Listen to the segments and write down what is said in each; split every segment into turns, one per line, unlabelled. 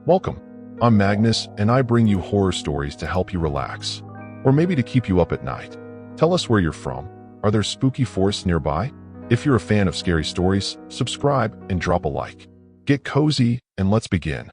Welcome. I'm Magnus, and I bring you horror stories to help you relax, or maybe to keep you up at night. Tell us where you're from. Are there spooky forests nearby? If you're a fan of scary stories, subscribe and drop a like. Get cozy, and let's begin.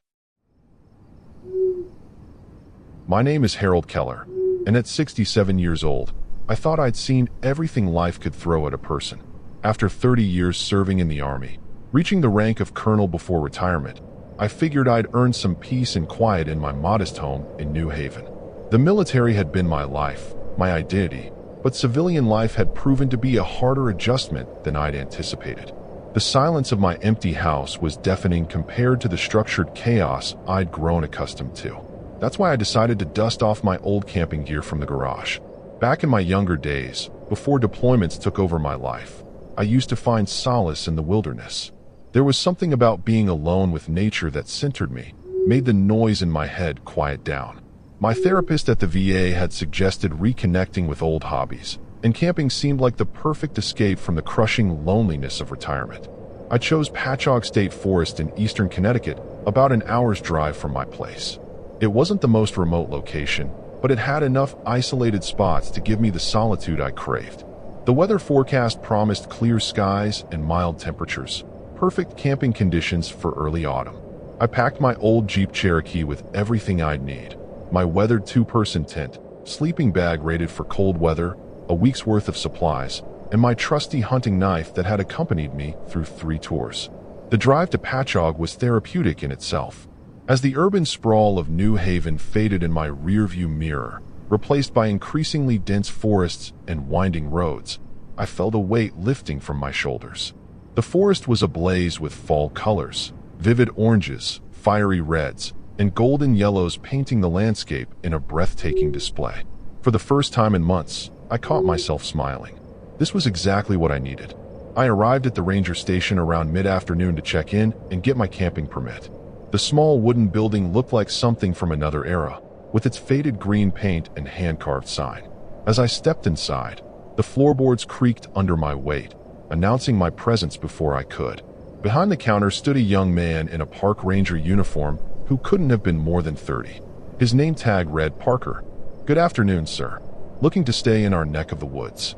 My name is Harold Keller, and at 67 years old, I thought I'd seen everything life could throw at a person. After 30 years serving in the Army, reaching the rank of colonel before retirement, I figured I'd earn some peace and quiet in my modest home in New Haven. The military had been my life, my identity, but civilian life had proven to be a harder adjustment than I'd anticipated. The silence of my empty house was deafening compared to the structured chaos I'd grown accustomed to. That's why I decided to dust off my old camping gear from the garage. Back in my younger days, before deployments took over my life, I used to find solace in the wilderness. There was something about being alone with nature that centered me, made the noise in my head quiet down. My therapist at the VA had suggested reconnecting with old hobbies, and camping seemed like the perfect escape from the crushing loneliness of retirement. I chose Patchogue State Forest in eastern Connecticut, about an hour's drive from my place. It wasn't the most remote location, but it had enough isolated spots to give me the solitude I craved. The weather forecast promised clear skies and mild temperatures, perfect camping conditions for early autumn. I packed my old Jeep Cherokee with everything I'd need: my weathered two-person tent, sleeping bag rated for cold weather, a week's worth of supplies, and my trusty hunting knife that had accompanied me through 3 tours. The drive to Patchogue was therapeutic in itself. As the urban sprawl of New Haven faded in my rearview mirror, replaced by increasingly dense forests and winding roads, I felt a weight lifting from my shoulders. The forest was ablaze with fall colors, vivid oranges, fiery reds, and golden yellows painting the landscape in a breathtaking display. For the first time in months, I caught myself smiling. This was exactly what I needed. I arrived at the ranger station around mid-afternoon to check in and get my camping permit. The small wooden building looked like something from another era, with its faded green paint and hand-carved sign. As I stepped inside, the floorboards creaked under my weight, announcing my presence before I could. Behind the counter stood a young man in a park ranger uniform who couldn't have been more than 30. His name tag read Parker. "Good afternoon, sir. Looking to stay in our neck of the woods."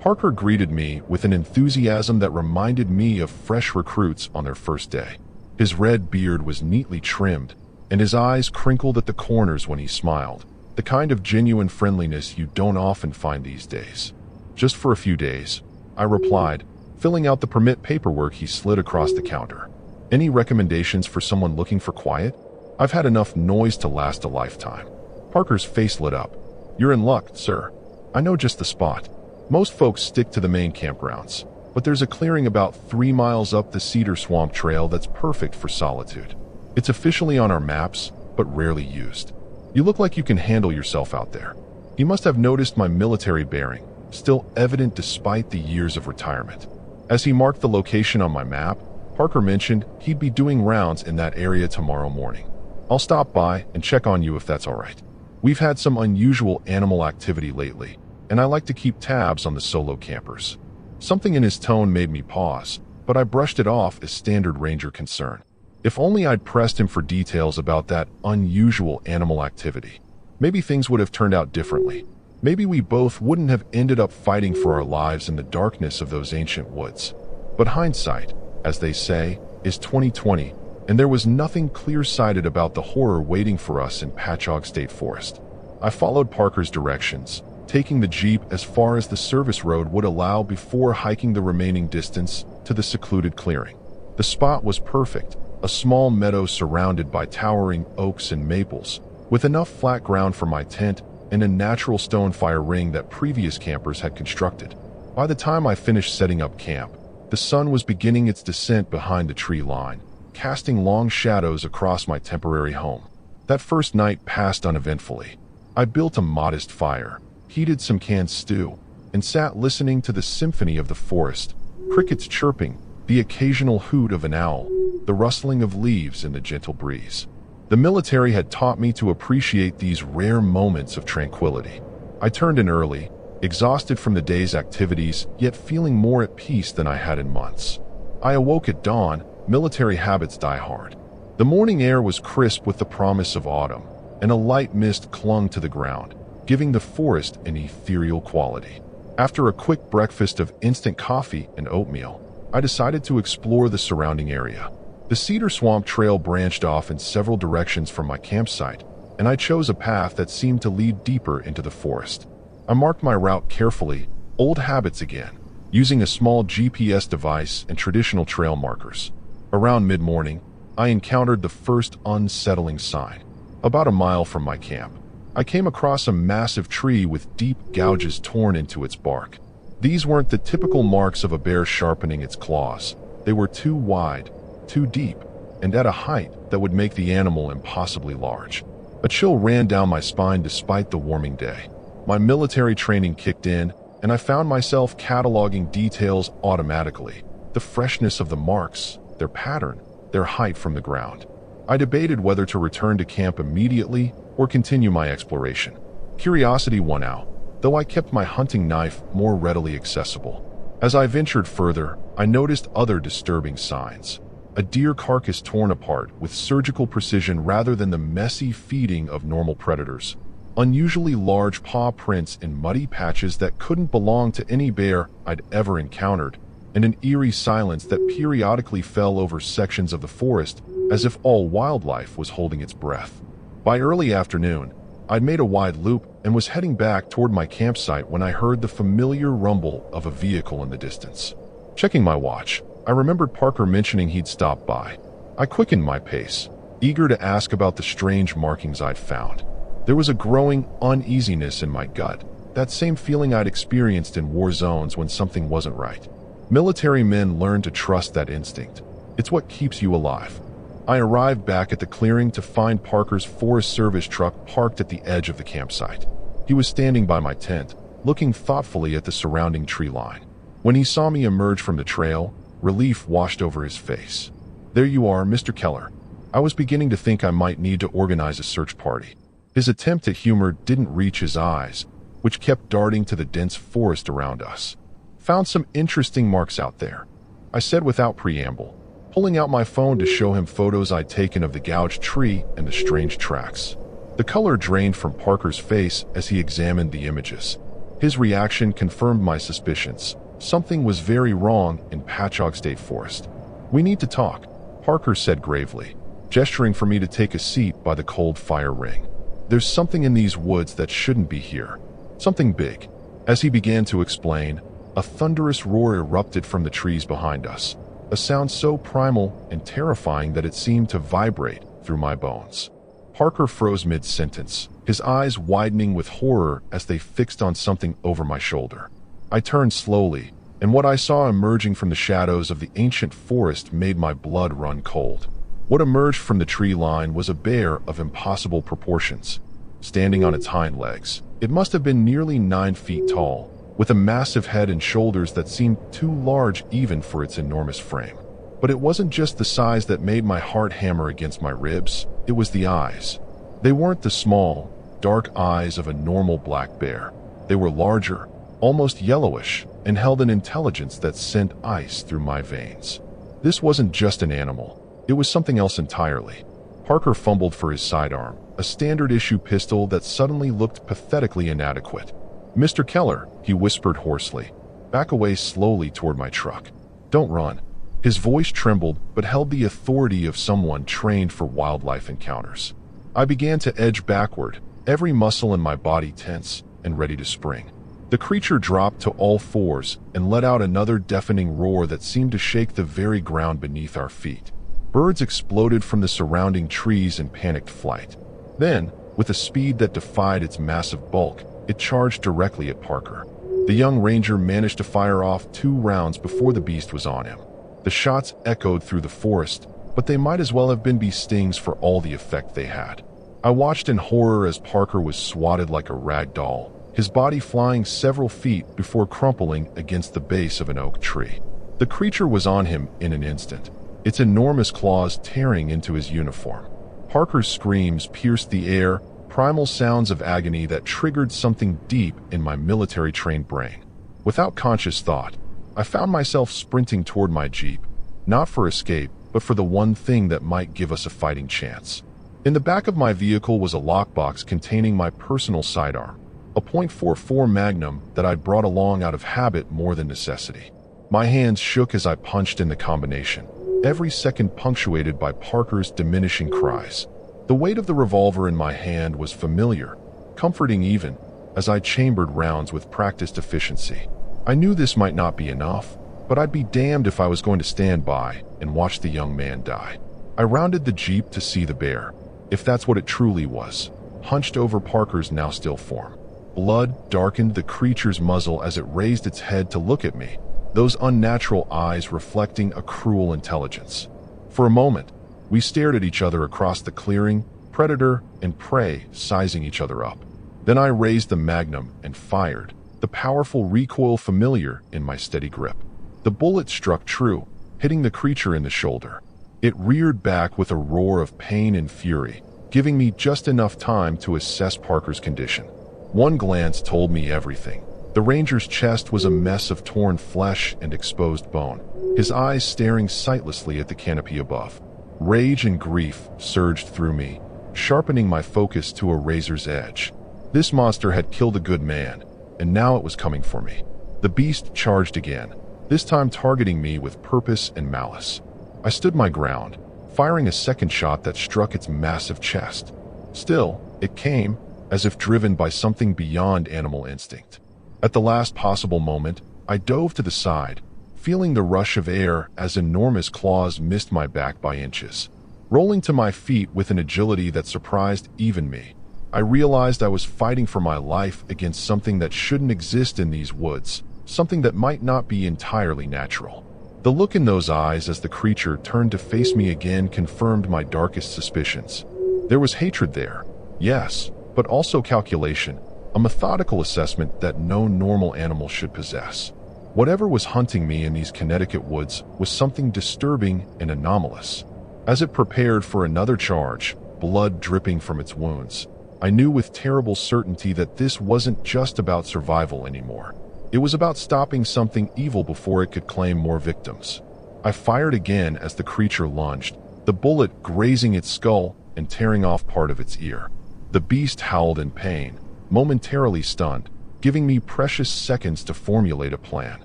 Parker greeted me with an enthusiasm that reminded me of fresh recruits on their first day. His red beard was neatly trimmed, and his eyes crinkled at the corners when he smiled, the kind of genuine friendliness you don't often find these days. "Just for a few days," I replied, filling out the permit paperwork he slid across the counter. "Any recommendations for someone looking for quiet? I've had enough noise to last a lifetime." Parker's face lit up. "You're in luck, sir. I know just the spot. Most folks stick to the main campgrounds, but there's a clearing about 3 miles up the Cedar Swamp Trail that's perfect for solitude. It's officially on our maps, but rarely used. You look like you can handle yourself out there." He must have noticed my military bearing, still evident despite the years of retirement. As he marked the location on my map, Parker mentioned he'd be doing rounds in that area tomorrow morning. "I'll stop by and check on you if that's all right. We've had some unusual animal activity lately, and I like to keep tabs on the solo campers." Something in his tone made me pause, but I brushed it off as standard ranger concern. If only I'd pressed him for details about that unusual animal activity. Maybe things would have turned out differently. Maybe we both wouldn't have ended up fighting for our lives in the darkness of those ancient woods. But hindsight, as they say, is 20/20, and there was nothing clear-sighted about the horror waiting for us in Patchogue State Forest. I followed Parker's directions, taking the Jeep as far as the service road would allow before hiking the remaining distance to the secluded clearing. The spot was perfect, a small meadow surrounded by towering oaks and maples, with enough flat ground for my tent and a natural stone fire ring that previous campers had constructed. By the time I finished setting up camp, the sun was beginning its descent behind the tree line, casting long shadows across my temporary home. That first night passed uneventfully. I built a modest fire, heated some canned stew, and sat listening to the symphony of the forest, crickets chirping, the occasional hoot of an owl, the rustling of leaves in the gentle breeze. The military had taught me to appreciate these rare moments of tranquility. I turned in early, exhausted from the day's activities, yet feeling more at peace than I had in months. I awoke at dawn, military habits die hard. The morning air was crisp with the promise of autumn, and a light mist clung to the ground, giving the forest an ethereal quality. After a quick breakfast of instant coffee and oatmeal, I decided to explore the surrounding area. The Cedar Swamp Trail branched off in several directions from my campsite, and I chose a path that seemed to lead deeper into the forest. I marked my route carefully, old habits again, using a small GPS device and traditional trail markers. Around mid-morning, I encountered the first unsettling sign. About a mile from my camp, I came across a massive tree with deep gouges torn into its bark. These weren't the typical marks of a bear sharpening its claws. They were too wide, too deep, and at a height that would make the animal impossibly large. A chill ran down my spine despite the warming day. My military training kicked in, and I found myself cataloging details automatically. The freshness of the marks, their pattern, their height from the ground. I debated whether to return to camp immediately or continue my exploration. Curiosity won out, though I kept my hunting knife more readily accessible. As I ventured further, I noticed other disturbing signs. A deer carcass torn apart with surgical precision rather than the messy feeding of normal predators. Unusually large paw prints in muddy patches that couldn't belong to any bear I'd ever encountered, and an eerie silence that periodically fell over sections of the forest as if all wildlife was holding its breath. By early afternoon, I'd made a wide loop and was heading back toward my campsite when I heard the familiar rumble of a vehicle in the distance. Checking my watch, I remembered Parker mentioning he'd stopped by. I quickened my pace, eager to ask about the strange markings I'd found. There was a growing uneasiness in my gut, that same feeling I'd experienced in war zones when something wasn't right. Military men learn to trust that instinct. It's what keeps you alive. I arrived back at the clearing to find Parker's Forest Service truck parked at the edge of the campsite. He was standing by my tent, looking thoughtfully at the surrounding tree line. When he saw me emerge from the trail, relief washed over his face. "There you are, Mr. Keller." I was beginning to think I might need to organize a search party. His attempt at humor didn't reach his eyes, which kept darting to the dense forest around us. "Found some interesting marks out there," I said without preamble, pulling out my phone to show him photos I'd taken of the gouged tree and the strange tracks. The color drained from Parker's face as he examined the images. His reaction confirmed my suspicions. Something was very wrong in Patchogue State Forest. "We need to talk," Parker said gravely, gesturing for me to take a seat by the cold fire ring. "There's something in these woods that shouldn't be here. Something big." As he began to explain, a thunderous roar erupted from the trees behind us, a sound so primal and terrifying that it seemed to vibrate through my bones. Parker froze mid-sentence, his eyes widening with horror as they fixed on something over my shoulder. I turned slowly, and what I saw emerging from the shadows of the ancient forest made my blood run cold. What emerged from the tree line was a bear of impossible proportions. Standing on its hind legs, it must have been nearly 9 feet tall, with a massive head and shoulders that seemed too large even for its enormous frame. But it wasn't just the size that made my heart hammer against my ribs, it was the eyes. They weren't the small, dark eyes of a normal black bear. They were larger, almost yellowish, and held an intelligence that sent ice through my veins. This wasn't just an animal, it was something else entirely. Parker fumbled for his sidearm, a standard-issue pistol that suddenly looked pathetically inadequate. "Mr. Keller," he whispered hoarsely, "back away slowly toward my truck. Don't run." His voice trembled, but held the authority of someone trained for wildlife encounters. I began to edge backward, every muscle in my body tense and ready to spring. The creature dropped to all fours and let out another deafening roar that seemed to shake the very ground beneath our feet. Birds exploded from the surrounding trees in panicked flight. Then, with a speed that defied its massive bulk, it charged directly at Parker. The young ranger managed to fire off 2 rounds before the beast was on him. The shots echoed through the forest, but they might as well have been bee stings for all the effect they had. I watched in horror as Parker was swatted like a rag doll, his body flying several feet before crumpling against the base of an oak tree. The creature was on him in an instant, its enormous claws tearing into his uniform. Parker's screams pierced the air, primal sounds of agony that triggered something deep in my military-trained brain. Without conscious thought, I found myself sprinting toward my Jeep, not for escape, but for the one thing that might give us a fighting chance. In the back of my vehicle was a lockbox containing my personal sidearm, a .44 Magnum that I'd brought along out of habit more than necessity. My hands shook as I punched in the combination, every second punctuated by Parker's diminishing cries. The weight of the revolver in my hand was familiar, comforting even, as I chambered rounds with practiced efficiency. I knew this might not be enough, but I'd be damned if I was going to stand by and watch the young man die. I rounded the Jeep to see the bear, if that's what it truly was, hunched over Parker's now still form. Blood darkened the creature's muzzle as it raised its head to look at me, those unnatural eyes reflecting a cruel intelligence. For a moment, we stared at each other across the clearing, predator and prey sizing each other up. Then I raised the Magnum and fired, the powerful recoil familiar in my steady grip. The bullet struck true, hitting the creature in the shoulder. It reared back with a roar of pain and fury, giving me just enough time to assess Parker's condition. One glance told me everything. The ranger's chest was a mess of torn flesh and exposed bone, his eyes staring sightlessly at the canopy above. Rage and grief surged through me, sharpening my focus to a razor's edge. This monster had killed a good man, and now it was coming for me. The beast charged again, this time targeting me with purpose and malice. I stood my ground, firing a second shot that struck its massive chest. Still, it came, as if driven by something beyond animal instinct. At the last possible moment, I dove to the side, feeling the rush of air as enormous claws missed my back by inches. Rolling to my feet with an agility that surprised even me, I realized I was fighting for my life against something that shouldn't exist in these woods, something that might not be entirely natural. The look in those eyes as the creature turned to face me again confirmed my darkest suspicions. There was hatred there, yes, but also calculation, a methodical assessment that no normal animal should possess. Whatever was hunting me in these Connecticut woods was something disturbing and anomalous. As it prepared for another charge, blood dripping from its wounds, I knew with terrible certainty that this wasn't just about survival anymore. It was about stopping something evil before it could claim more victims. I fired again as the creature lunged, the bullet grazing its skull and tearing off part of its ear. The beast howled in pain, momentarily stunned, giving me precious seconds to formulate a plan.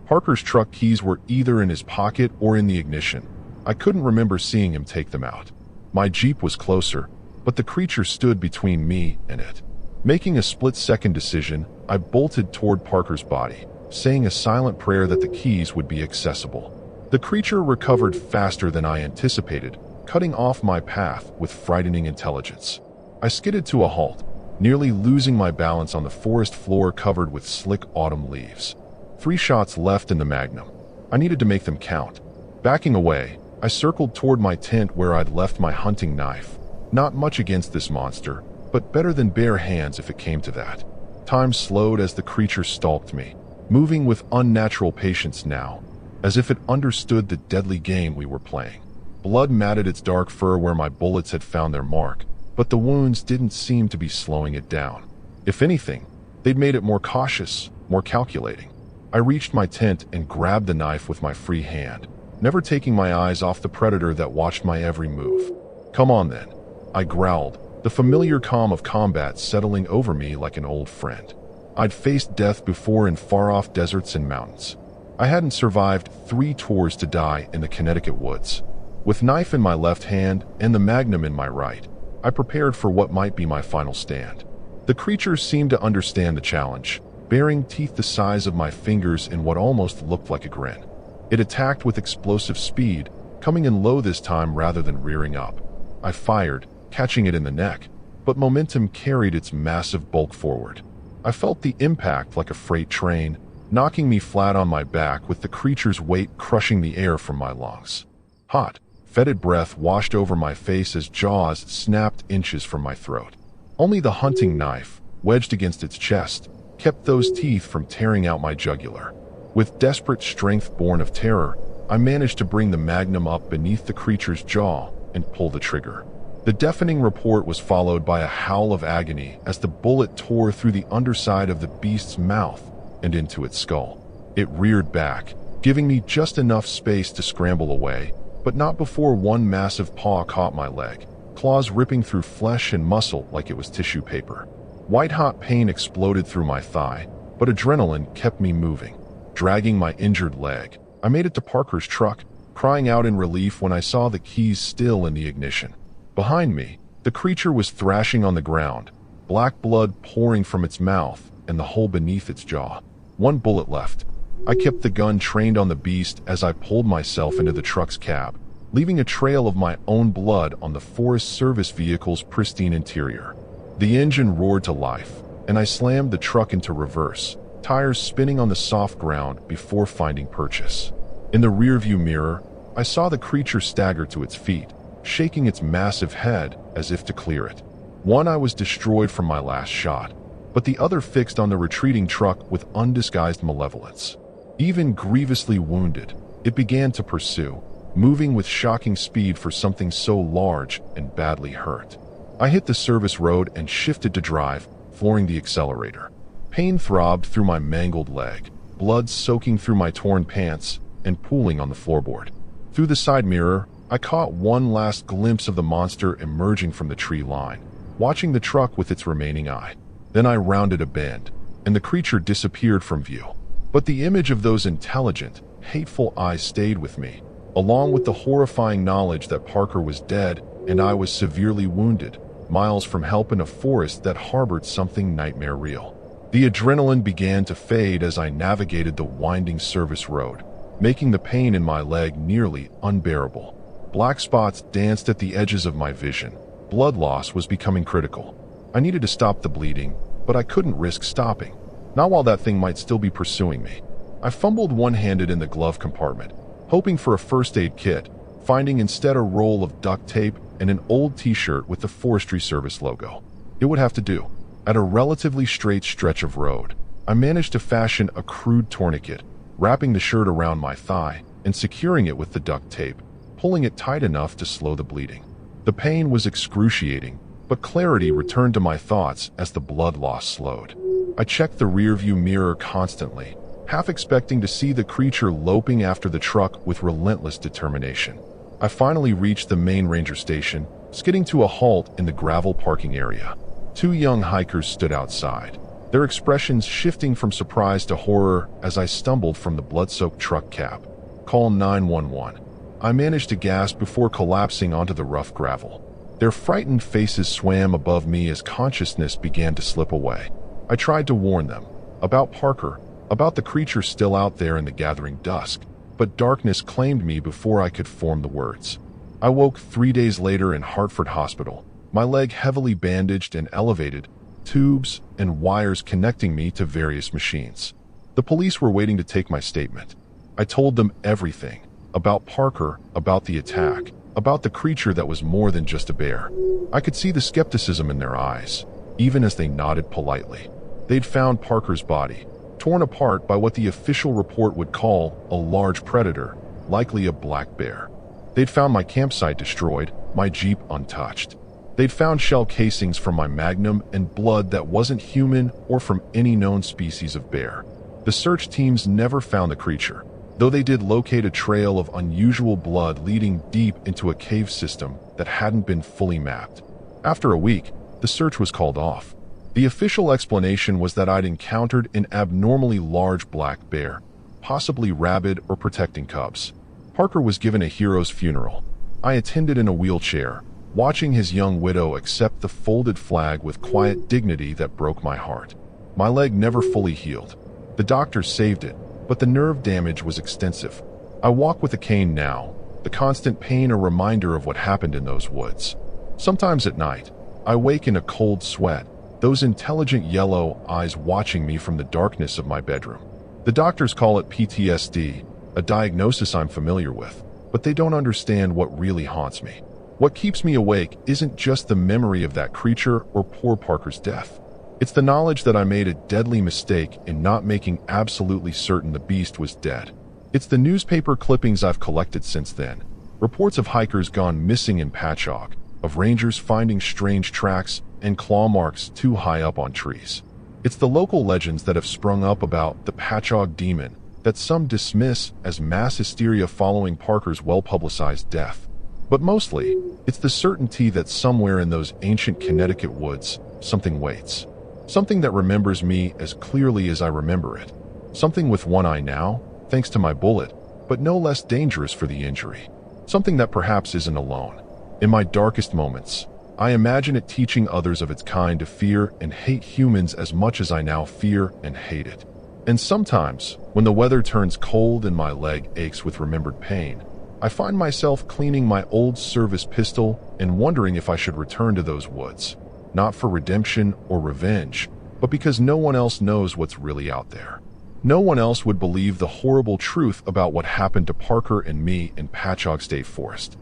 Parker's truck keys were either in his pocket or in the ignition. I couldn't remember seeing him take them out. My Jeep was closer, but the creature stood between me and it. Making a split-second decision, I bolted toward Parker's body, saying a silent prayer that the keys would be accessible. The creature recovered faster than I anticipated, cutting off my path with frightening intelligence. I skidded to a halt, nearly losing my balance on the forest floor covered with slick autumn leaves. 3 shots left in the Magnum. I needed to make them count. Backing away, I circled toward my tent where I'd left my hunting knife. Not much against this monster, but better than bare hands if it came to that. Time slowed as the creature stalked me, moving with unnatural patience now, as if it understood the deadly game we were playing. Blood matted its dark fur where my bullets had found their mark, but the wounds didn't seem to be slowing it down. If anything, they'd made it more cautious, more calculating. I reached my tent and grabbed the knife with my free hand, never taking my eyes off the predator that watched my every move. "Come on then," I growled, the familiar calm of combat settling over me like an old friend. I'd faced death before in far-off deserts and mountains. I hadn't survived 3 tours to die in the Connecticut woods. With knife in my left hand and the Magnum in my right, I prepared for what might be my final stand. The creature seemed to understand the challenge, baring teeth the size of my fingers in what almost looked like a grin. It attacked with explosive speed, coming in low this time rather than rearing up. I fired, catching it in the neck, but momentum carried its massive bulk forward. I felt the impact like a freight train, knocking me flat on my back with the creature's weight crushing the air from my lungs. Hot, fetid breath washed over my face as jaws snapped inches from my throat. Only the hunting knife, wedged against its chest, kept those teeth from tearing out my jugular. With desperate strength born of terror, I managed to bring the Magnum up beneath the creature's jaw and pull the trigger. The deafening report was followed by a howl of agony as the bullet tore through the underside of the beast's mouth and into its skull. It reared back, giving me just enough space to scramble away, but not before one massive paw caught my leg, claws ripping through flesh and muscle like it was tissue paper. White-hot pain exploded through my thigh, but adrenaline kept me moving. Dragging my injured leg, I made it to Parker's truck, crying out in relief when I saw the keys still in the ignition. Behind me, the creature was thrashing on the ground, black blood pouring from its mouth and the hole beneath its jaw. One bullet left. I kept the gun trained on the beast as I pulled myself into the truck's cab, leaving a trail of my own blood on the Forest Service vehicle's pristine interior. The engine roared to life, and I slammed the truck into reverse, tires spinning on the soft ground before finding purchase. In the rearview mirror, I saw the creature stagger to its feet, shaking its massive head as if to clear it. One eye was destroyed from my last shot, but the other fixed on the retreating truck with undisguised malevolence. Even grievously wounded, it began to pursue, moving with shocking speed for something so large and badly hurt. I hit the service road and shifted to drive, flooring the accelerator. Pain throbbed through my mangled leg, blood soaking through my torn pants and pooling on the floorboard. Through the side mirror, I caught one last glimpse of the monster emerging from the tree line, watching the truck with its remaining eye. Then I rounded a bend, and the creature disappeared from view. But the image of those intelligent, hateful eyes stayed with me, along with the horrifying knowledge that Parker was dead and I was severely wounded, miles from help in a forest that harbored something nightmare real. The adrenaline began to fade as I navigated the winding service road, making the pain in my leg nearly unbearable. Black spots danced at the edges of my vision. Blood loss was becoming critical. I needed to stop the bleeding, but I couldn't risk stopping, not while that thing might still be pursuing me. I fumbled one-handed in the glove compartment, hoping for a first aid kit, finding instead a roll of duct tape and an old t-shirt with the Forestry Service logo. It would have to do. At a relatively straight stretch of road, I managed to fashion a crude tourniquet, wrapping the shirt around my thigh and securing it with the duct tape, pulling it tight enough to slow the bleeding. The pain was excruciating, but clarity returned to my thoughts as the blood loss slowed. I checked the rearview mirror constantly, half expecting to see the creature loping after the truck with relentless determination. I finally reached the main ranger station, skidding to a halt in the gravel parking area. Two young hikers stood outside, their expressions shifting from surprise to horror as I stumbled from the blood-soaked truck cab. "Call 911. I managed to gasp before collapsing onto the rough gravel. Their frightened faces swam above me as consciousness began to slip away. I tried to warn them about Parker, about the creature still out there in the gathering dusk, but darkness claimed me before I could form the words. I woke 3 days later in Hartford Hospital, my leg heavily bandaged and elevated, tubes and wires connecting me to various machines. The police were waiting to take my statement. I told them everything, about Parker, about the attack, about the creature that was more than just a bear. I could see the skepticism in their eyes, even as they nodded politely. They'd found Parker's body, torn apart by what the official report would call a large predator, likely a black bear. They'd found my campsite destroyed, my Jeep untouched. They'd found shell casings from my Magnum and blood that wasn't human or from any known species of bear. The search teams never found the creature, though they did locate a trail of unusual blood leading deep into a cave system that hadn't been fully mapped. After a week, the search was called off. The official explanation was that I'd encountered an abnormally large black bear, possibly rabid or protecting cubs. Parker was given a hero's funeral. I attended in a wheelchair, watching his young widow accept the folded flag with quiet dignity that broke my heart. My leg never fully healed. The doctors saved it, but the nerve damage was extensive. I walk with a cane now, the constant pain a reminder of what happened in those woods. Sometimes at night, I wake in a cold sweat, those intelligent yellow eyes watching me from the darkness of my bedroom. The doctors call it PTSD, a diagnosis I'm familiar with, but they don't understand what really haunts me. What keeps me awake isn't just the memory of that creature or poor Parker's death. It's the knowledge that I made a deadly mistake in not making absolutely certain the beast was dead. It's the newspaper clippings I've collected since then, reports of hikers gone missing in Patchogue, of rangers finding strange tracks and claw marks too high up on trees. It's the local legends that have sprung up about the Patchogue demon, that some dismiss as mass hysteria following Parker's well-publicized death. But mostly, it's the certainty that somewhere in those ancient Connecticut woods, something waits. Something that remembers me as clearly as I remember it. Something with one eye now, thanks to my bullet, but no less dangerous for the injury. Something that perhaps isn't alone. In my darkest moments, I imagine it teaching others of its kind to fear and hate humans as much as I now fear and hate it. And sometimes, when the weather turns cold and my leg aches with remembered pain, I find myself cleaning my old service pistol and wondering if I should return to those woods. Not for redemption or revenge, but because no one else knows what's really out there. No one else would believe the horrible truth about what happened to Parker and me in Patchogue State Forest.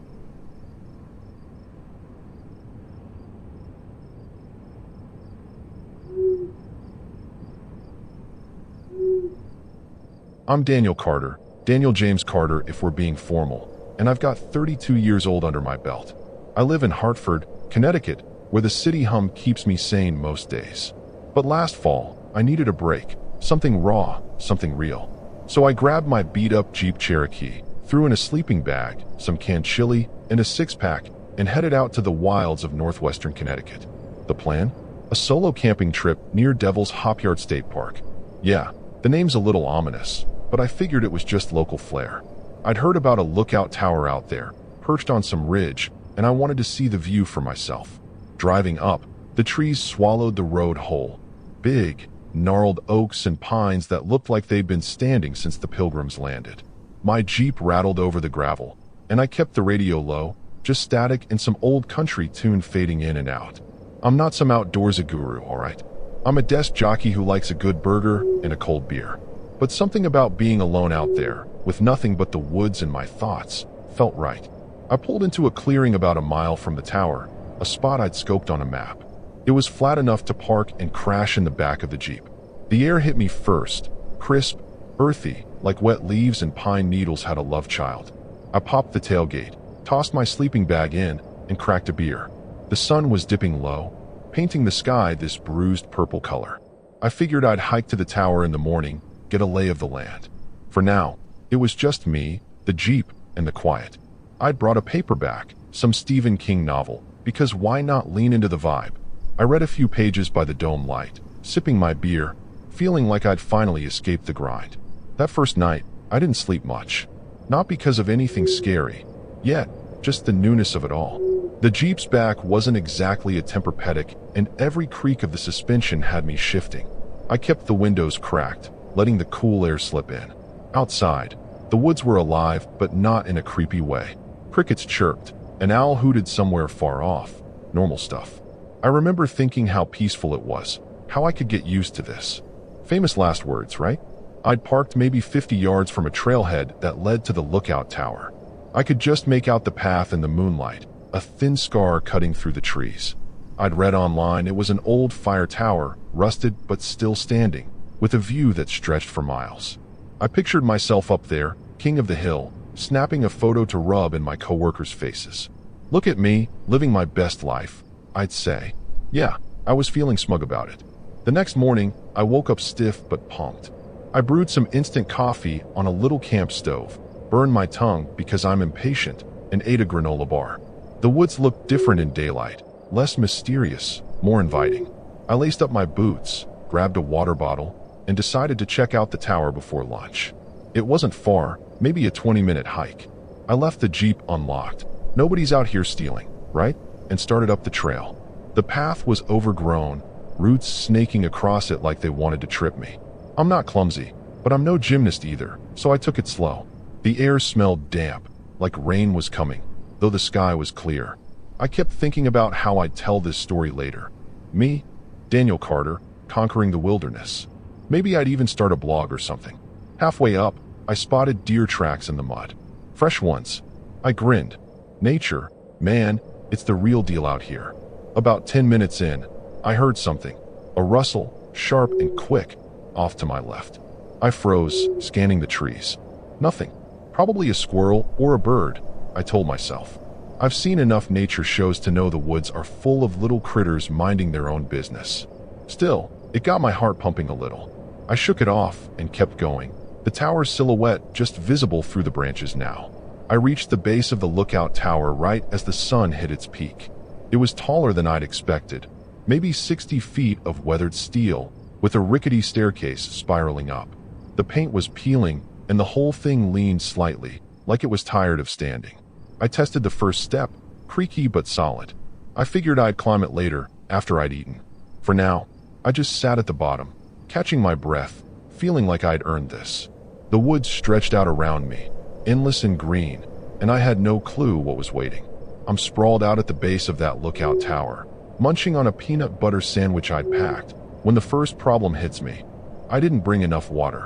I'm Daniel Carter, Daniel James Carter if we're being formal, and I've got 32 years old under my belt. I live in Hartford, Connecticut, where the city hum keeps me sane most days. But last fall, I needed a break, something raw, something real. So I grabbed my beat-up Jeep Cherokee, threw in a sleeping bag, some canned chili, and a six-pack, and headed out to the wilds of northwestern Connecticut. The plan? A solo camping trip near Devil's Hopyard State Park. Yeah, the name's a little ominous, but I figured it was just local flair. I'd heard about a lookout tower out there, perched on some ridge, and I wanted to see the view for myself. Driving up, the trees swallowed the road whole. Big, gnarled oaks and pines that looked like they'd been standing since the Pilgrims landed. My Jeep rattled over the gravel, and I kept the radio low, just static and some old country tune fading in and out. I'm not some outdoorsy guru, alright? I'm a desk jockey who likes a good burger and a cold beer. But something about being alone out there, with nothing but the woods and my thoughts, felt right. I pulled into a clearing about a mile from the tower, a spot I'd scoped on a map. It was flat enough to park and crash in the back of the Jeep. The air hit me first, crisp, earthy, like wet leaves and pine needles had a love child. I popped the tailgate, tossed my sleeping bag in, and cracked a beer. The sun was dipping low, painting the sky this bruised purple color. I figured I'd hike to the tower in the morning, get a lay of the land. For now, it was just me, the Jeep, and the quiet. I'd brought a paperback, some Stephen King novel, because why not lean into the vibe? I read a few pages by the dome light, sipping my beer, feeling like I'd finally escaped the grind. That first night, I didn't sleep much. Not because of anything scary, yet, just the newness of it all. The Jeep's back wasn't exactly a Tempur-Pedic, and every creak of the suspension had me shifting. I kept the windows cracked, letting the cool air slip in. Outside, the woods were alive, but not in a creepy way. Crickets chirped, an owl hooted somewhere far off. Normal stuff. I remember thinking how peaceful it was, how I could get used to this. Famous last words, right? I'd parked maybe 50 yards from a trailhead that led to the lookout tower. I could just make out the path in the moonlight, a thin scar cutting through the trees. I'd read online it was an old fire tower, rusted but still standing, with a view that stretched for miles. I pictured myself up there, king of the hill, snapping a photo to rub in my coworkers' faces. Look at me, living my best life, I'd say. Yeah, I was feeling smug about it. The next morning, I woke up stiff but pumped. I brewed some instant coffee on a little camp stove, burned my tongue because I'm impatient, and ate a granola bar. The woods looked different in daylight, less mysterious, more inviting. I laced up my boots, grabbed a water bottle, and decided to check out the tower before lunch. It wasn't far, maybe a 20-minute hike. I left the Jeep unlocked. Nobody's out here stealing, right? And started up the trail. The path was overgrown, roots snaking across it like they wanted to trip me. I'm not clumsy, but I'm no gymnast either, so I took it slow. The air smelled damp, like rain was coming, though the sky was clear. I kept thinking about how I'd tell this story later. Me, Daniel Carter, conquering the wilderness. Maybe I'd even start a blog or something. Halfway up, I spotted deer tracks in the mud. Fresh ones. I grinned. Nature, man, it's the real deal out here. About 10 minutes in, I heard something. A rustle, sharp and quick, off to my left. I froze, scanning the trees. Nothing. Probably a squirrel or a bird, I told myself. I've seen enough nature shows to know the woods are full of little critters minding their own business. Still, it got my heart pumping a little. I shook it off and kept going. The the tower's silhouette just visible through the branches now. I reached the base of the lookout tower right as the sun hit its peak. It was taller than I'd expected, maybe 60 feet of weathered steel, with a rickety staircase spiraling up. The paint was peeling, and the whole thing leaned slightly, like it was tired of standing. I tested the first step, creaky but solid. I figured I'd climb it later, after I'd eaten. For now, I just sat at the bottom, catching my breath, feeling like I'd earned this. The woods stretched out around me, endless and green, and I had no clue what was waiting. I'm sprawled out at the base of that lookout tower, munching on a peanut butter sandwich I'd packed, when the first problem hits me. I didn't bring enough water.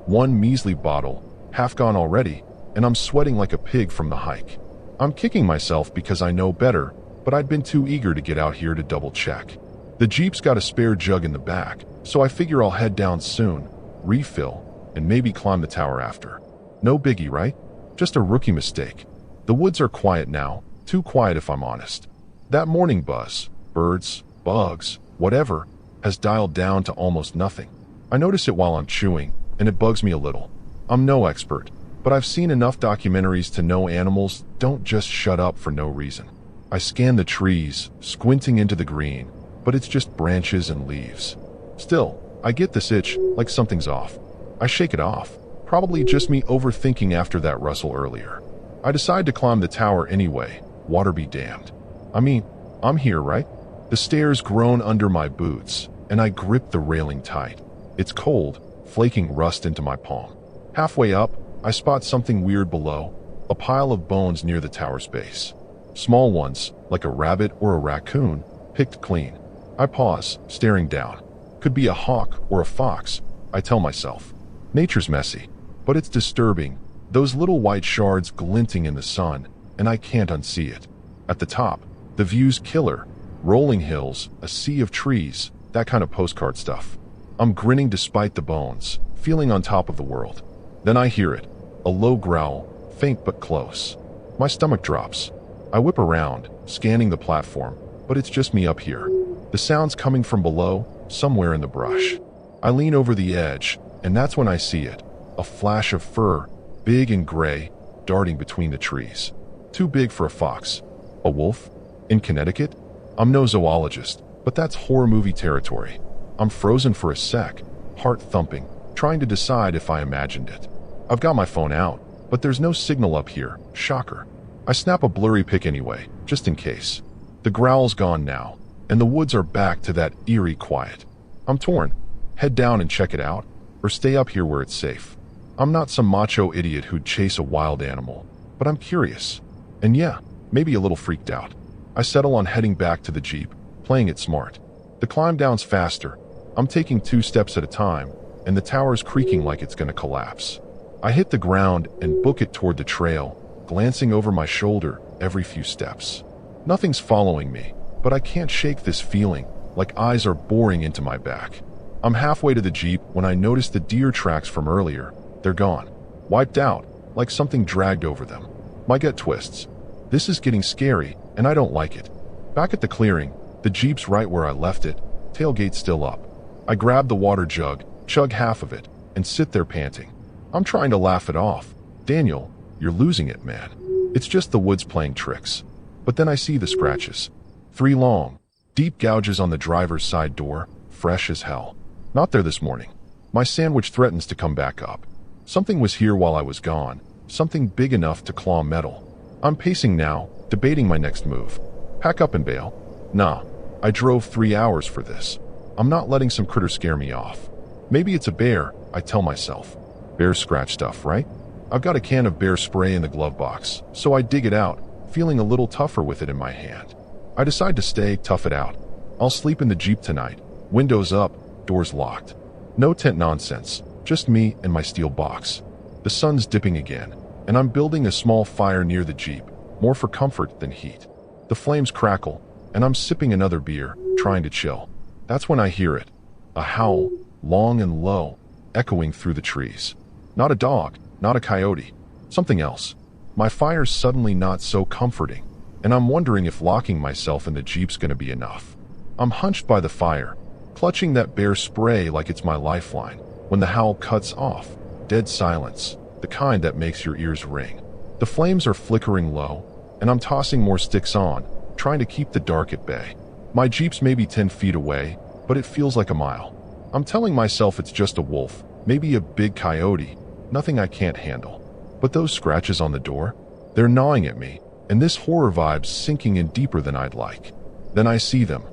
One measly bottle, half gone already, and I'm sweating like a pig from the hike. I'm kicking myself because I know better, but I'd been too eager to get out here to double check. The Jeep's got a spare jug in the back, so I figure I'll head down soon, refill, and maybe climb the tower after. No biggie, right? Just a rookie mistake. The woods are quiet now, too quiet if I'm honest. That morning buzz, birds, bugs, whatever, has dialed down to almost nothing. I notice it while I'm chewing, and it bugs me a little. I'm no expert, but I've seen enough documentaries to know animals don't just shut up for no reason. I scan the trees, squinting into the green, but it's just branches and leaves. Still, I get this itch, like something's off. I shake it off, probably just me overthinking after that rustle earlier. I decide to climb the tower anyway, water be damned. I mean, I'm here, right? The stairs groan under my boots, and I grip the railing tight. It's cold, flaking rust into my palm. Halfway up, I spot something weird below, a pile of bones near the tower's base. Small ones, like a rabbit or a raccoon, picked clean. I pause, staring down. Could be a hawk or a fox, I tell myself. Nature's messy, but it's disturbing, those little white shards glinting in the sun, and I can't unsee it. At the top, the view's killer. Rolling hills, a sea of trees, that kind of postcard stuff. I'm grinning despite the bones, feeling on top of the world. Then I hear it, a low growl, faint but close. My stomach drops. I whip around, scanning the platform, but it's just me up here. The sound's coming from below, somewhere in the brush. I lean over the edge, and that's when I see it, a flash of fur, big and gray, darting between the trees. Too big for a fox. A wolf? In Connecticut? I'm no zoologist, but that's horror movie territory. I'm frozen for a sec, heart thumping, trying to decide if I imagined it. I've got my phone out, but there's no signal up here. Shocker. I snap a blurry pic anyway, just in case. The growl's gone now, and the woods are back to that eerie quiet. I'm torn. Head down and check it out, or stay up here where it's safe. I'm not some macho idiot who'd chase a wild animal, but I'm curious. And yeah, maybe a little freaked out. I settle on heading back to the Jeep, playing it smart. The climb down's faster. I'm taking 2 steps at a time, and the tower's creaking like it's gonna collapse. I hit the ground and book it toward the trail, glancing over my shoulder every few steps. Nothing's following me, but I can't shake this feeling, like eyes are boring into my back. I'm halfway to the Jeep when I notice the deer tracks from earlier. They're gone. Wiped out, like something dragged over them. My gut twists. This is getting scary, and I don't like it. Back at the clearing, the Jeep's right where I left it, tailgate still up. I grab the water jug, chug half of it, and sit there panting. I'm trying to laugh it off. Daniel, you're losing it, man. It's just the woods playing tricks. But then I see the scratches. 3 long, deep gouges on the driver's side door, fresh as hell. Not there this morning. My sandwich threatens to come back up. Something was here while I was gone, something big enough to claw metal. I'm pacing now, debating my next move. Pack up and bail? Nah, I drove 3 hours for this. I'm not letting some critter scare me off. Maybe it's a bear, I tell myself. Bear scratch stuff, right? I've got a can of bear spray in the glove box, so I dig it out, feeling a little tougher with it in my hand. I decide to stay, tough it out. I'll sleep in the Jeep tonight, windows up, doors locked. No tent nonsense, just me and my steel box. The sun's dipping again, and I'm building a small fire near the Jeep, more for comfort than heat. The flames crackle, and I'm sipping another beer, trying to chill. That's when I hear it. A howl, long and low, echoing through the trees. Not a dog, not a coyote. Something else. My fire's suddenly not so comforting, and I'm wondering if locking myself in the Jeep's gonna be enough. I'm hunched by the fire, clutching that bear spray like it's my lifeline, when the howl cuts off. Dead silence, the kind that makes your ears ring. The flames are flickering low, and I'm tossing more sticks on, trying to keep the dark at bay. My Jeep's maybe 10 feet away, but it feels like a mile. I'm telling myself it's just a wolf, maybe a big coyote, nothing I can't handle. But those scratches on the door, they're gnawing at me, and this horror vibe's sinking in deeper than I'd like. Then I see them.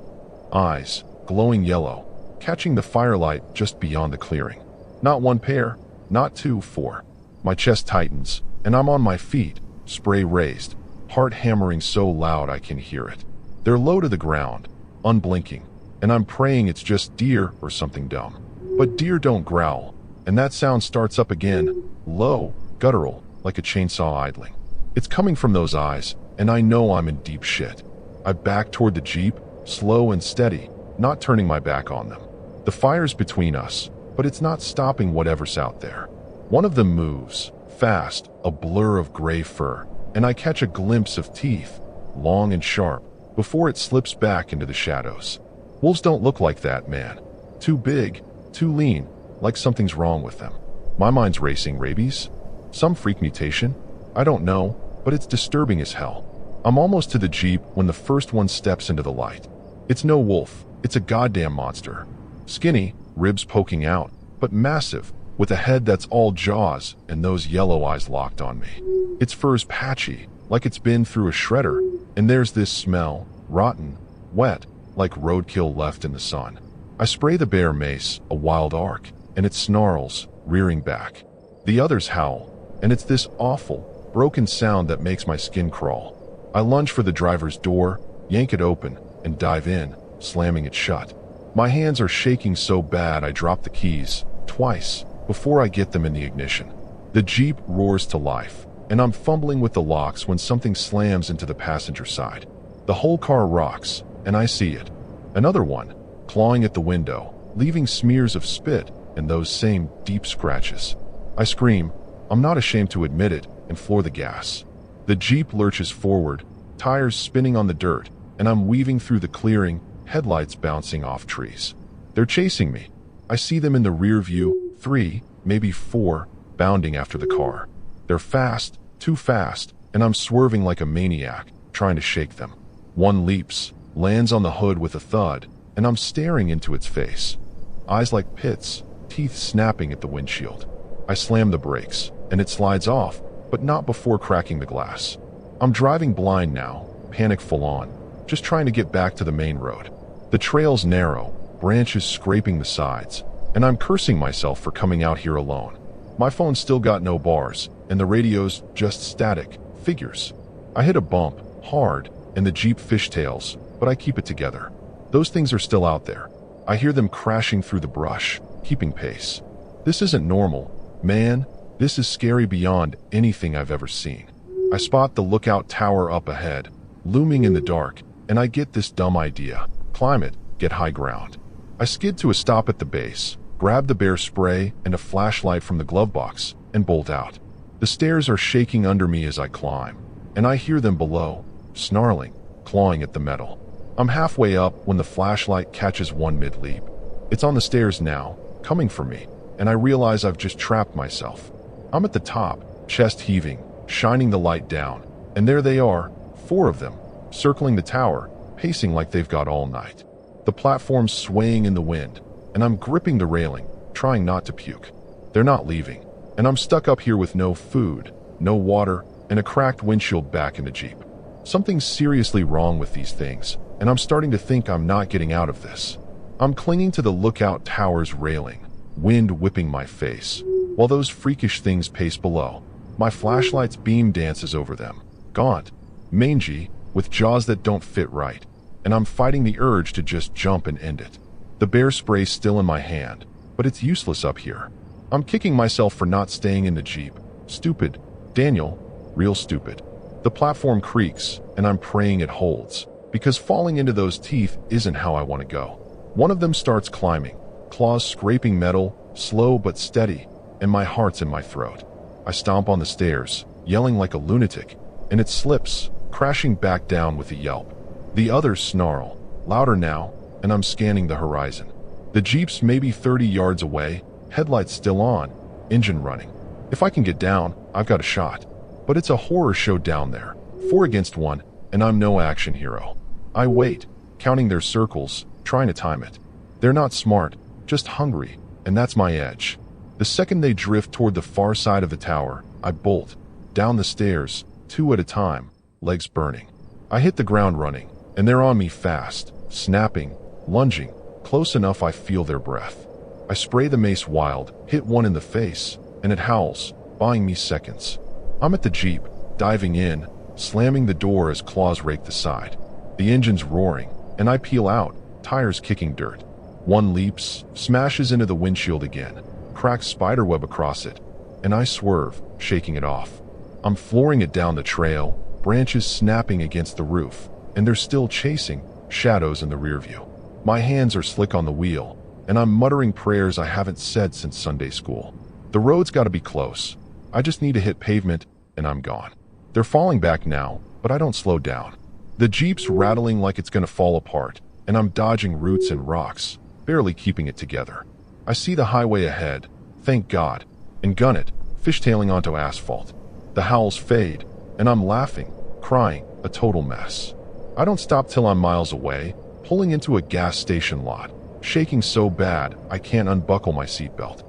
Eyes, glowing yellow, catching the firelight just beyond the clearing. Not one pair, not two, four. My chest tightens, and I'm on my feet, spray raised, heart hammering so loud I can hear it. They're low to the ground, unblinking, and I'm praying it's just deer or something dumb. But deer don't growl, and that sound starts up again, low, guttural, like a chainsaw idling. It's coming from those eyes, and I know I'm in deep shit. I back toward the Jeep, slow and steady, not turning my back on them. The fire's between us, but it's not stopping whatever's out there. One of them moves, fast, a blur of gray fur, and I catch a glimpse of teeth, long and sharp, before it slips back into the shadows. Wolves don't look like that, man. Too big, too lean, like something's wrong with them. My mind's racing. Rabies? Some freak mutation? I don't know, but it's disturbing as hell. I'm almost to the Jeep when the first one steps into the light. It's no wolf, it's a goddamn monster. Skinny, ribs poking out, but massive, with a head that's all jaws and those yellow eyes locked on me. Its fur's patchy, like it's been through a shredder, and there's this smell, rotten, wet, like roadkill left in the sun. I spray the bear mace, a wild arc, and it snarls, rearing back. The others howl, and it's this awful, broken sound that makes my skin crawl. I lunge for the driver's door, yank it open, and dive in, slamming it shut. My hands are shaking so bad I drop the keys, twice, before I get them in the ignition. The Jeep roars to life, and I'm fumbling with the locks when something slams into the passenger side. The whole car rocks, and I see it. Another one, clawing at the window, leaving smears of spit and those same deep scratches. I scream, I'm not ashamed to admit it, and floor the gas. The Jeep lurches forward, tires spinning on the dirt, and I'm weaving through the clearing, headlights bouncing off trees. They're chasing me. I see them in the rear view, 3, maybe 4, bounding after the car. They're fast, too fast, and I'm swerving like a maniac, trying to shake them. One leaps, lands on the hood with a thud, and I'm staring into its face. Eyes like pits, teeth snapping at the windshield. I slam the brakes, and it slides off, but not before cracking the glass. I'm driving blind now, panic full on, just trying to get back to the main road. The trail's narrow, branches scraping the sides, and I'm cursing myself for coming out here alone. My phone's still got no bars, and the radio's just static, figures. I hit a bump, hard, and the Jeep fishtails, but I keep it together. Those things are still out there. I hear them crashing through the brush, keeping pace. This isn't normal, man. This is scary beyond anything I've ever seen. I spot the lookout tower up ahead, looming in the dark, and I get this dumb idea. Climb it, get high ground. I skid to a stop at the base, grab the bear spray and a flashlight from the glove box, and bolt out. The stairs are shaking under me as I climb, and I hear them below, snarling, clawing at the metal. I'm halfway up when the flashlight catches one mid-leap. It's on the stairs now, coming for me, and I realize I've just trapped myself. I'm at the top, chest heaving, shining the light down, and there they are, 4 of them, circling the tower, pacing like they've got all night. The platform's swaying in the wind, and I'm gripping the railing, trying not to puke. They're not leaving, and I'm stuck up here with no food, no water, and a cracked windshield back in the Jeep. Something's seriously wrong with these things, and I'm starting to think I'm not getting out of this. I'm clinging to the lookout tower's railing, wind whipping my face, while those freakish things pace below. My flashlight's beam dances over them, gaunt, mangy, with jaws that don't fit right, and I'm fighting the urge to just jump and end it. The bear spray's still in my hand, but it's useless up here. I'm kicking myself for not staying in the Jeep. Stupid. Daniel, real stupid. The platform creaks, and I'm praying it holds, because falling into those teeth isn't how I want to go. One of them starts climbing, claws scraping metal, slow but steady, and my heart's in my throat. I stomp on the stairs, yelling like a lunatic, and it slips, crashing back down with a yelp. The others snarl, louder now, and I'm scanning the horizon. The Jeep's maybe 30 yards away, headlights still on, engine running. If I can get down, I've got a shot. But it's a horror show down there. 4 against 1, and I'm no action hero. I wait, counting their circles, trying to time it. They're not smart, just hungry, and that's my edge. The second they drift toward the far side of the tower, I bolt. Down the stairs, 2 at a time, legs burning. I hit the ground running, and they're on me fast, snapping, lunging, close enough I feel their breath. I spray the mace wild, hit one in the face, and it howls, buying me seconds. I'm at the Jeep, diving in, slamming the door as claws rake the side. The engine's roaring, and I peel out, tires kicking dirt. One leaps, smashes into the windshield again, cracks spiderweb across it, and I swerve, shaking it off. I'm flooring it down the trail, branches snapping against the roof, and they're still chasing, shadows in the rear view. My hands are slick on the wheel, and I'm muttering prayers I haven't said since Sunday school. The road's got to be close. I just need to hit pavement, and I'm gone. They're falling back now, but I don't slow down. The Jeep's rattling like it's going to fall apart, and I'm dodging roots and rocks, barely keeping it together. I see the highway ahead, thank God, and gun it, fishtailing onto asphalt. The howls fade, and I'm laughing, crying, a total mess. I don't stop till I'm miles away, pulling into a gas station lot, shaking so bad I can't unbuckle my seatbelt.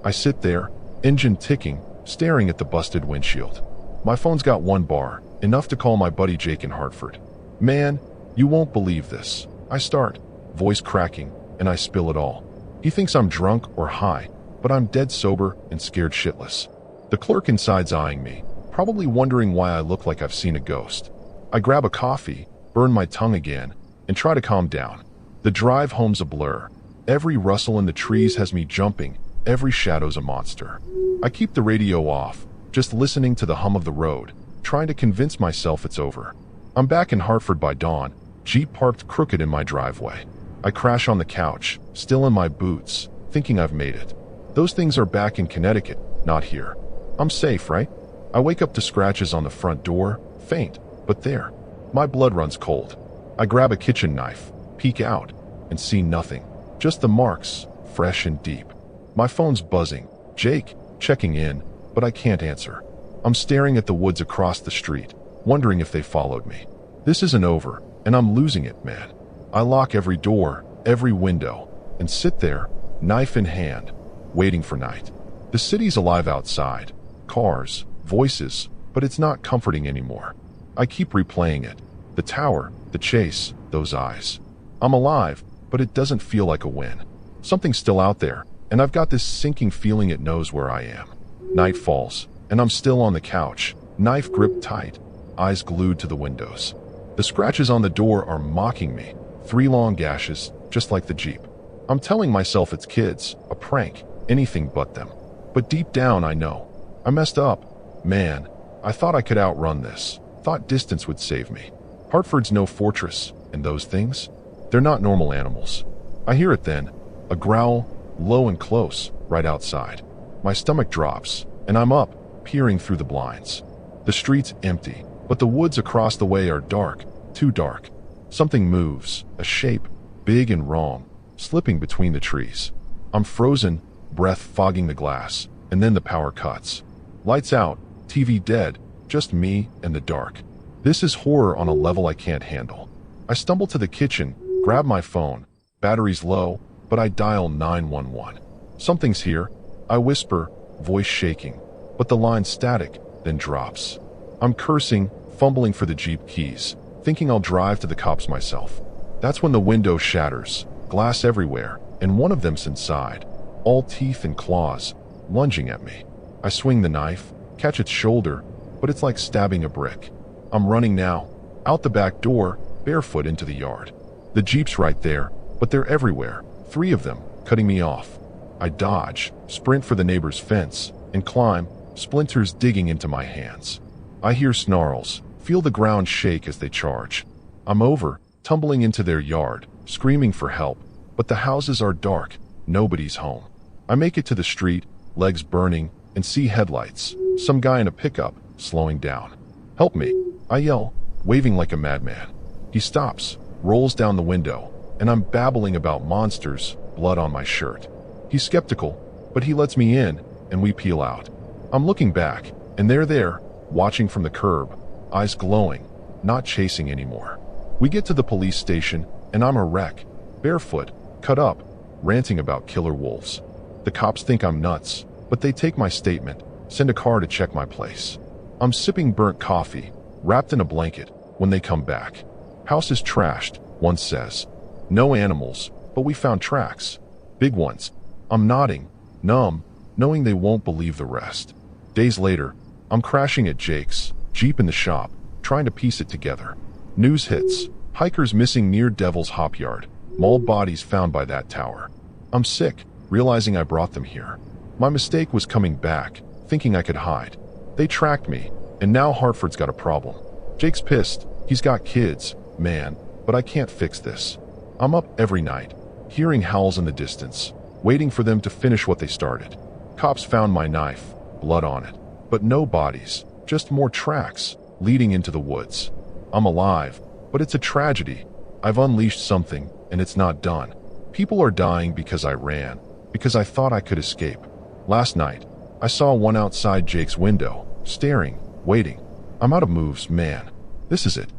I sit there, engine ticking, staring at the busted windshield. My phone's got 1 bar, enough to call my buddy Jake in Hartford. Man, you won't believe this. I start, voice cracking, and I spill it all. He thinks I'm drunk or high, but I'm dead sober and scared shitless. The clerk inside's eyeing me, probably wondering why I look like I've seen a ghost. I grab a coffee, burn my tongue again, and try to calm down. The drive home's a blur. Every rustle in the trees has me jumping, every shadow's a monster. I keep the radio off, just listening to the hum of the road, trying to convince myself it's over. I'm back in Hartford by dawn, Jeep parked crooked in my driveway. I crash on the couch, still in my boots, thinking I've made it. Those things are back in Connecticut, not here. I'm safe, right? I wake up to scratches on the front door, faint, but there. My blood runs cold. I grab a kitchen knife, peek out, and see nothing. Just the marks, fresh and deep. My phone's buzzing. Jake, checking in, but I can't answer. I'm staring at the woods across the street, wondering if they followed me. This isn't over, and I'm losing it, man. I lock every door, every window, and sit there, knife in hand, waiting for night. The city's alive outside. Cars, voices, but it's not comforting anymore. I keep replaying it. The tower, the chase, those eyes. I'm alive, but it doesn't feel like a win. Something's still out there, and I've got this sinking feeling it knows where I am. Night falls, and I'm still on the couch, knife gripped tight, eyes glued to the windows. The scratches on the door are mocking me, 3 long gashes, just like the Jeep. I'm telling myself it's kids, a prank, anything but them. But deep down I know. I messed up. Man, I thought I could outrun this. Thought distance would save me. Hartford's no fortress, and those things, they're not normal animals. I hear it then, a growl, low and close, right outside. My stomach drops, and I'm up, peering through the blinds. The street's empty, but the woods across the way are dark, too dark. Something moves, a shape, big and wrong, slipping between the trees. I'm frozen, breath fogging the glass, and then the power cuts. Lights out, TV dead, just me and the dark. This is horror on a level I can't handle. I stumble to the kitchen, grab my phone. Battery's low, but I dial 911. Something's here, I whisper, voice shaking, but the line's static, then drops. I'm cursing, fumbling for the Jeep keys, thinking I'll drive to the cops myself. That's when the window shatters, glass everywhere, and one of them's inside, all teeth and claws, lunging at me. I swing the knife, catch its shoulder, but it's like stabbing a brick. I'm running now, out the back door, barefoot into the yard. The Jeep's right there, but they're everywhere, 3 of them, cutting me off. I dodge, sprint for the neighbor's fence, and climb, splinters digging into my hands. I hear snarls, feel the ground shake as they charge. I'm over, tumbling into their yard, screaming for help, but the houses are dark, nobody's home. I make it to the street, legs burning, and see headlights, some guy in a pickup, slowing down. Help me, I yell, waving like a madman. He stops, rolls down the window, and I'm babbling about monsters, blood on my shirt. He's skeptical, but he lets me in, and we peel out. I'm looking back, and they're there, watching from the curb, eyes glowing, not chasing anymore. We get to the police station, and I'm a wreck, barefoot, cut up, ranting about killer wolves. The cops think I'm nuts, but they take my statement, send a car to check my place. I'm sipping burnt coffee, wrapped in a blanket, when they come back. House is trashed, one says. No animals, but we found tracks. Big ones. I'm nodding, numb, knowing they won't believe the rest. Days later, I'm crashing at Jake's, Jeep in the shop, trying to piece it together. News hits. Hikers missing near Devil's Hop Yard. Mauled bodies found by that tower. I'm sick, realizing I brought them here. My mistake was coming back, thinking I could hide. They tracked me, and now Hartford's got a problem. Jake's pissed. He's got kids, man, but I can't fix this. I'm up every night, hearing howls in the distance, waiting for them to finish what they started. Cops found my knife, blood on it, but no bodies, just more tracks, leading into the woods. I'm alive, but it's a tragedy. I've unleashed something, and it's not done. People are dying because I ran, because I thought I could escape. Last night, I saw one outside Jake's window, staring, waiting. I'm out of moves, man. This is it.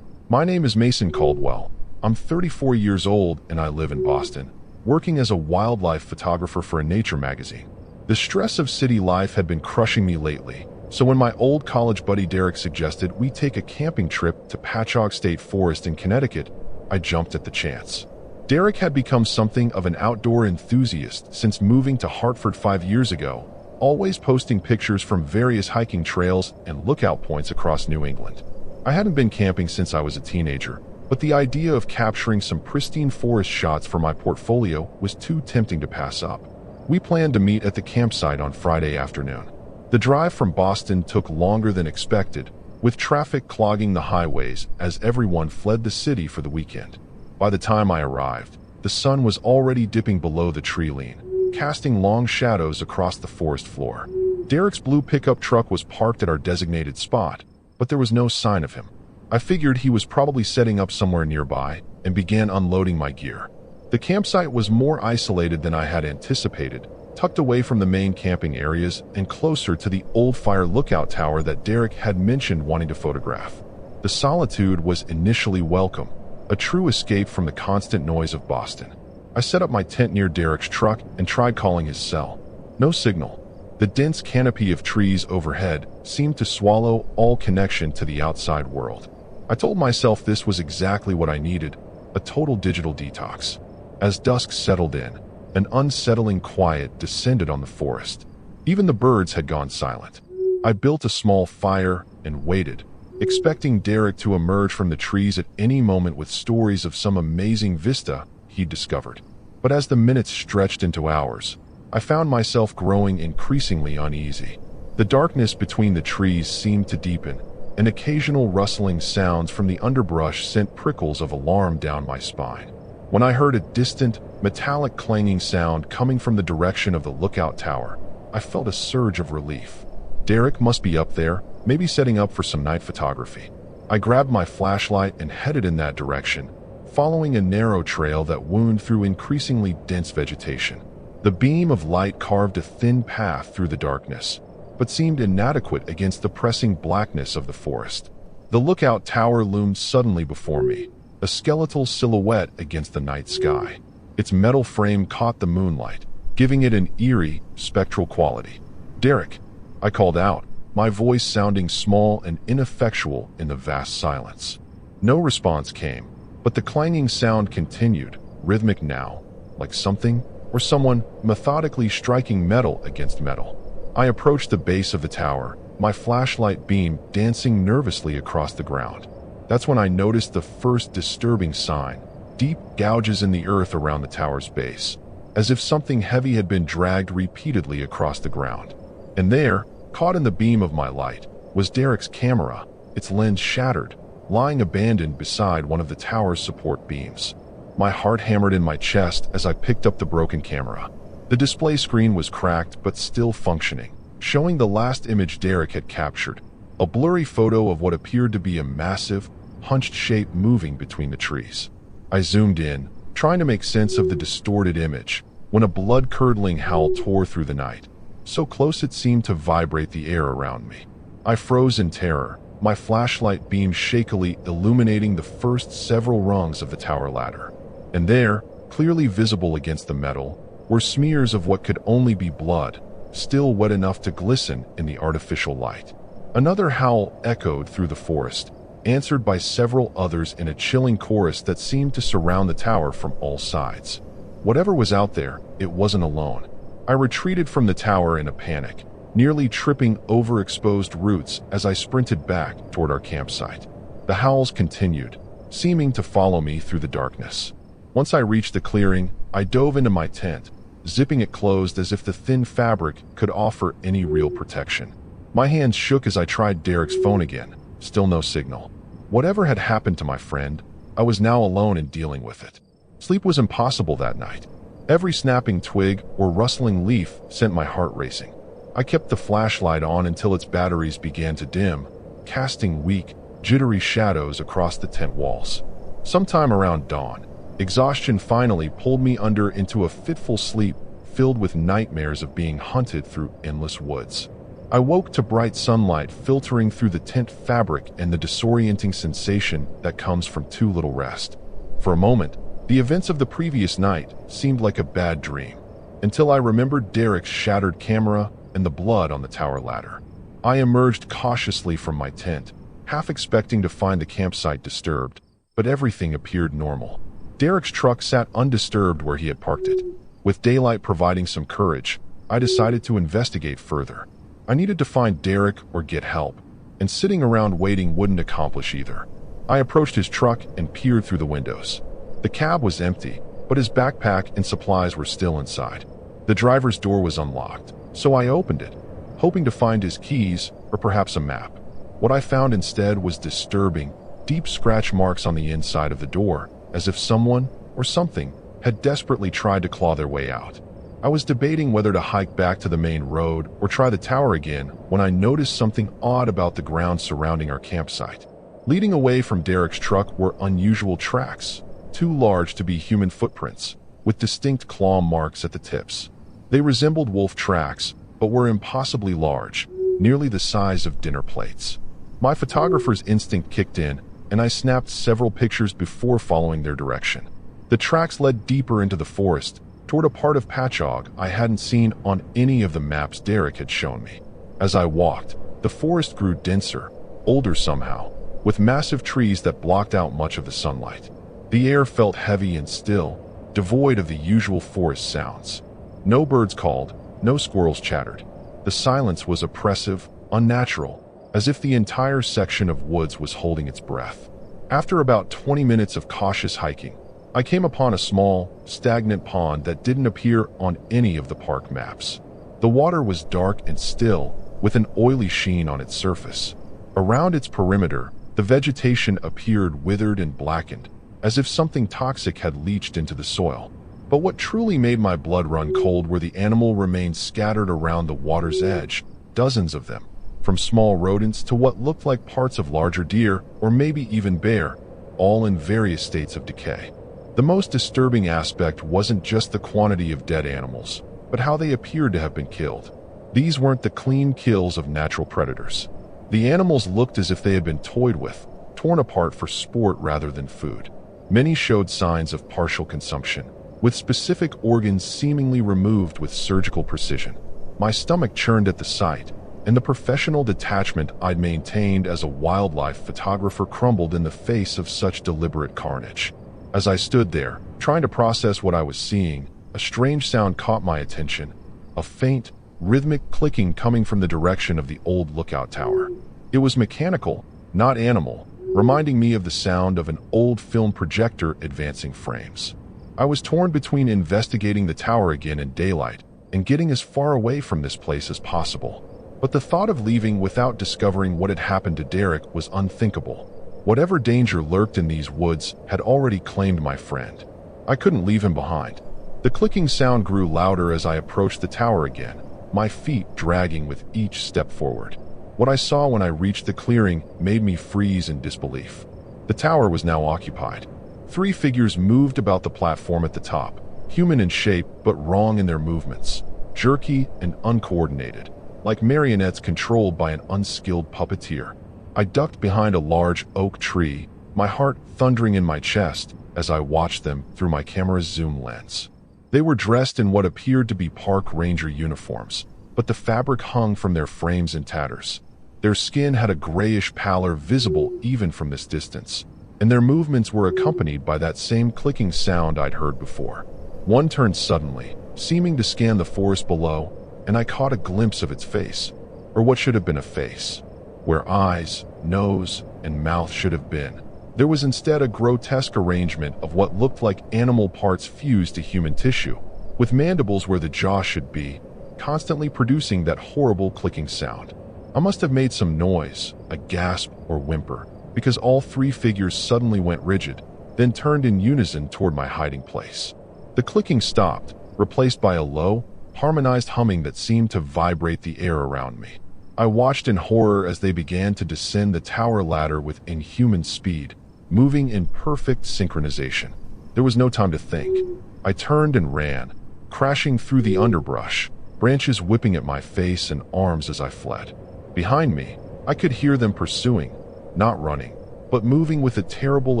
My name is Mason Caldwell. I'm 34 years old and I live in Boston, working as a wildlife photographer for a nature magazine. The stress of city life had been crushing me lately, so when my old college buddy Derek suggested we take a camping trip to Patchogue State Forest in Connecticut, I jumped at the chance. Derek had become something of an outdoor enthusiast since moving to Hartford 5 years ago, always posting pictures from various hiking trails and lookout points across New England. I hadn't been camping since I was a teenager, but the idea of capturing some pristine forest shots for my portfolio was too tempting to pass up. We planned to meet at the campsite on Friday afternoon. The drive from Boston took longer than expected, with traffic clogging the highways as everyone fled the city for the weekend. By the time I arrived, the sun was already dipping below the tree line, casting long shadows across the forest floor. Derek's blue pickup truck was parked at our designated spot, but there was no sign of him. I figured he was probably setting up somewhere nearby and began unloading my gear. The campsite was more isolated than I had anticipated, tucked away from the main camping areas and closer to the old fire lookout tower that Derek had mentioned wanting to photograph. The solitude was initially welcome, a true escape from the constant noise of Boston. I set up my tent near Derek's truck and tried calling his cell. No signal. The dense canopy of trees overhead seemed to swallow all connection to the outside world. I told myself this was exactly what I needed, a total digital detox. As dusk settled in, an unsettling quiet descended on the forest. Even the birds had gone silent. I built a small fire and waited, expecting Derek to emerge from the trees at any moment with stories of some amazing vista he'd discovered. But as the minutes stretched into hours, I found myself growing increasingly uneasy. The darkness between the trees seemed to deepen, and occasional rustling sounds from the underbrush sent prickles of alarm down my spine. When I heard a distant, metallic clanging sound coming from the direction of the lookout tower, I felt a surge of relief. Derek must be up there, maybe setting up for some night photography. I grabbed my flashlight and headed in that direction, following a narrow trail that wound through increasingly dense vegetation. The beam of light carved a thin path through the darkness, but seemed inadequate against the pressing blackness of the forest. The lookout tower loomed suddenly before me, a skeletal silhouette against the night sky. Its metal frame caught the moonlight, giving it an eerie, spectral quality. "Derek," I called out, my voice sounding small and ineffectual in the vast silence. No response came, but the clanging sound continued, rhythmic now, like something or someone methodically striking metal against metal. I approached the base of the tower, my flashlight beam dancing nervously across the ground. That's when I noticed the first disturbing sign, deep gouges in the earth around the tower's base, as if something heavy had been dragged repeatedly across the ground. And there, caught in the beam of my light, was Derek's camera, its lens shattered, lying abandoned beside one of the tower's support beams. My heart hammered in my chest as I picked up the broken camera. The display screen was cracked but still functioning, showing the last image Derek had captured, a blurry photo of what appeared to be a massive, hunched shape moving between the trees. I zoomed in, trying to make sense of the distorted image, when a blood-curdling howl tore through the night, so close it seemed to vibrate the air around me. I froze in terror, my flashlight beam shakily illuminating the first several rungs of the tower ladder. And there, clearly visible against the metal, were smears of what could only be blood, still wet enough to glisten in the artificial light. Another howl echoed through the forest, answered by several others in a chilling chorus that seemed to surround the tower from all sides. Whatever was out there, it wasn't alone. I retreated from the tower in a panic, nearly tripping over exposed roots as I sprinted back toward our campsite. The howls continued, seeming to follow me through the darkness. Once I reached the clearing, I dove into my tent, zipping it closed as if the thin fabric could offer any real protection. My hands shook as I tried Derek's phone again, still no signal. Whatever had happened to my friend, I was now alone in dealing with it. Sleep was impossible that night. Every snapping twig or rustling leaf sent my heart racing. I kept the flashlight on until its batteries began to dim, casting weak, jittery shadows across the tent walls. Sometime around dawn, exhaustion finally pulled me under into a fitful sleep filled with nightmares of being hunted through endless woods. I woke to bright sunlight filtering through the tent fabric and the disorienting sensation that comes from too little rest. For a moment, the events of the previous night seemed like a bad dream, until I remembered Derek's shattered camera and the blood on the tower ladder. I emerged cautiously from my tent, half expecting to find the campsite disturbed, but everything appeared normal. Derek's truck sat undisturbed where he had parked it. With daylight providing some courage, I decided to investigate further. I needed to find Derek or get help, and sitting around waiting wouldn't accomplish either. I approached his truck and peered through the windows. The cab was empty, but his backpack and supplies were still inside. The driver's door was unlocked, so I opened it, hoping to find his keys or perhaps a map. What I found instead was disturbing, deep scratch marks on the inside of the door, as if someone or something had desperately tried to claw their way out. I was debating whether to hike back to the main road or try the tower again when I noticed something odd about the ground surrounding our campsite. Leading away from Derek's truck were unusual tracks, too large to be human footprints, with distinct claw marks at the tips. They resembled wolf tracks, but were impossibly large, nearly the size of dinner plates. My photographer's instinct kicked in, and I snapped several pictures before following their direction. The tracks led deeper into the forest, toward a part of Patchogue I hadn't seen on any of the maps Derek had shown me. As I walked, the forest grew denser, older somehow, with massive trees that blocked out much of the sunlight. The air felt heavy and still, devoid of the usual forest sounds. No birds called, no squirrels chattered. The silence was oppressive, unnatural, as if the entire section of woods was holding its breath. After about 20 minutes of cautious hiking, I came upon a small, stagnant pond that didn't appear on any of the park maps. The water was dark and still, with an oily sheen on its surface. Around its perimeter, the vegetation appeared withered and blackened, as if something toxic had leached into the soil. But what truly made my blood run cold were the animal remains scattered around the water's edge, dozens of them, from small rodents to what looked like parts of larger deer or maybe even bear, all in various states of decay. The most disturbing aspect wasn't just the quantity of dead animals, but how they appeared to have been killed. These weren't the clean kills of natural predators. The animals looked as if they had been toyed with, torn apart for sport rather than food. Many showed signs of partial consumption, with specific organs seemingly removed with surgical precision. My stomach churned at the sight, and the professional detachment I'd maintained as a wildlife photographer crumbled in the face of such deliberate carnage. As I stood there, trying to process what I was seeing, a strange sound caught my attention, a faint, rhythmic clicking coming from the direction of the old lookout tower. It was mechanical, not animal, reminding me of the sound of an old film projector advancing frames. I was torn between investigating the tower again in daylight and getting as far away from this place as possible. But the thought of leaving without discovering what had happened to Derek was unthinkable. Whatever danger lurked in these woods had already claimed my friend. I couldn't leave him behind. The clicking sound grew louder as I approached the tower again, my feet dragging with each step forward. What I saw when I reached the clearing made me freeze in disbelief. The tower was now occupied. 3 figures moved about the platform at the top, human in shape but wrong in their movements, jerky and uncoordinated, like marionettes controlled by an unskilled puppeteer. I ducked behind a large oak tree, my heart thundering in my chest as I watched them through my camera's zoom lens. They were dressed in what appeared to be park ranger uniforms, but the fabric hung from their frames in tatters. Their skin had a grayish pallor visible even from this distance, and their movements were accompanied by that same clicking sound I'd heard before. One turned suddenly, seeming to scan the forest below, and I caught a glimpse of its face, or what should have been a face. Where eyes, nose, and mouth should have been, there was instead a grotesque arrangement of what looked like animal parts fused to human tissue, with mandibles where the jaw should be, constantly producing that horrible clicking sound. I must have made some noise, a gasp or whimper, because all 3 figures suddenly went rigid, then turned in unison toward my hiding place. The clicking stopped, replaced by a low, harmonized humming that seemed to vibrate the air around me. I watched in horror as they began to descend the tower ladder with inhuman speed, moving in perfect synchronization. There was no time to think. I turned and ran, crashing through the underbrush, branches whipping at my face and arms as I fled. Behind me, I could hear them pursuing, not running, but moving with a terrible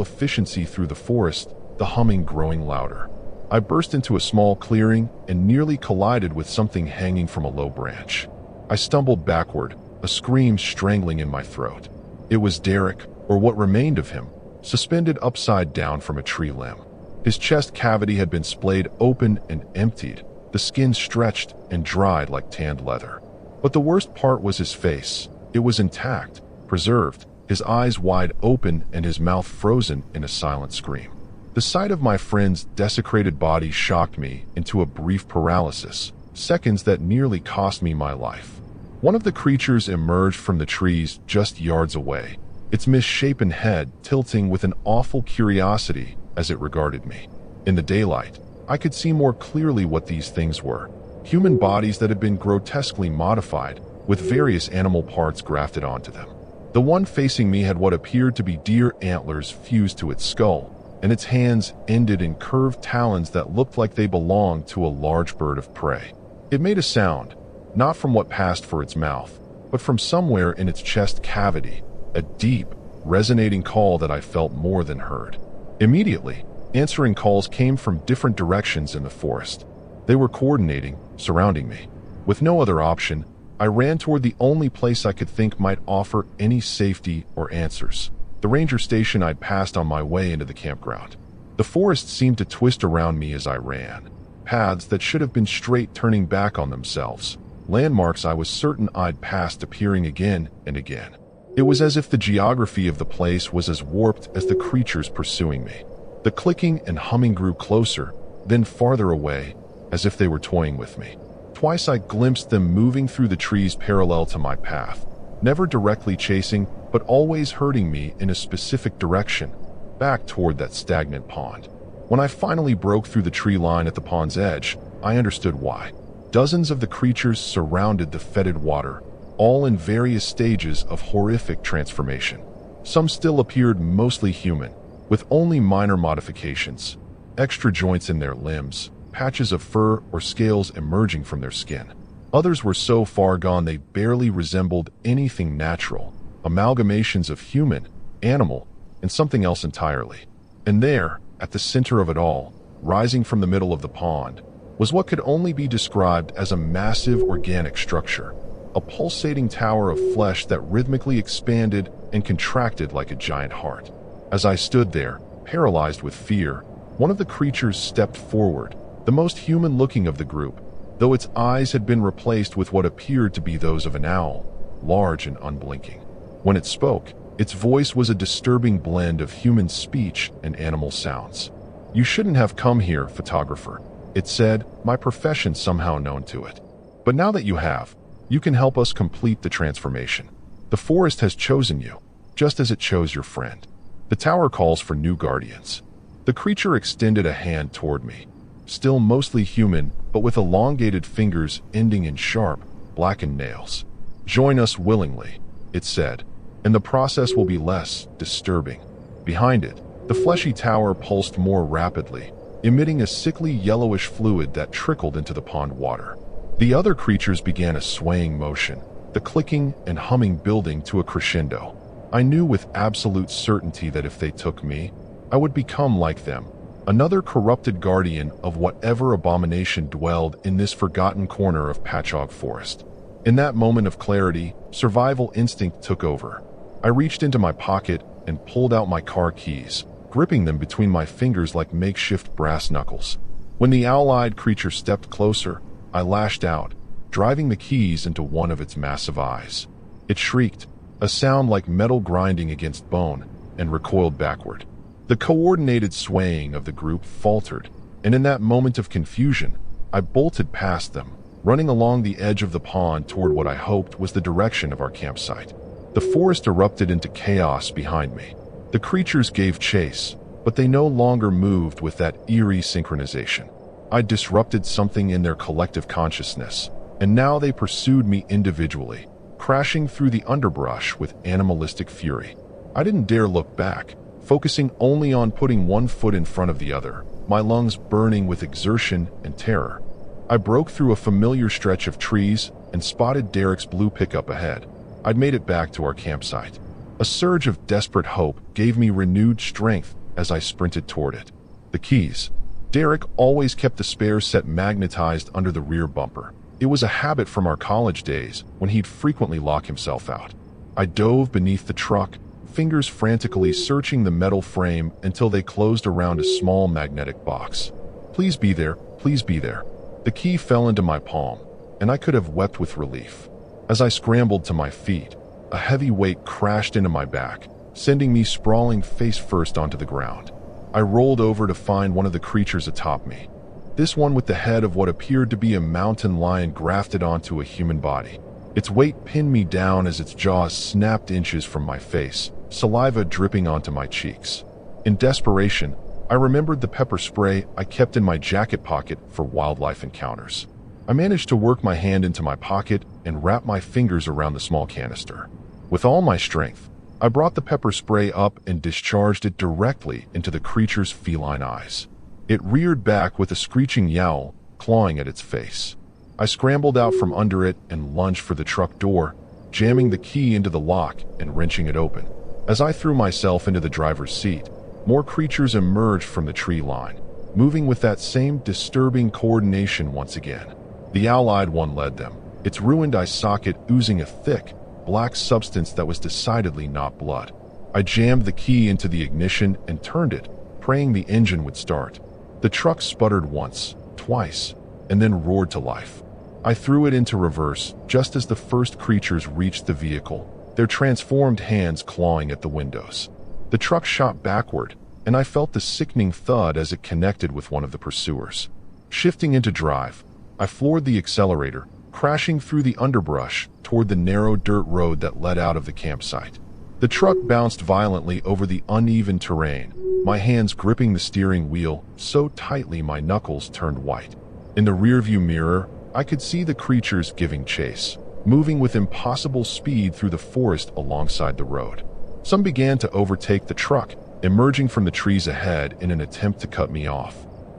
efficiency through the forest, the humming growing louder. I burst into a small clearing and nearly collided with something hanging from a low branch. I stumbled backward, a scream strangling in my throat. It was Derek, or what remained of him, suspended upside down from a tree limb. His chest cavity had been splayed open and emptied, the skin stretched and dried like tanned leather. But the worst part was his face. It was intact, preserved, his eyes wide open and his mouth frozen in a silent scream. The sight of my friend's desecrated body shocked me into a brief paralysis, seconds that nearly cost me my life. One of the creatures emerged from the trees just yards away, its misshapen head tilting with an awful curiosity as it regarded me. In the daylight, I could see more clearly what these things were. Human bodies that had been grotesquely modified, with various animal parts grafted onto them. The one facing me had what appeared to be deer antlers fused to its skull, and its hands ended in curved talons that looked like they belonged to a large bird of prey. It made a sound, not from what passed for its mouth, but from somewhere in its chest cavity, a deep, resonating call that I felt more than heard. Immediately, answering calls came from different directions in the forest. They were coordinating, surrounding me. With no other option, I ran toward the only place I could think might offer any safety or answers, the ranger station I'd passed on my way into the campground. The forest seemed to twist around me as I ran, paths that should have been straight turning back on themselves, landmarks I was certain I'd passed appearing again and again. It was as if the geography of the place was as warped as the creatures pursuing me. The clicking and humming grew closer, then farther away, as if they were toying with me. Twice I glimpsed them moving through the trees parallel to my path, never directly chasing, but always herding me in a specific direction, back toward that stagnant pond. When I finally broke through the tree line at the pond's edge, I understood why. Dozens of the creatures surrounded the fetid water, all in various stages of horrific transformation. Some still appeared mostly human, with only minor modifications, extra joints in their limbs, patches of fur or scales emerging from their skin. Others were so far gone they barely resembled anything natural, amalgamations of human, animal, and something else entirely. And there, at the center of it all, rising from the middle of the pond, was what could only be described as a massive organic structure, a pulsating tower of flesh that rhythmically expanded and contracted like a giant heart. As I stood there, paralyzed with fear, one of the creatures stepped forward, the most human-looking of the group, though its eyes had been replaced with what appeared to be those of an owl, large and unblinking. When it spoke, its voice was a disturbing blend of human speech and animal sounds. "You shouldn't have come here, photographer," it said, my profession somehow known to it. "But now that you have, you can help us complete the transformation. The forest has chosen you, just as it chose your friend. The tower calls for new guardians." The creature extended a hand toward me, still mostly human, but with elongated fingers ending in sharp, blackened nails. "Join us willingly," it said, "and the process will be less disturbing." Behind it, the fleshy tower pulsed more rapidly, emitting a sickly yellowish fluid that trickled into the pond water. The other creatures began a swaying motion, the clicking and humming building to a crescendo. I knew with absolute certainty that if they took me, I would become like them, another corrupted guardian of whatever abomination dwelled in this forgotten corner of Patchogue Forest. In that moment of clarity, survival instinct took over. I reached into my pocket and pulled out my car keys, gripping them between my fingers like makeshift brass knuckles. When the owl-eyed creature stepped closer, I lashed out, driving the keys into one of its massive eyes. It shrieked, a sound like metal grinding against bone, and recoiled backward. The coordinated swaying of the group faltered, and in that moment of confusion, I bolted past them, running along the edge of the pond toward what I hoped was the direction of our campsite. The forest erupted into chaos behind me. The creatures gave chase, but they no longer moved with that eerie synchronization. I disrupted something in their collective consciousness, and now they pursued me individually, crashing through the underbrush with animalistic fury. I didn't dare look back, focusing only on putting one foot in front of the other, my lungs burning with exertion and terror. I broke through a familiar stretch of trees and spotted Derek's blue pickup ahead. I'd made it back to our campsite. A surge of desperate hope gave me renewed strength as I sprinted toward it. The keys. Derek always kept the spare set magnetized under the rear bumper. It was a habit from our college days when he'd frequently lock himself out. I dove beneath the truck, fingers frantically searching the metal frame until they closed around a small magnetic box. Please be there, please be there. The key fell into my palm, and I could have wept with relief. As I scrambled to my feet, a heavy weight crashed into my back, sending me sprawling face first onto the ground. I rolled over to find one of the creatures atop me. This one with the head of what appeared to be a mountain lion grafted onto a human body. Its weight pinned me down as its jaws snapped inches from my face, saliva dripping onto my cheeks. In desperation, I remembered the pepper spray I kept in my jacket pocket for wildlife encounters. I managed to work my hand into my pocket and wrap my fingers around the small canister. With all my strength, I brought the pepper spray up and discharged it directly into the creature's feline eyes. It reared back with a screeching yowl, clawing at its face. I scrambled out from under it and lunged for the truck door, jamming the key into the lock and wrenching it open. As I threw myself into the driver's seat, more creatures emerged from the tree line, moving with that same disturbing coordination once again. The owl-eyed one led them, its ruined eye socket oozing a thick, black substance that was decidedly not blood. I jammed the key into the ignition and turned it, praying the engine would start. The truck sputtered once, twice, and then roared to life. I threw it into reverse just as the first creatures reached the vehicle, their transformed hands clawing at the windows. The truck shot backward, and I felt the sickening thud as it connected with one of the pursuers. Shifting into drive, I floored the accelerator, crashing through the underbrush toward the narrow dirt road that led out of the campsite. The truck bounced violently over the uneven terrain, my hands gripping the steering wheel so tightly my knuckles turned white. In the rearview mirror, I could see the creatures giving chase, moving with impossible speed through the forest alongside the road. Some began to overtake the truck, emerging from the trees ahead in an attempt to cut me off.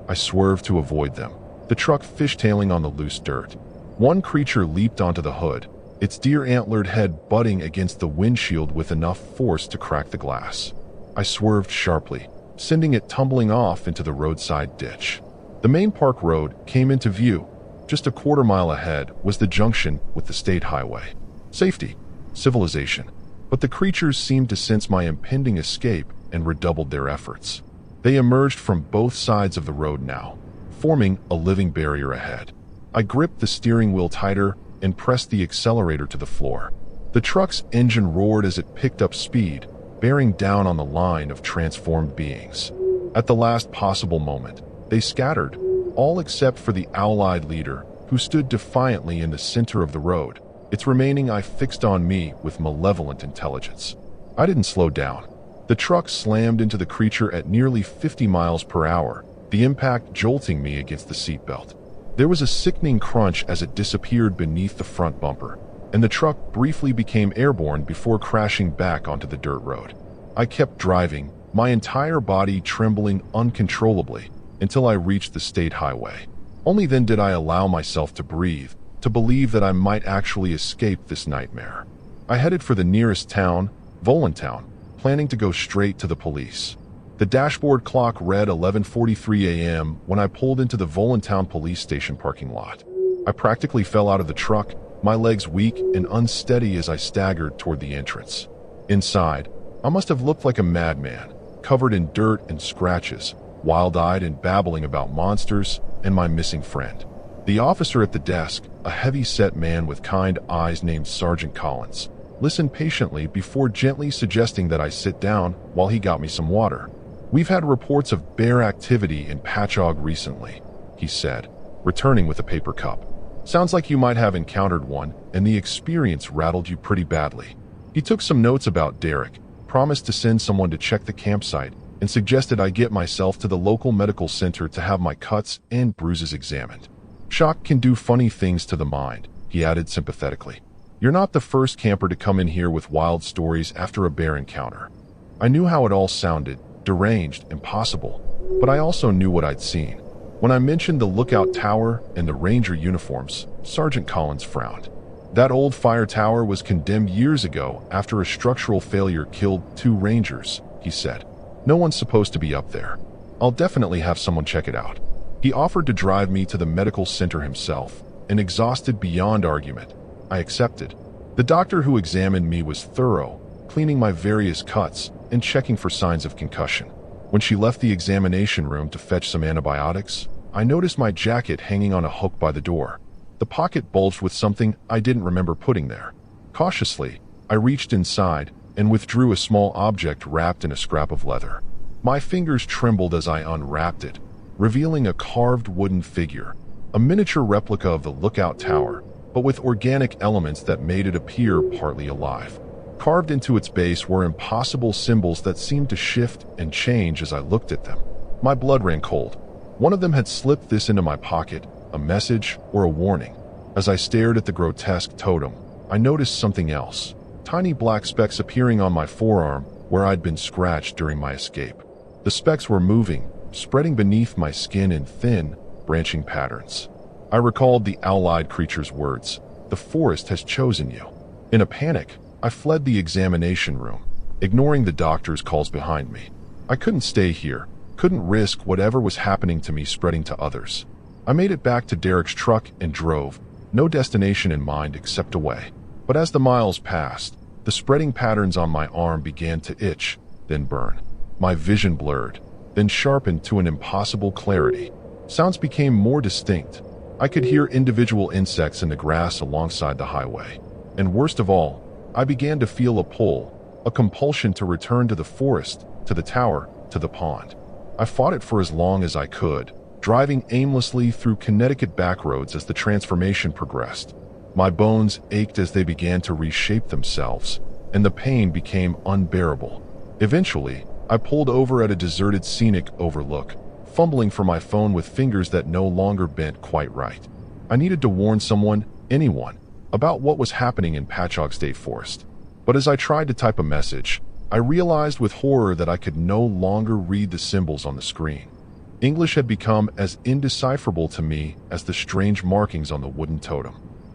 I swerved to avoid them, the truck fishtailing on the loose dirt. One creature leaped onto the hood, its deer-antlered head butting against the windshield with enough force to crack the glass. I swerved sharply, sending it tumbling off into the roadside ditch. The main park road came into view. Just a quarter-mile ahead was the junction with the state highway. Safety, civilization. But the creatures seemed to sense my impending escape and redoubled their efforts. They emerged from both sides of the road now, forming a living barrier ahead. I gripped the steering wheel tighter and pressed the accelerator to the floor. The truck's engine roared as it picked up speed, bearing down on the line of transformed beings. At the last possible moment, they scattered, all except for the owl-eyed leader, who stood defiantly in the center of the road, its remaining eye fixed on me with malevolent intelligence. I didn't slow down. The truck slammed into the creature at nearly 50 miles per hour, the impact jolting me against the seatbelt. There was a sickening crunch as it disappeared beneath the front bumper. and the truck briefly became airborne before crashing back onto the dirt road. I kept driving, my entire body trembling uncontrollably, until I reached the state highway. Only then did I allow myself to breathe, to believe that I might actually escape this nightmare. I headed for the nearest town, Volantown, planning to go straight to the police. The dashboard clock read 11:43 a.m. when I pulled into the Volantown police station parking lot. I practically fell out of the truck, my legs weak and unsteady as I staggered toward the entrance. Inside, I must have looked like a madman, covered in dirt and scratches, wild-eyed and babbling about monsters and my missing friend. The officer at the desk, a heavy-set man with kind eyes named Sergeant Collins, listened patiently before gently suggesting that I sit down while he got me some water. "We've had reports of bear activity in Patchogue recently," he said, returning with a paper cup. "Sounds like you might have encountered one, and the experience rattled you pretty badly." He took some notes about Derek, promised to send someone to check the campsite, and suggested I get myself to the local medical center to have my cuts and bruises examined. "Shock can do funny things to the mind," he added sympathetically. "You're not the first camper to come in here with wild stories after a bear encounter." I knew how it all sounded, deranged, impossible, but I also knew what I'd seen. When I mentioned the lookout tower and the ranger uniforms, Sergeant Collins frowned. "That old fire tower was condemned years ago after a structural failure killed 2 rangers," he said. "No one's supposed to be up there. I'll definitely have someone check it out." He offered to drive me to the medical center himself, and exhausted beyond argument, I accepted. The doctor who examined me was thorough, cleaning my various cuts and checking for signs of concussion. When she left the examination room to fetch some antibiotics, I noticed my jacket hanging on a hook by the door. The pocket bulged with something I didn't remember putting there. Cautiously, I reached inside and withdrew a small object wrapped in a scrap of leather. My fingers trembled as I unwrapped it, revealing a carved wooden figure, a miniature replica of the lookout tower, but with organic elements that made it appear partly alive. Carved into its base were impossible symbols that seemed to shift and change as I looked at them. My blood ran cold. One of them had slipped this into my pocket, a message or a warning. As I stared at the grotesque totem, I noticed something else. Tiny black specks appearing on my forearm where I'd been scratched during my escape. The specks were moving, spreading beneath my skin in thin, branching patterns. I recalled the owl-eyed creature's words, "The forest has chosen you." In a panic, I fled the examination room, ignoring the doctor's calls behind me. I couldn't stay here, couldn't risk whatever was happening to me spreading to others. I made it back to Derek's truck and drove, no destination in mind except away. But as the miles passed, the spreading patterns on my arm began to itch, then burn. My vision blurred, then sharpened to an impossible clarity. Sounds became more distinct. I could hear individual insects in the grass alongside the highway. And worst of all, I began to feel a pull, a compulsion to return to the forest, to the tower, to the pond. I fought it for as long as I could, driving aimlessly through Connecticut backroads as the transformation progressed. My bones ached as they began to reshape themselves, and the pain became unbearable. Eventually, I pulled over at a deserted scenic overlook, fumbling for my phone with fingers that no longer bent quite right. I needed to warn someone, anyone, about what was happening in Patchogue State Forest. But as I tried to type a message, I realized with horror that I could no longer read the symbols on the screen. English had become as indecipherable to me as the strange markings on the wooden totem.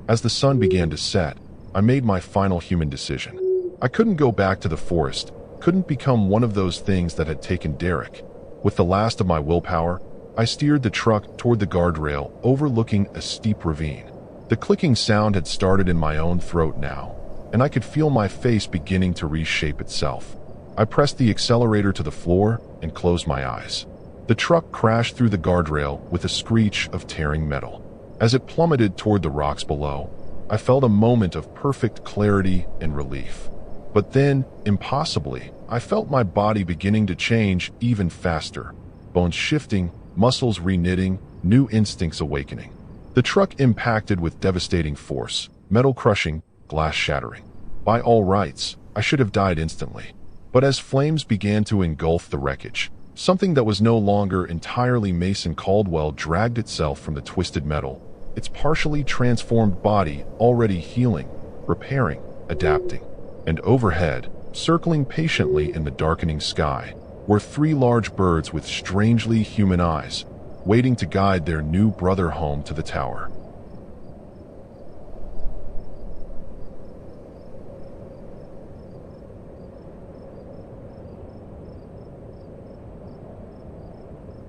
As the sun began to set, I made my final human decision. I couldn't go back to the forest, couldn't become one of those things that had taken Derek. With the last of my willpower, I steered the truck toward the guardrail overlooking a steep ravine. The clicking sound had started in my own throat now, and I could feel my face beginning to reshape itself. I pressed the accelerator to the floor and closed my eyes. The truck crashed through the guardrail with a screech of tearing metal. As it plummeted toward the rocks below, I felt a moment of perfect clarity and relief. But then, impossibly, I felt my body beginning to change even faster. Bones shifting, muscles reknitting, new instincts awakening. The truck impacted with devastating force, metal crushing, glass shattering. By all rights, I should have died instantly. But as flames began to engulf the wreckage, something that was no longer entirely Mason Caldwell dragged itself from the twisted metal, its partially transformed body already healing, repairing, adapting. And overhead, circling patiently in the darkening sky, were three large birds with strangely human eyes, waiting to guide their new brother home to the tower.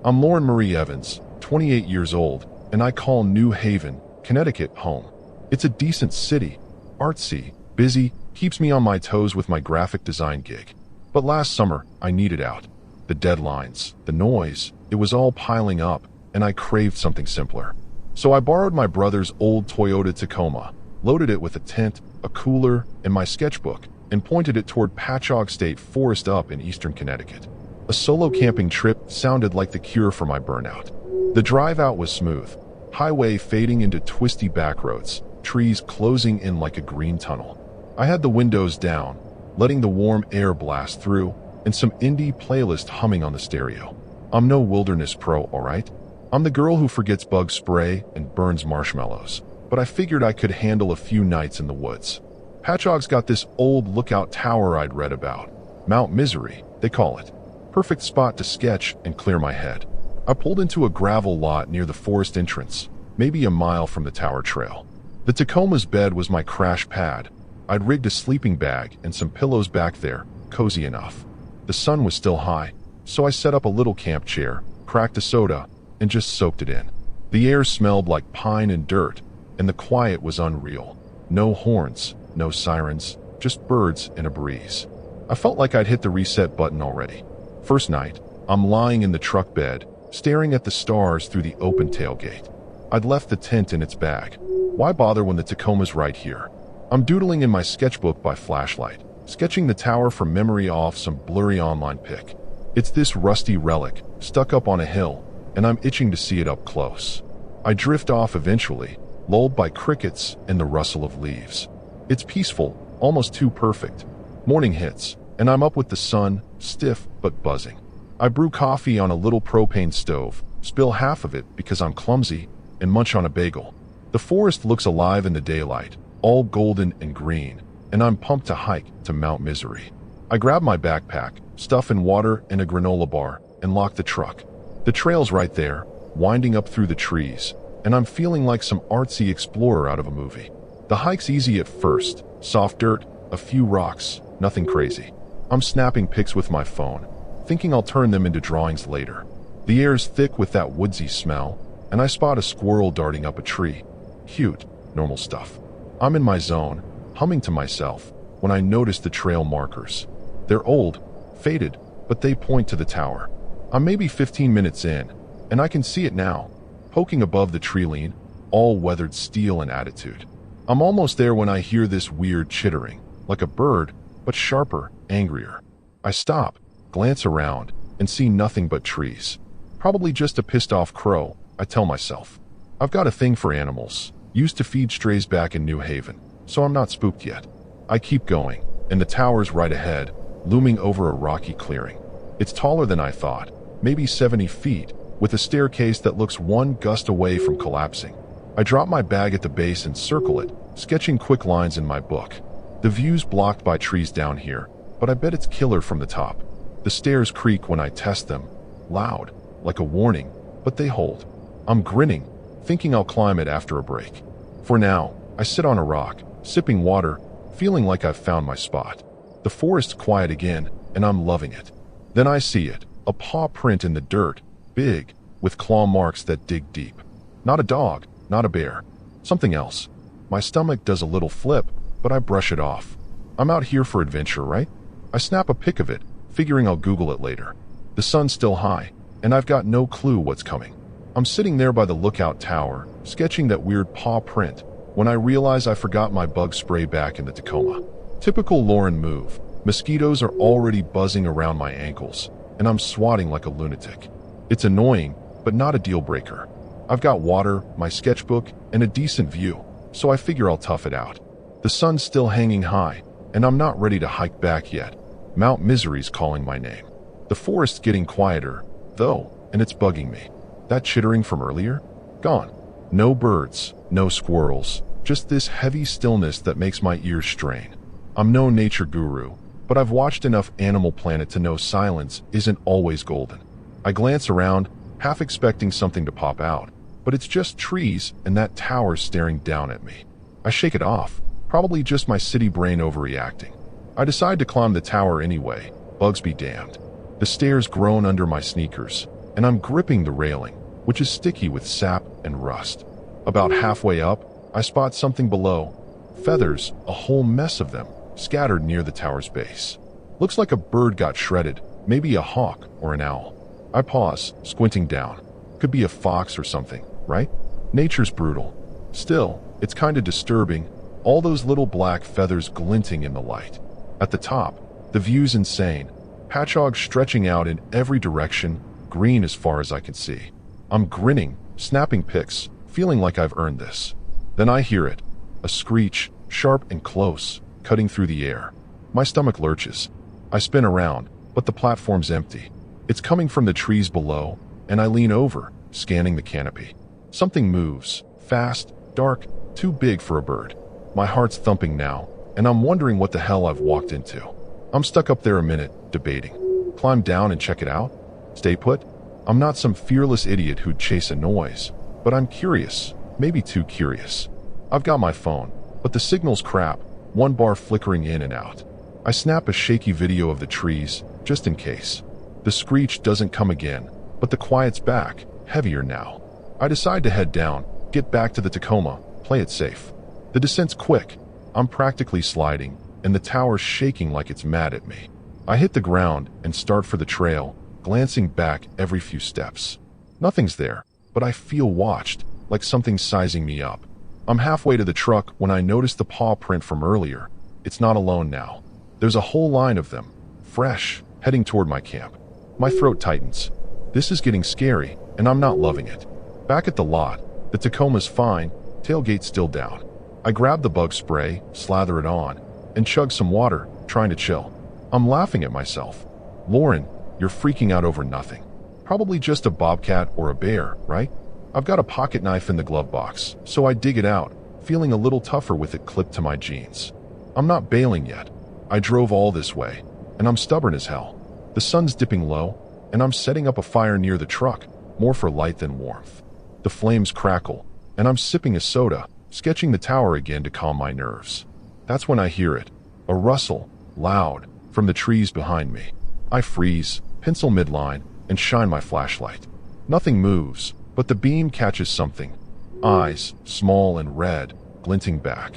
I'm Lauren Marie Evans, 28 years old, and I call New Haven, Connecticut, home. It's a decent city, artsy, busy, keeps me on my toes with my graphic design gig. But last summer, I needed out. The deadlines, the noise, it was all piling up, and I craved something simpler. So I borrowed my brother's old Toyota Tacoma, loaded it with a tent, a cooler, and my sketchbook, and pointed it toward Patchogue State Forest up in eastern Connecticut. A solo camping trip sounded like the cure for my burnout. The drive out was smooth, highway fading into twisty back roads, trees closing in like a green tunnel. I had the windows down, letting the warm air blast through, and some indie playlist humming on the stereo. I'm no wilderness pro, alright? I'm the girl who forgets bug spray and burns marshmallows, but I figured I could handle a few nights in the woods. Patchogue's got this old lookout tower I'd read about. Mount Misery, they call it. Perfect spot to sketch and clear my head. I pulled into a gravel lot near the forest entrance, maybe a mile from the tower trail. The Tacoma's bed was my crash pad. I'd rigged a sleeping bag and some pillows back there, cozy enough. The sun was still high, so I set up a little camp chair, cracked a soda, and just soaked it in. The air smelled like pine and dirt, and the quiet was unreal. No horns, no sirens, just birds and a breeze. I felt like I'd hit the reset button already. First night, I'm lying in the truck bed, staring at the stars through the open tailgate. I'd left the tent in its bag. Why bother when the Tacoma's right here? I'm doodling in my sketchbook by flashlight, sketching the tower from memory off some blurry online pic. It's this rusty relic, stuck up on a hill, and I'm itching to see it up close. I drift off eventually, lulled by crickets and the rustle of leaves. It's peaceful, almost too perfect. Morning hits, and I'm up with the sun, stiff but buzzing. I brew coffee on a little propane stove, spill half of it because I'm clumsy, and munch on a bagel. The forest looks alive in the daylight, all golden and green, and I'm pumped to hike to Mount Misery. I grab my backpack, stuff and water and a granola bar, and lock the truck. The trail's right there, winding up through the trees, and I'm feeling like some artsy explorer out of a movie. The hike's easy at first, soft dirt, a few rocks, nothing crazy. I'm snapping pics with my phone, thinking I'll turn them into drawings later. The air's thick with that woodsy smell, and I spot a squirrel darting up a tree. Cute, normal stuff. I'm in my zone, humming to myself, when I notice the trail markers. They're old, faded, but they point to the tower. I'm maybe 15 minutes in, and I can see it now, poking above the tree line, all weathered steel and attitude. I'm almost there when I hear this weird chittering, like a bird, but sharper, angrier. I stop, glance around, and see nothing but trees. Probably just a pissed-off crow, I tell myself. I've got a thing for animals, used to feed strays back in New Haven, so I'm not spooked yet. I keep going, and the tower's right ahead, looming over a rocky clearing. It's taller than I thought, maybe 70 feet, with a staircase that looks one gust away from collapsing. I drop my bag at the base and circle it, sketching quick lines in my book. The view's blocked by trees down here, but I bet it's killer from the top. The stairs creak when I test them, loud, like a warning, but they hold. I'm grinning, thinking I'll climb it after a break. For now, I sit on a rock, sipping water, feeling like I've found my spot. The forest's quiet again, and I'm loving it. Then I see it, a paw print in the dirt, big, with claw marks that dig deep. Not a dog, not a bear, something else. My stomach does a little flip, but I brush it off. I'm out here for adventure, right? I snap a pic of it, figuring I'll Google it later. The sun's still high, and I've got no clue what's coming. I'm sitting there by the lookout tower, sketching that weird paw print, when I realize I forgot my bug spray back in the Tacoma. Typical Lauren move. Mosquitoes are already buzzing around my ankles, and I'm swatting like a lunatic. It's annoying, but not a deal breaker. I've got water, my sketchbook, and a decent view, so I figure I'll tough it out. The sun's still hanging high, and I'm not ready to hike back yet. Mount Misery's calling my name. The forest's getting quieter, though, and it's bugging me. That chittering from earlier? Gone. No birds, no squirrels, just this heavy stillness that makes my ears strain. I'm no nature guru, but I've watched enough Animal Planet to know silence isn't always golden. I glance around, half expecting something to pop out, but it's just trees and that tower staring down at me. I shake it off, probably just my city brain overreacting. I decide to climb the tower anyway, bugs be damned. The stairs groan under my sneakers, and I'm gripping the railing, which is sticky with sap and rust. About halfway up, I spot something below. Feathers, a whole mess of them, scattered near the tower's base. Looks like a bird got shredded, maybe a hawk or an owl. I pause, squinting down. Could be a fox or something, right? Nature's brutal. Still, it's kinda disturbing, all those little black feathers glinting in the light. At the top, the view's insane. Patchogue stretching out in every direction, green as far as I can see. I'm grinning, snapping pics, feeling like I've earned this. Then I hear it, a screech, sharp and close, cutting through the air. My stomach lurches. I spin around, but the platform's empty. It's coming from the trees below, and I lean over, scanning the canopy. Something moves, fast, dark, too big for a bird. My heart's thumping now, and I'm wondering what the hell I've walked into. I'm stuck up there a minute, debating. Climb down and check it out? Stay put? I'm not some fearless idiot who'd chase a noise, but I'm curious, maybe too curious. I've got my phone, but the signal's crap, one bar flickering in and out. I snap a shaky video of the trees, just in case. The screech doesn't come again, but the quiet's back, heavier now. I decide to head down, get back to the Tacoma, play it safe. The descent's quick. I'm practically sliding, and the tower's shaking like it's mad at me. I hit the ground and start for the trail, glancing back every few steps. Nothing's there, but I feel watched, like something's sizing me up. I'm halfway to the truck when I notice the paw print from earlier. It's not alone now. There's a whole line of them, fresh, heading toward my camp. My throat tightens. This is getting scary, and I'm not loving it. Back at the lot, the Tacoma's fine, tailgate still down. I grab the bug spray, slather it on, and chug some water, trying to chill. I'm laughing at myself. Lauren, you're freaking out over nothing. Probably just a bobcat or a bear, right? I've got a pocket knife in the glove box, so I dig it out, feeling a little tougher with it clipped to my jeans. I'm not bailing yet. I drove all this way, and I'm stubborn as hell. The sun's dipping low, and I'm setting up a fire near the truck, more for light than warmth. The flames crackle, and I'm sipping a soda, sketching the tower again to calm my nerves. That's when I hear it, a rustle, loud, from the trees behind me. I freeze, pencil midline, and shine my flashlight. Nothing moves, but the beam catches something. Eyes, small and red, glinting back.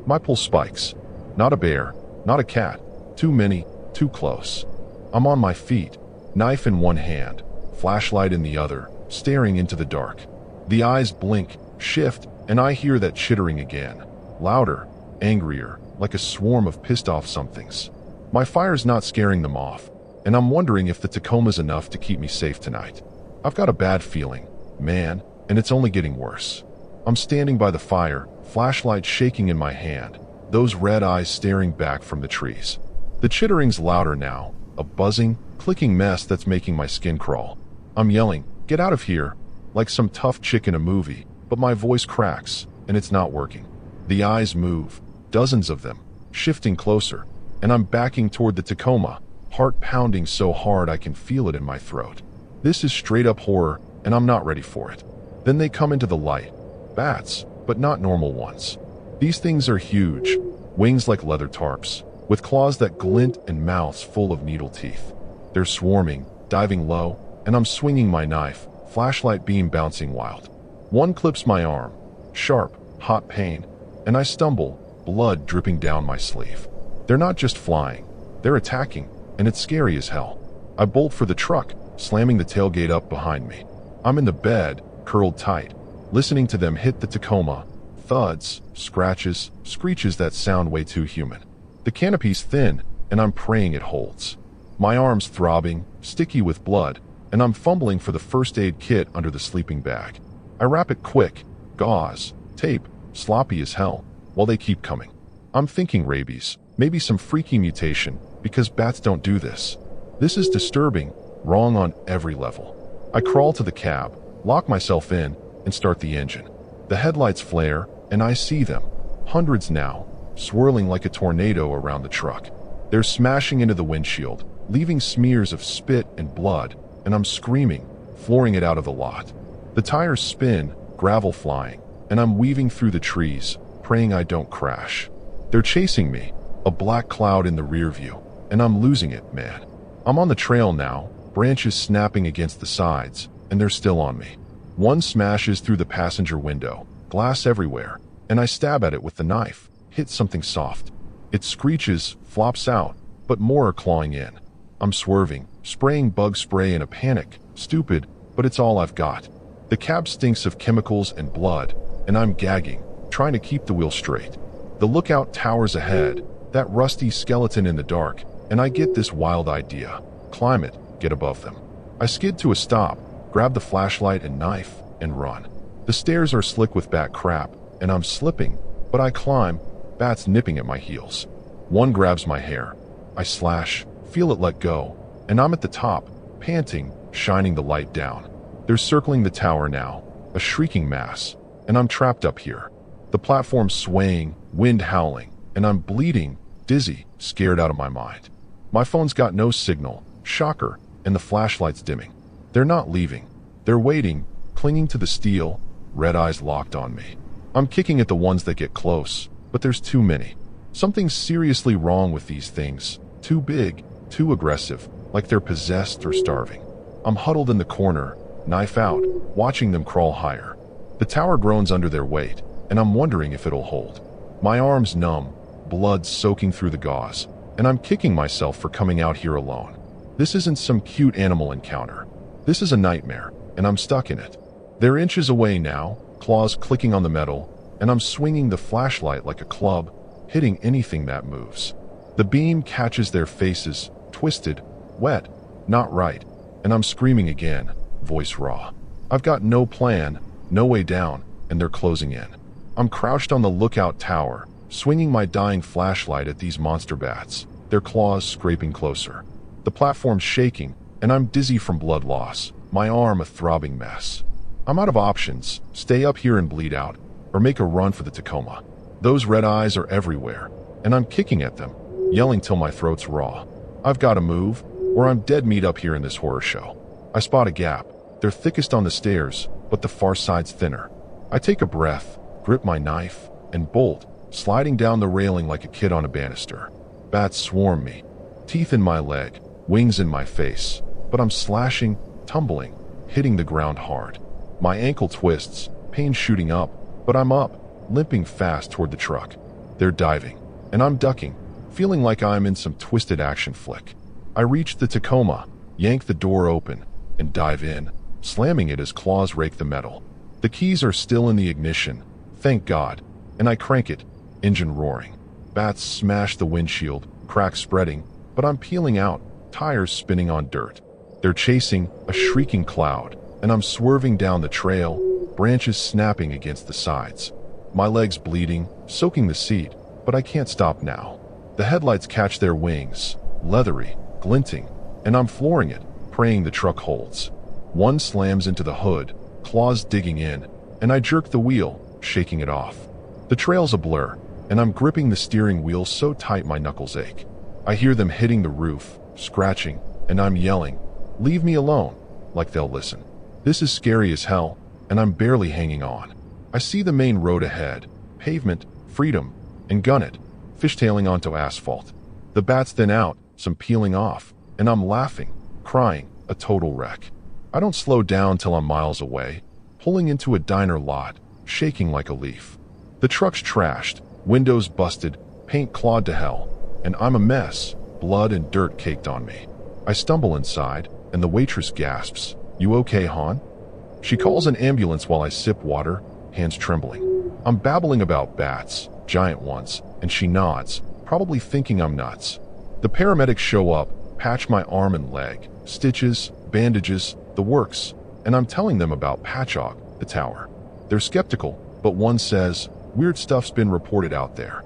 My pulse spikes. Not a bear, not a cat. Too many, too close. I'm on my feet, knife in one hand, flashlight in the other, staring into the dark. The eyes blink, shift, and I hear that chittering again. Louder, angrier, like a swarm of pissed-off somethings. My fire's not scaring them off, and I'm wondering if the Tacoma's enough to keep me safe tonight. I've got a bad feeling, man, and it's only getting worse. I'm standing by the fire, flashlight shaking in my hand, those red eyes staring back from the trees. The chittering's louder now, a buzzing, clicking mess that's making my skin crawl. I'm yelling, "Get out of here," like some tough chick in a movie, but my voice cracks, and it's not working. The eyes move, dozens of them, shifting closer, and I'm backing toward the Tacoma, heart pounding so hard I can feel it in my throat. This is straight up horror, and I'm not ready for it. Then they come into the light. Bats, but not normal ones. These things are huge, wings like leather tarps, with claws that glint and mouths full of needle teeth. They're swarming, diving low, and I'm swinging my knife, flashlight beam bouncing wild. One clips my arm, sharp, hot pain, and I stumble, blood dripping down my sleeve. They're not just flying, they're attacking, and it's scary as hell. I bolt for the truck, slamming the tailgate up behind me. I'm in the bed, curled tight, listening to them hit the Tacoma. Thuds, scratches, screeches that sound way too human. The canopy's thin, and I'm praying it holds. My arm's throbbing, sticky with blood, and I'm fumbling for the first aid kit under the sleeping bag. I wrap it quick, gauze, tape, sloppy as hell, while they keep coming. I'm thinking rabies, maybe some freaky mutation, because bats don't do this. This is disturbing, wrong on every level. I crawl to the cab, lock myself in, and start the engine. The headlights flare, and I see them, Hundreds now, swirling like a tornado around the truck. They're smashing into the windshield, leaving smears of spit and blood, and I'm screaming, flooring it out of the lot. The tires spin, gravel flying, and I'm weaving through the trees, praying I don't crash. They're chasing me, a black cloud in the rear view, and I'm losing it, man. I'm on the trail now, branches snapping against the sides, and they're still on me. One smashes through the passenger window, glass everywhere, and I stab at it with the knife, hit something soft. It screeches, flops out, but more are clawing in. I'm swerving, spraying bug spray in a panic, stupid, but it's all I've got. The cab stinks of chemicals and blood, and I'm gagging, trying to keep the wheel straight. The lookout towers ahead, that rusty skeleton in the dark, and I get this wild idea. Climb it, get above them. I skid to a stop, grab the flashlight and knife, and run. The stairs are slick with bat crap, and I'm slipping, but I climb, bats nipping at my heels. One grabs my hair. I slash, feel it let go, and I'm at the top, panting, shining the light down. They're circling the tower now, a shrieking mass, and I'm trapped up here. The platform swaying, wind howling, and I'm bleeding, dizzy, scared out of my mind. My phone's got no signal, shocker, and the flashlight's dimming. They're not leaving. They're waiting, clinging to the steel, red eyes locked on me. I'm kicking at the ones that get close, but there's too many. Something's seriously wrong with these things. Too big, too aggressive, like they're possessed or starving. I'm huddled in the corner, knife out, watching them crawl higher. The tower groans under their weight, and I'm wondering if it'll hold. My arms numb, blood soaking through the gauze, and I'm kicking myself for coming out here alone. This isn't some cute animal encounter. This is a nightmare, and I'm stuck in it. They're inches away now, claws clicking on the metal, and I'm swinging the flashlight like a club, hitting anything that moves. The beam catches their faces, twisted, wet, not right, and I'm screaming again, voice raw. I've got no plan, no way down, and they're closing in. I'm crouched on the lookout tower, swinging my dying flashlight at these monster bats, their claws scraping closer. The platform's shaking, and I'm dizzy from blood loss, my arm a throbbing mess. I'm out of options, stay up here and bleed out, or make a run for the Tacoma. Those red eyes are everywhere, and I'm kicking at them, yelling till my throat's raw. I've got to move, or I'm dead meat up here in this horror show. I spot a gap. They're thickest on the stairs, but the far side's thinner. I take a breath, grip my knife, and bolt, sliding down the railing like a kid on a banister. Bats swarm me, teeth in my leg, wings in my face, but I'm slashing, tumbling, hitting the ground hard. My ankle twists, pain shooting up, but I'm up, limping fast toward the truck. They're diving, and I'm ducking, feeling like I'm in some twisted action flick. I reach the Tacoma, yank the door open, and dive in, slamming it as claws rake the metal. The keys are still in the ignition, thank God, and I crank it, engine roaring. Bats smash the windshield, cracks spreading, but I'm peeling out, tires spinning on dirt. They're chasing a shrieking cloud, and I'm swerving down the trail, branches snapping against the sides. My legs bleeding, soaking the seat, but I can't stop now. The headlights catch their wings, leathery, glinting, and I'm flooring it, praying the truck holds. One slams into the hood, claws digging in, and I jerk the wheel, shaking it off. The trail's a blur, and I'm gripping the steering wheel so tight my knuckles ache. I hear them hitting the roof, scratching, and I'm yelling, "Leave me alone," like they'll listen. This is scary as hell, and I'm barely hanging on. I see the main road ahead, pavement, freedom, and gun it, fishtailing onto asphalt. The bats thin out, some peeling off, and I'm laughing, crying, a total wreck. I don't slow down till I'm miles away, pulling into a diner lot, shaking like a leaf. The truck's trashed, windows busted, paint clawed to hell, and I'm a mess, blood and dirt caked on me. I stumble inside, and the waitress gasps, "You okay, hon?" She calls an ambulance while I sip water, hands trembling. I'm babbling about bats, giant ones, and she nods, probably thinking I'm nuts. The paramedics show up, patch my arm and leg, stitches, bandages, the works, and I'm telling them about Patchogue, the tower. They're skeptical, but one says, "Weird stuff's been reported out there."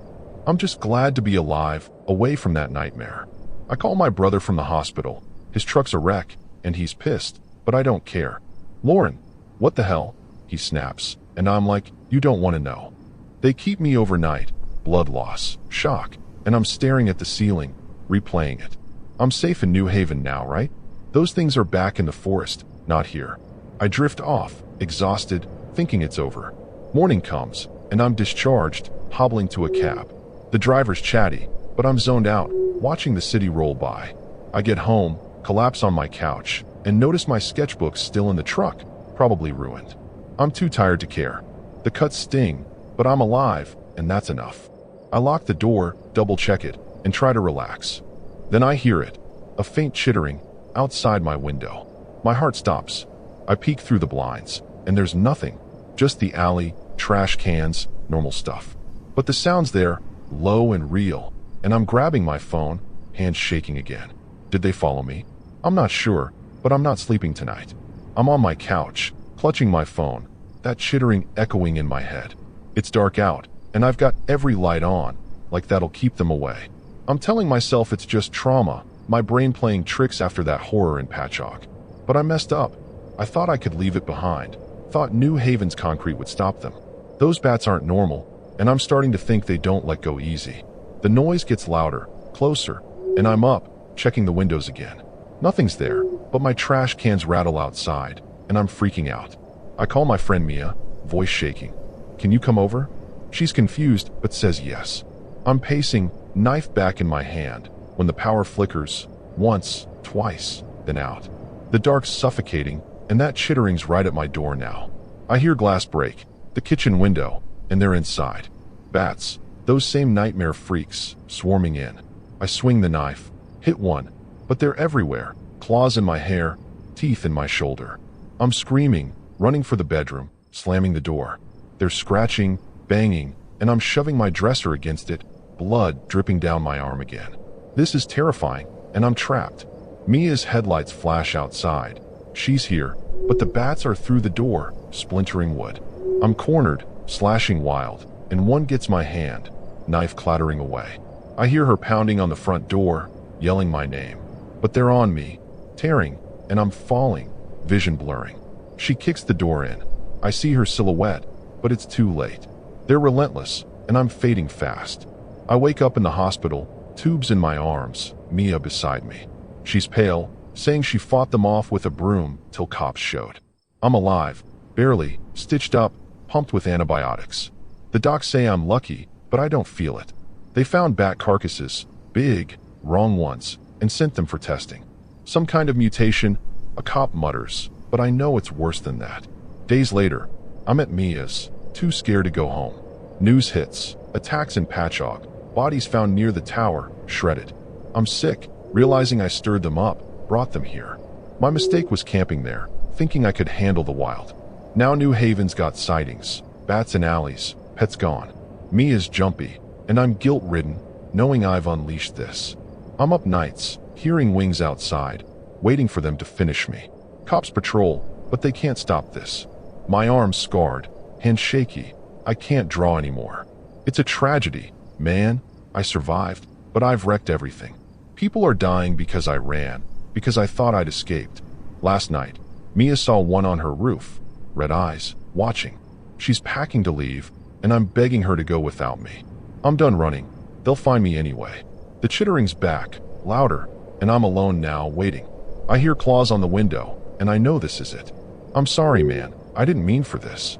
I'm just glad to be alive, away from that nightmare. I call my brother from the hospital. His truck's a wreck, and he's pissed, but I don't care. "Lauren, what the hell?" he snaps, and I'm like, "You don't want to know." They keep me overnight, blood loss, shock, and I'm staring at the ceiling, replaying it. I'm safe in New Haven now, right? Those things are back in the forest, not here. I drift off, exhausted, thinking it's over. Morning comes, and I'm discharged, hobbling to a cab. The driver's chatty, but I'm zoned out, watching the city roll by. I get home, collapse on my couch, and notice my sketchbook's still in the truck, probably ruined. I'm too tired to care. The cuts sting, but I'm alive, and that's enough. I lock the door, double-check it, and try to relax. Then I hear it, a faint chittering, outside my window. My heart stops. I peek through the blinds, and there's nothing, just the alley, trash cans, normal stuff. But the sound's there, low and real, and I'm grabbing my phone, hands shaking again. Did they follow me? I'm not sure, but I'm not sleeping tonight. I'm on my couch, clutching my phone, that chittering echoing in my head. It's dark out, and I've got every light on, like that'll keep them away. I'm telling myself it's just trauma, my brain playing tricks after that horror in Patchogue. But I messed up. I thought I could leave it behind, thought New Haven's concrete would stop them. Those bats aren't normal, and I'm starting to think they don't let go easy. The noise gets louder, closer, and I'm up, checking the windows again. Nothing's there, but my trash cans rattle outside, and I'm freaking out. I call my friend Mia, voice shaking. Can you come over? She's confused, but says yes. I'm pacing, knife back in my hand, when the power flickers, once, twice, then out. The dark's suffocating, and that chittering's right at my door now. I hear glass break, the kitchen window, and they're inside. Bats, those same nightmare freaks, swarming in. I swing the knife, hit one, but they're everywhere, claws in my hair, teeth in my shoulder. I'm screaming, running for the bedroom, slamming the door. They're scratching, banging, and I'm shoving my dresser against it, blood dripping down my arm again. This is terrifying, and I'm trapped. Mia's headlights flash outside. She's here, but the bats are through the door, splintering wood. I'm cornered, slashing wild, and one gets my hand, knife clattering away. I hear her pounding on the front door, yelling my name. But they're on me, tearing, and I'm falling, vision blurring. She kicks the door in. I see her silhouette, but it's too late. They're relentless, and I'm fading fast. I wake up in the hospital, tubes in my arms, Mia beside me. She's pale, saying she fought them off with a broom till cops showed. I'm alive, barely, stitched up, pumped with antibiotics. The docs say I'm lucky, but I don't feel it. They found bat carcasses, big, wrong ones, and sent them for testing. Some kind of mutation, a cop mutters, but I know it's worse than that. Days later, I'm at Mia's, too scared to go home. News hits, attacks in Patchogue, bodies found near the tower, shredded. I'm sick, realizing I stirred them up, brought them here. My mistake was camping there, thinking I could handle the wild. Now New Haven's got sightings, bats in alleys, pets gone. Mia's jumpy, and I'm guilt-ridden, knowing I've unleashed this. I'm up nights, hearing wings outside, waiting for them to finish me. Cops patrol, but they can't stop this. My arm's scarred, hands shaky. I can't draw anymore. It's a tragedy, man. I survived, but I've wrecked everything. People are dying because I ran, because I thought I'd escaped. Last night, Mia saw one on her roof, red eyes, watching. She's packing to leave, and I'm begging her to go without me. I'm done running. They'll find me anyway. The chittering's back, louder, and I'm alone now, waiting. I hear claws on the window, and I know this is it. I'm sorry, man. I didn't mean for this.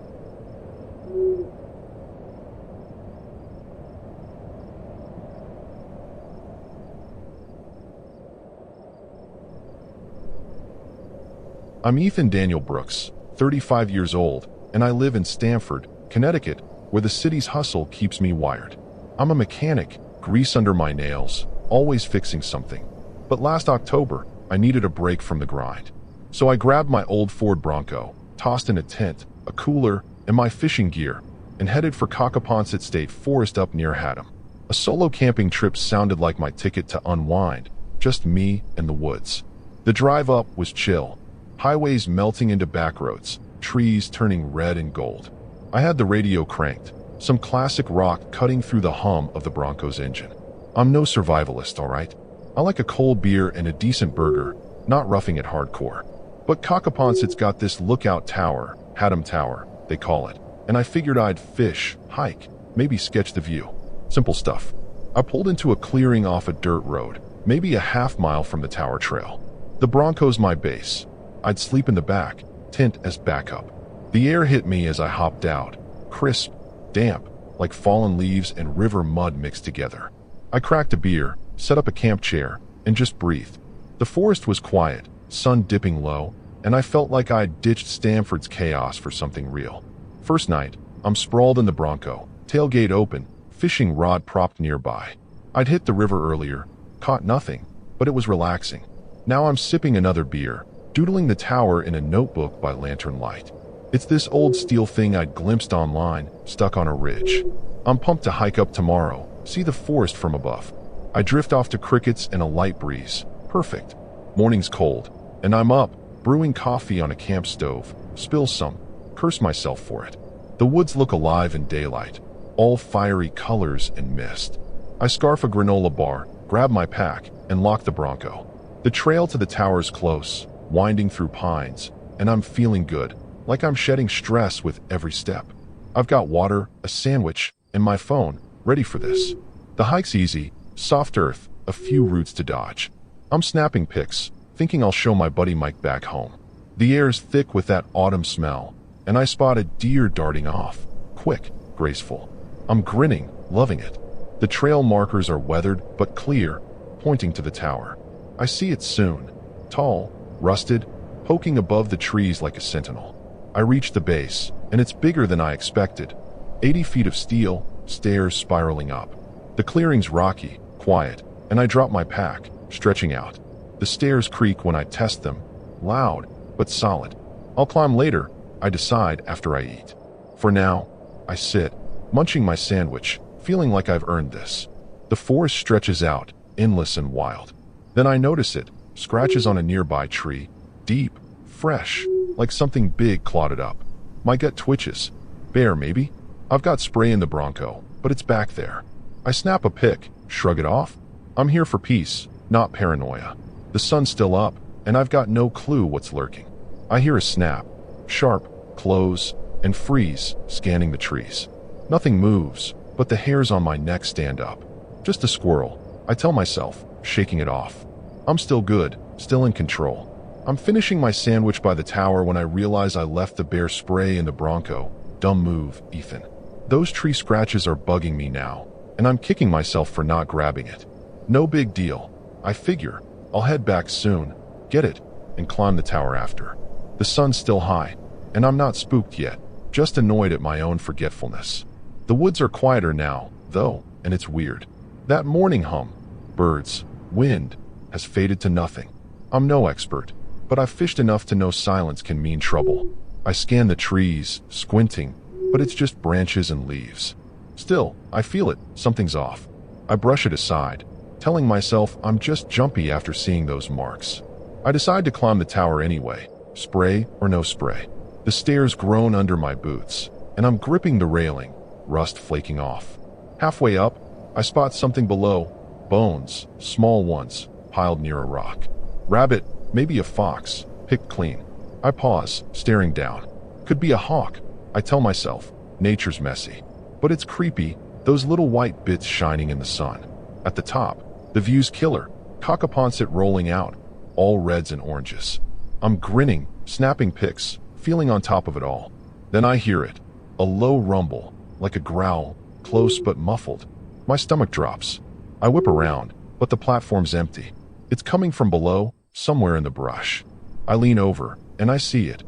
I'm Ethan Daniel Brooks, 35 years old, and I live in Stamford, Connecticut, where the city's hustle keeps me wired. I'm a mechanic, grease under my nails, always fixing something. But last October, I needed a break from the grind. So I grabbed my old Ford Bronco, tossed in a tent, a cooler, and my fishing gear, and headed for Cockaponcet State Forest up near Haddam. A solo camping trip sounded like my ticket to unwind, just me and the woods. The drive up was chill, highways melting into backroads, trees turning red and gold. I had the radio cranked, some classic rock cutting through the hum of the Bronco's engine. I'm no survivalist, all right? I like a cold beer and a decent burger, not roughing it hardcore. But Cockaponcet's got this lookout tower, Haddam Tower, they call it, and I figured I'd fish, hike, maybe sketch the view. Simple stuff. I pulled into a clearing off a dirt road, maybe a half-mile from the tower trail. The Bronco's my base. I'd sleep in the back, tent as backup. The air hit me as I hopped out, crisp, damp, like fallen leaves and river mud mixed together. I cracked a beer, set up a camp chair, and just breathed. The forest was quiet, sun dipping low, and I felt like I'd ditched Stanford's chaos for something real. First night, I'm sprawled in the Bronco, tailgate open, fishing rod propped nearby. I'd hit the river earlier, caught nothing, but it was relaxing. Now I'm sipping another beer, doodling the tower in a notebook by lantern light. It's this old steel thing I'd glimpsed online, stuck on a ridge. I'm pumped to hike up tomorrow, see the forest from above. I drift off to crickets and a light breeze. Perfect. Morning's cold, and I'm up, brewing coffee on a camp stove, spill some, curse myself for it. The woods look alive in daylight, all fiery colors and mist. I scarf a granola bar, grab my pack, and lock the Bronco. The trail to the tower's close, winding through pines, and I'm feeling good, like I'm shedding stress with every step. I've got water, a sandwich, and my phone, ready for this. The hike's easy, soft earth, a few roots to dodge. I'm snapping pics, thinking I'll show my buddy Mike back home. The air's thick with that autumn smell, and I spot a deer darting off, quick, graceful. I'm grinning, loving it. The trail markers are weathered but clear, pointing to the tower. I see it soon, tall, rusted, poking above the trees like a sentinel. I reach the base, and it's bigger than I expected. 80 feet of steel, stairs spiraling up. The clearing's rocky, quiet, and I drop my pack, stretching out. The stairs creak when I test them, loud, but solid. I'll climb later, I decide after I eat. For now, I sit, munching my sandwich, feeling like I've earned this. The forest stretches out, endless and wild. Then I notice it, scratches on a nearby tree, deep, fresh, like something big clotted up. My gut twitches. Bear, maybe? I've got spray in the Bronco, but it's back there. I snap a pic, shrug it off. I'm here for peace, not paranoia. The sun's still up, and I've got no clue what's lurking. I hear a snap, sharp, close, and freeze, scanning the trees. Nothing moves, but the hairs on my neck stand up. Just a squirrel, I tell myself, shaking it off. I'm still good, still in control. I'm finishing my sandwich by the tower when I realize I left the bear spray in the Bronco. Dumb move, Ethan. Those tree scratches are bugging me now, and I'm kicking myself for not grabbing it. No big deal. I figure I'll head back soon, get it, and climb the tower after. The sun's still high, and I'm not spooked yet, just annoyed at my own forgetfulness. The woods are quieter now, though, and it's weird. That morning hum, birds, wind, has faded to nothing. I'm no expert, but I've fished enough to know silence can mean trouble. I scan the trees, squinting, but it's just branches and leaves. Still, I feel it, something's off. I brush it aside, telling myself I'm just jumpy after seeing those marks. I decide to climb the tower anyway, spray or no spray. The stairs groan under my boots, and I'm gripping the railing, rust flaking off. Halfway up, I spot something below, bones, small ones, piled near a rock. Rabbit, maybe a fox, picked clean. I pause, staring down. Could be a hawk, I tell myself. Nature's messy. But it's creepy, those little white bits shining in the sun. At the top, the view's killer, Cockaponsett rolling out, all reds and oranges. I'm grinning, snapping pics, feeling on top of it all. Then I hear it, a low rumble, like a growl, close but muffled. My stomach drops. I whip around, but the platform's empty. It's coming from below, somewhere in the brush. I lean over, and I see it.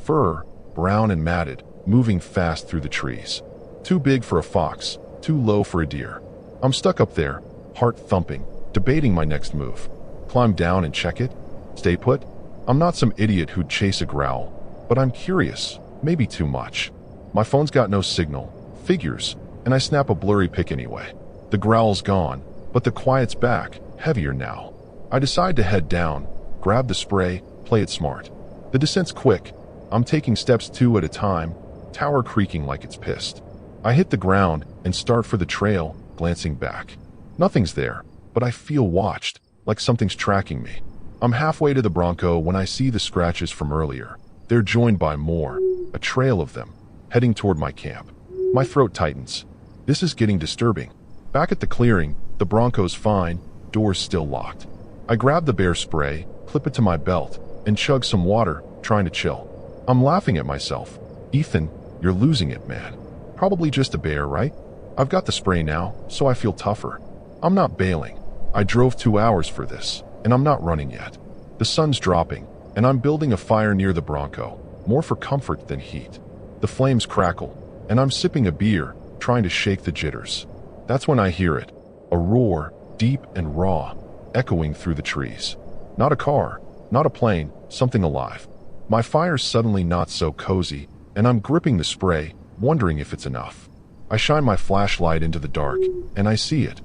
Fur, brown and matted, moving fast through the trees. Too big for a fox, too low for a deer. I'm stuck up there, heart thumping, debating my next move. Climb down and check it? Stay put? I'm not some idiot who'd chase a growl, but I'm curious, maybe too much. My phone's got no signal, figures, and I snap a blurry pic anyway. The growl's gone, but the quiet's back, heavier now. I decide to head down, grab the spray, play it smart. The descent's quick. I'm taking steps 2 at a time, tower creaking like it's pissed. I hit the ground and start for the trail, glancing back. Nothing's there, but I feel watched, like something's tracking me. I'm halfway to the Bronco when I see the scratches from earlier. They're joined by more, a trail of them, heading toward my camp. My throat tightens. This is getting disturbing. Back at the clearing, the Bronco's fine, doors still locked. I grab the bear spray, clip it to my belt, and chug some water, trying to chill. I'm laughing at myself. Ethan, you're losing it, man. Probably just a bear, right? I've got the spray now, so I feel tougher. I'm not bailing. I drove 2 hours for this, and I'm not running yet. The sun's dropping, and I'm building a fire near the Bronco, more for comfort than heat. The flames crackle, and I'm sipping a beer, trying to shake the jitters. That's when I hear it, a roar, deep and raw, echoing through the trees. Not a car, not a plane, something alive. My fire's suddenly not so cozy, and I'm gripping the spray, wondering if it's enough. I shine my flashlight into the dark, and I see it.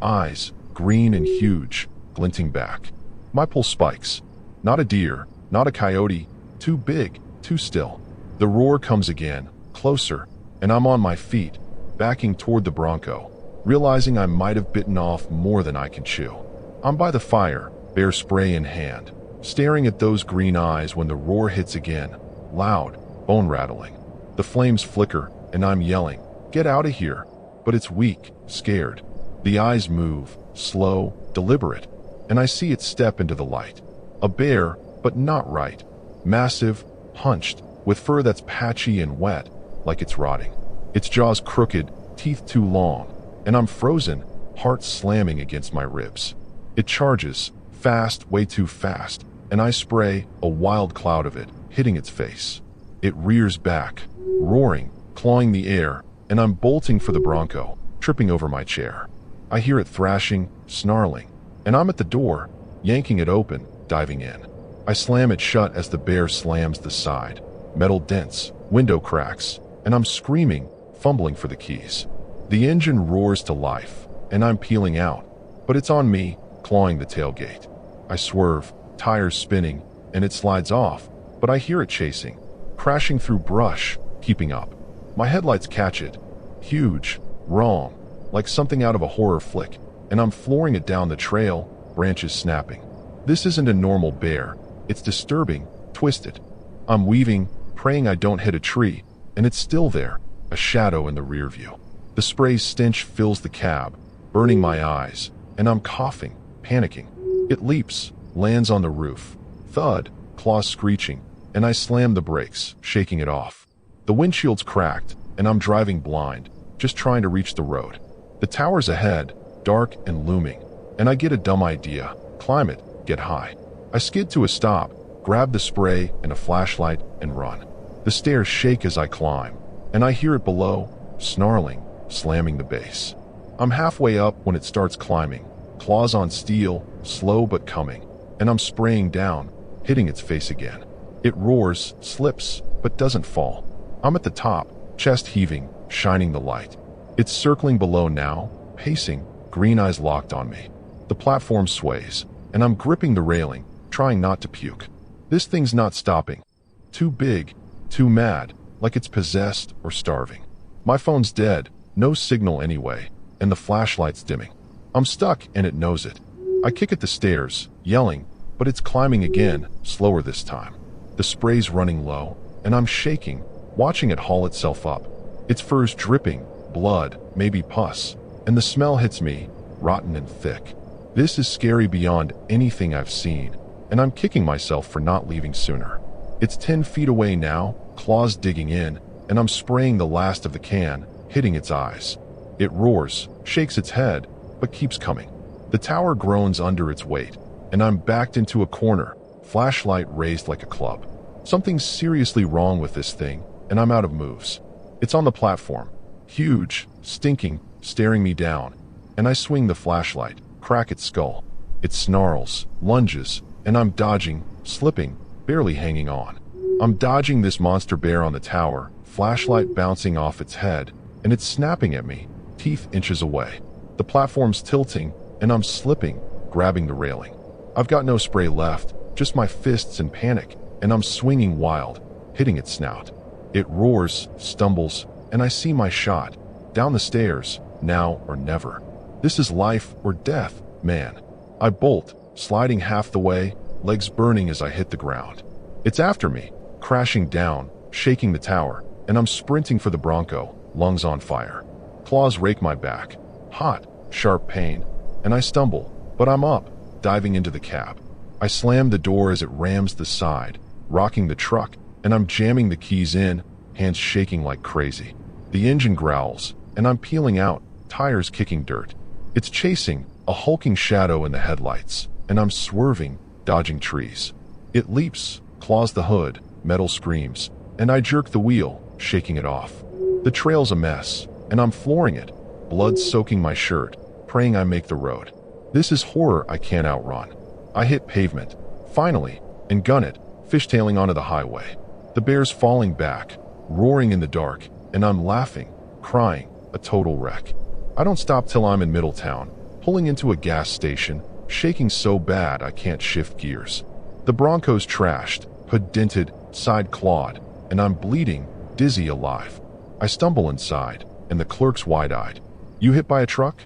Eyes, green and huge, glinting back. My pulse spikes. Not a deer, not a coyote, too big, too still. The roar comes again, closer, and I'm on my feet, backing toward the Bronco, realizing I might have bitten off more than I can chew. I'm by the fire, bear spray in hand, staring at those green eyes when the roar hits again, loud, bone-rattling. The flames flicker, and I'm yelling, "Get out of here!" But it's weak, scared. The eyes move, slow, deliberate, and I see it step into the light. A bear, but not right. Massive, hunched, with fur that's patchy and wet, like it's rotting. Its jaws crooked, teeth too long, and I'm frozen, heart slamming against my ribs. It charges, fast, way too fast, and I spray a wild cloud of it, hitting its face. It rears back, roaring, clawing the air, and I'm bolting for the Bronco, tripping over my chair. I hear it thrashing, snarling, and I'm at the door, yanking it open, diving in. I slam it shut as the bear slams the side. Metal dents, window cracks, and I'm screaming, fumbling for the keys. The engine roars to life, and I'm peeling out, but it's on me, clawing the tailgate. I swerve, tires spinning, and it slides off, but I hear it chasing, crashing through brush, keeping up. My headlights catch it. Huge, wrong, like something out of a horror flick, and I'm flooring it down the trail, branches snapping. This isn't a normal bear. It's disturbing, twisted. I'm weaving, praying I don't hit a tree, and it's still there, a shadow in the rear view. The spray's stench fills the cab, burning my eyes, and I'm coughing, panicking. It leaps, lands on the roof. Thud, claws screeching, and I slam the brakes, shaking it off. The windshield's cracked, and I'm driving blind, just trying to reach the road. The tower's ahead, dark and looming, and I get a dumb idea. Climb it, get high. I skid to a stop, grab the spray and a flashlight, and run. The stairs shake as I climb, and I hear it below, snarling, slamming the base. I'm halfway up when it starts climbing, claws on steel, slow but coming, and I'm spraying down, hitting its face again. It roars, slips, but doesn't fall. I'm at the top, chest heaving, shining the light. It's circling below now, pacing, green eyes locked on me. The platform sways, and I'm gripping the railing, trying not to puke. This thing's not stopping. Too big, too mad, like it's possessed or starving. My phone's dead, no signal anyway, and the flashlight's dimming. I'm stuck and it knows it. I kick at the stairs, yelling, but it's climbing again, slower this time. The spray's running low, and I'm shaking, watching it haul itself up. Its fur's dripping, blood, maybe pus, and the smell hits me, rotten and thick. This is scary beyond anything I've seen, and I'm kicking myself for not leaving sooner. It's 10 feet away now, claws digging in, and I'm spraying the last of the can, hitting its eyes. It roars, shakes its head, but keeps coming. The tower groans under its weight, and I'm backed into a corner, flashlight raised like a club. Something's seriously wrong with this thing, and I'm out of moves. It's on the platform, huge, stinking, staring me down, and I swing the flashlight, crack its skull. It snarls, lunges, and I'm dodging, slipping, barely hanging on. I'm dodging this monster bear on the tower, flashlight bouncing off its head, and it's snapping at me, teeth inches away. The platform's tilting, and I'm slipping, grabbing the railing. I've got no spray left, just my fists in panic, and I'm swinging wild, hitting its snout. It roars, stumbles, and I see my shot. Down the stairs, now or never. This is life or death, man. I bolt, sliding half the way, legs burning as I hit the ground. It's after me, crashing down, shaking the tower, and I'm sprinting for the Bronco, lungs on fire. Claws rake my back. hot, sharp pain, and I stumble, but I'm up, diving into the cab. I slam the door as it rams the side, rocking the truck, and I'm jamming the keys in, hands shaking like crazy. The engine growls, and I'm peeling out, tires kicking dirt. It's chasing, a hulking shadow in the headlights, and I'm swerving, dodging trees. It leaps, claws the hood, metal screams, and I jerk the wheel, shaking it off. The trail's a mess, and I'm flooring it, blood soaking my shirt, praying I make the road. This is horror I can't outrun. I hit pavement, finally, and gun it, fishtailing onto the highway. The bear's falling back, roaring in the dark, and I'm laughing, crying, a total wreck. I don't stop till I'm in Middletown, pulling into a gas station, shaking so bad I can't shift gears. The Bronco's trashed, hood dented, side clawed, and I'm bleeding, dizzy alive. I stumble inside, and the clerk's wide-eyed. "You hit by a truck?"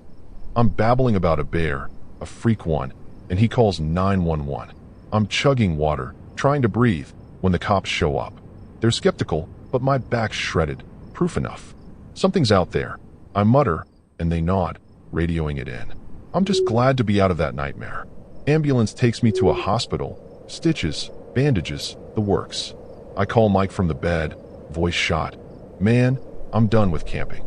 I'm babbling about a bear, a freak one, and he calls 911. I'm chugging water, trying to breathe, when the cops show up. They're skeptical, but my back's shredded, proof enough. Something's out there. I mutter, and they nod, radioing it in. I'm just glad to be out of that nightmare. Ambulance takes me to a hospital, stitches, bandages, the works. I call Mike from the bed, voice shot. "Man, I'm done with camping."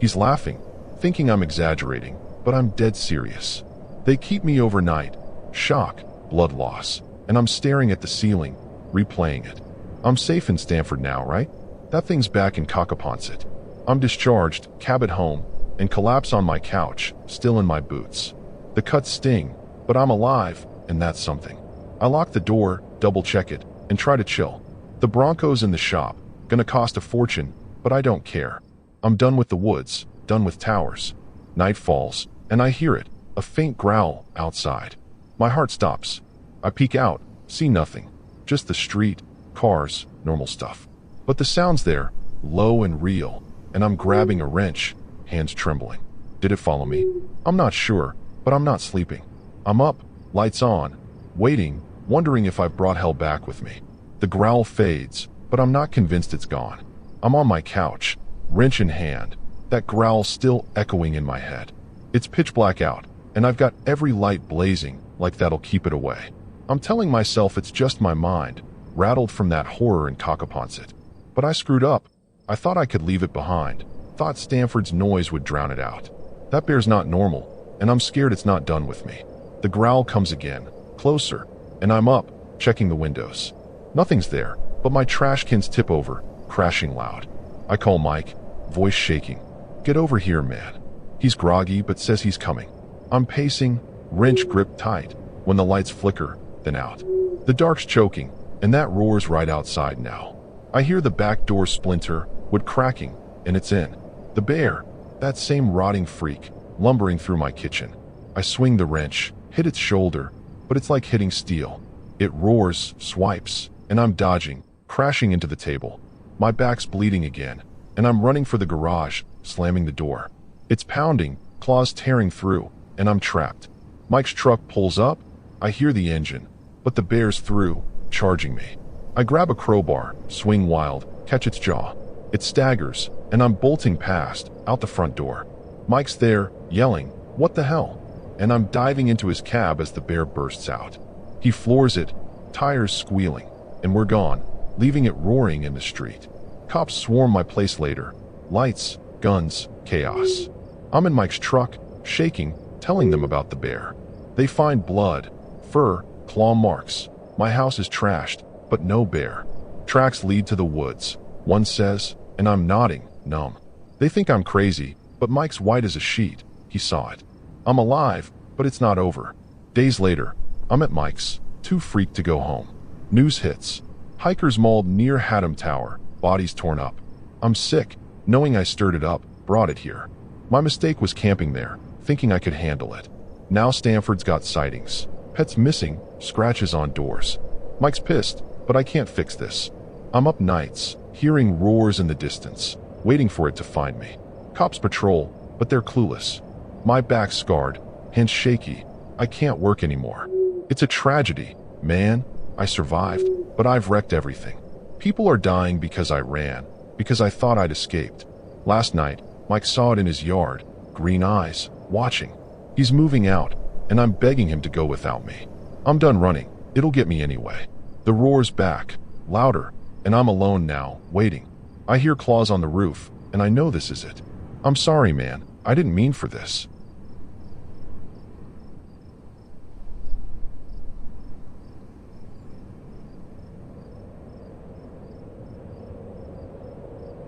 He's laughing, thinking I'm exaggerating, but I'm dead serious. They keep me overnight, shock, blood loss, and I'm staring at the ceiling, replaying it. I'm safe in Stanford now, right? That thing's back in Cockaponset. I'm discharged, cab at home, and collapse on my couch, still in my boots. The cuts sting, but I'm alive, and that's something. I lock the door, double-check it, and try to chill. The Bronco's in the shop, gonna cost a fortune, but I don't care. I'm done with the woods, done with towers. Night falls, and I hear it, a faint growl outside. My heart stops. I peek out, see nothing. Just the street, cars, normal stuff. But the sound's there, low and real, and I'm grabbing a wrench, hands trembling. Did it follow me? I'm not sure, but I'm not sleeping. I'm up, lights on, waiting, wondering if I've brought hell back with me. The growl fades, but I'm not convinced it's gone. I'm on my couch, wrench in hand, that growl still echoing in my head. It's pitch black out, and I've got every light blazing, like that'll keep it away. I'm telling myself it's just my mind, rattled from that horror in Cockaponset. But I screwed up. I thought I could leave it behind, thought Stanford's noise would drown it out. That bear's not normal, and I'm scared it's not done with me. The growl comes again, closer, and I'm up, checking the windows. Nothing's there, but my trash cans tip over, crashing loud. I call Mike, voice shaking. "Get over here, man." He's groggy, but says he's coming. I'm pacing, wrench gripped tight, when the lights flicker, then out. The dark's choking, and that roar's right outside now. I hear the back door splinter, wood cracking, and it's in. The bear, that same rotting freak, lumbering through my kitchen. I swing the wrench, hit its shoulder, but it's like hitting steel. It roars, swipes, and I'm dodging, crashing into the table. My back's bleeding again, and I'm running for the garage, slamming the door. It's pounding, claws tearing through, and I'm trapped. Mike's truck pulls up. I hear the engine, but the bear's through, charging me. I grab a crowbar, swing wild, catch its jaw. It staggers, and I'm bolting past, out the front door. Mike's there, yelling, "What the hell?" And I'm diving into his cab as the bear bursts out. He floors it, tires squealing, and we're gone, leaving it roaring in the street. Cops swarm my place later. Lights, guns, chaos. I'm in Mike's truck, shaking, telling them about the bear. They find blood, fur, claw marks. My house is trashed, but no bear. Tracks lead to the woods, one says, and I'm nodding, numb. They think I'm crazy, but Mike's white as a sheet. He saw it. I'm alive, but it's not over. Days later, I'm at Mike's, too freaked to go home. News hits. Hikers mauled near Haddam Tower, bodies torn up. I'm sick, knowing I stirred it up, brought it here. My mistake was camping there, thinking I could handle it. Now Stanford's got sightings. Pets missing, scratches on doors. Mike's pissed, but I can't fix this. I'm up nights, hearing roars in the distance, waiting for it to find me. Cops patrol, but they're clueless. My back's scarred, hands shaky. I can't work anymore. It's a tragedy, man. I survived, but I've wrecked everything. People are dying because I ran, because I thought I'd escaped. Last night, Mike saw it in his yard, green eyes, watching. He's moving out, and I'm begging him to go without me. I'm done running. It'll get me anyway. The roar's back, louder, and I'm alone now, waiting. I hear claws on the roof, and I know this is it. I'm sorry, man. I didn't mean for this.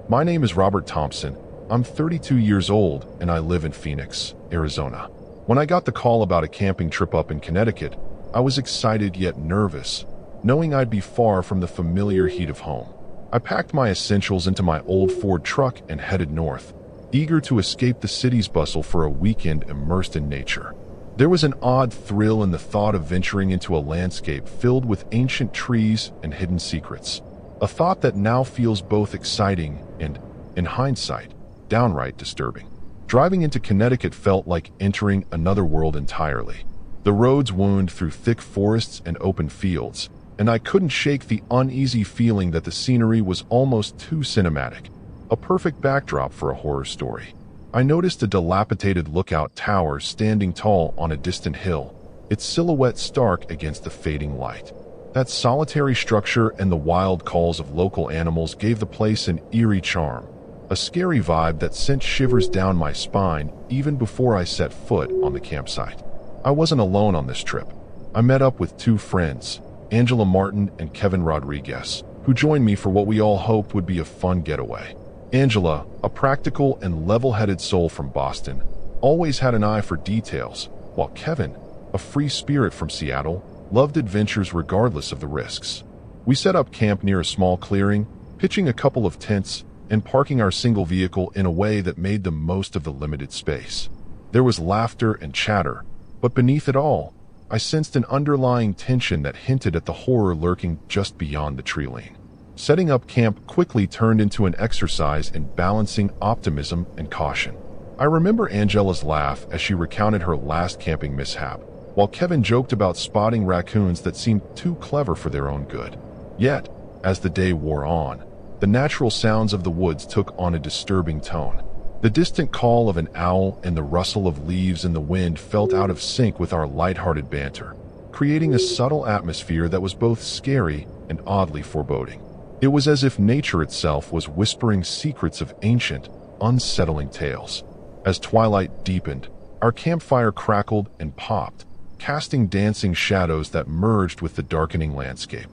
My name is Robert Thompson. I'm 32 years old, and I live in Phoenix, Arizona. When I got the call about a camping trip up in Connecticut, I was excited yet nervous, knowing I'd be far from the familiar heat of home. I packed my essentials into my old Ford truck and headed north, eager to escape the city's bustle for a weekend immersed in nature. There was an odd thrill in the thought of venturing into a landscape filled with ancient trees and hidden secrets. A thought that now feels both exciting and, in hindsight, downright disturbing. Driving into Connecticut felt like entering another world entirely. The roads wound through thick forests and open fields, and I couldn't shake the uneasy feeling that the scenery was almost too cinematic, a perfect backdrop for a horror story. I noticed a dilapidated lookout tower standing tall on a distant hill, its silhouette stark against the fading light. That solitary structure and the wild calls of local animals gave the place an eerie charm, a scary vibe that sent shivers down my spine even before I set foot on the campsite. I wasn't alone on this trip. I met up with two friends, Angela Martin and Kevin Rodriguez, who joined me for what we all hoped would be a fun getaway. Angela, a practical and level-headed soul from Boston, always had an eye for details, while Kevin, a free spirit from Seattle, loved adventures regardless of the risks. We set up camp near a small clearing, pitching a couple of tents and parking our single vehicle in a way that made the most of the limited space. There was laughter and chatter, but beneath it all, I sensed an underlying tension that hinted at the horror lurking just beyond the tree lane. Setting up camp quickly turned into an exercise in balancing optimism and caution. I remember Angela's laugh as she recounted her last camping mishap, while Kevin joked about spotting raccoons that seemed too clever for their own good. Yet, as the day wore on, the natural sounds of the woods took on a disturbing tone. The distant call of an owl and the rustle of leaves in the wind felt out of sync with our lighthearted banter, creating a subtle atmosphere that was both scary and oddly foreboding. It was as if nature itself was whispering secrets of ancient, unsettling tales. As twilight deepened, our campfire crackled and popped, casting dancing shadows that merged with the darkening landscape.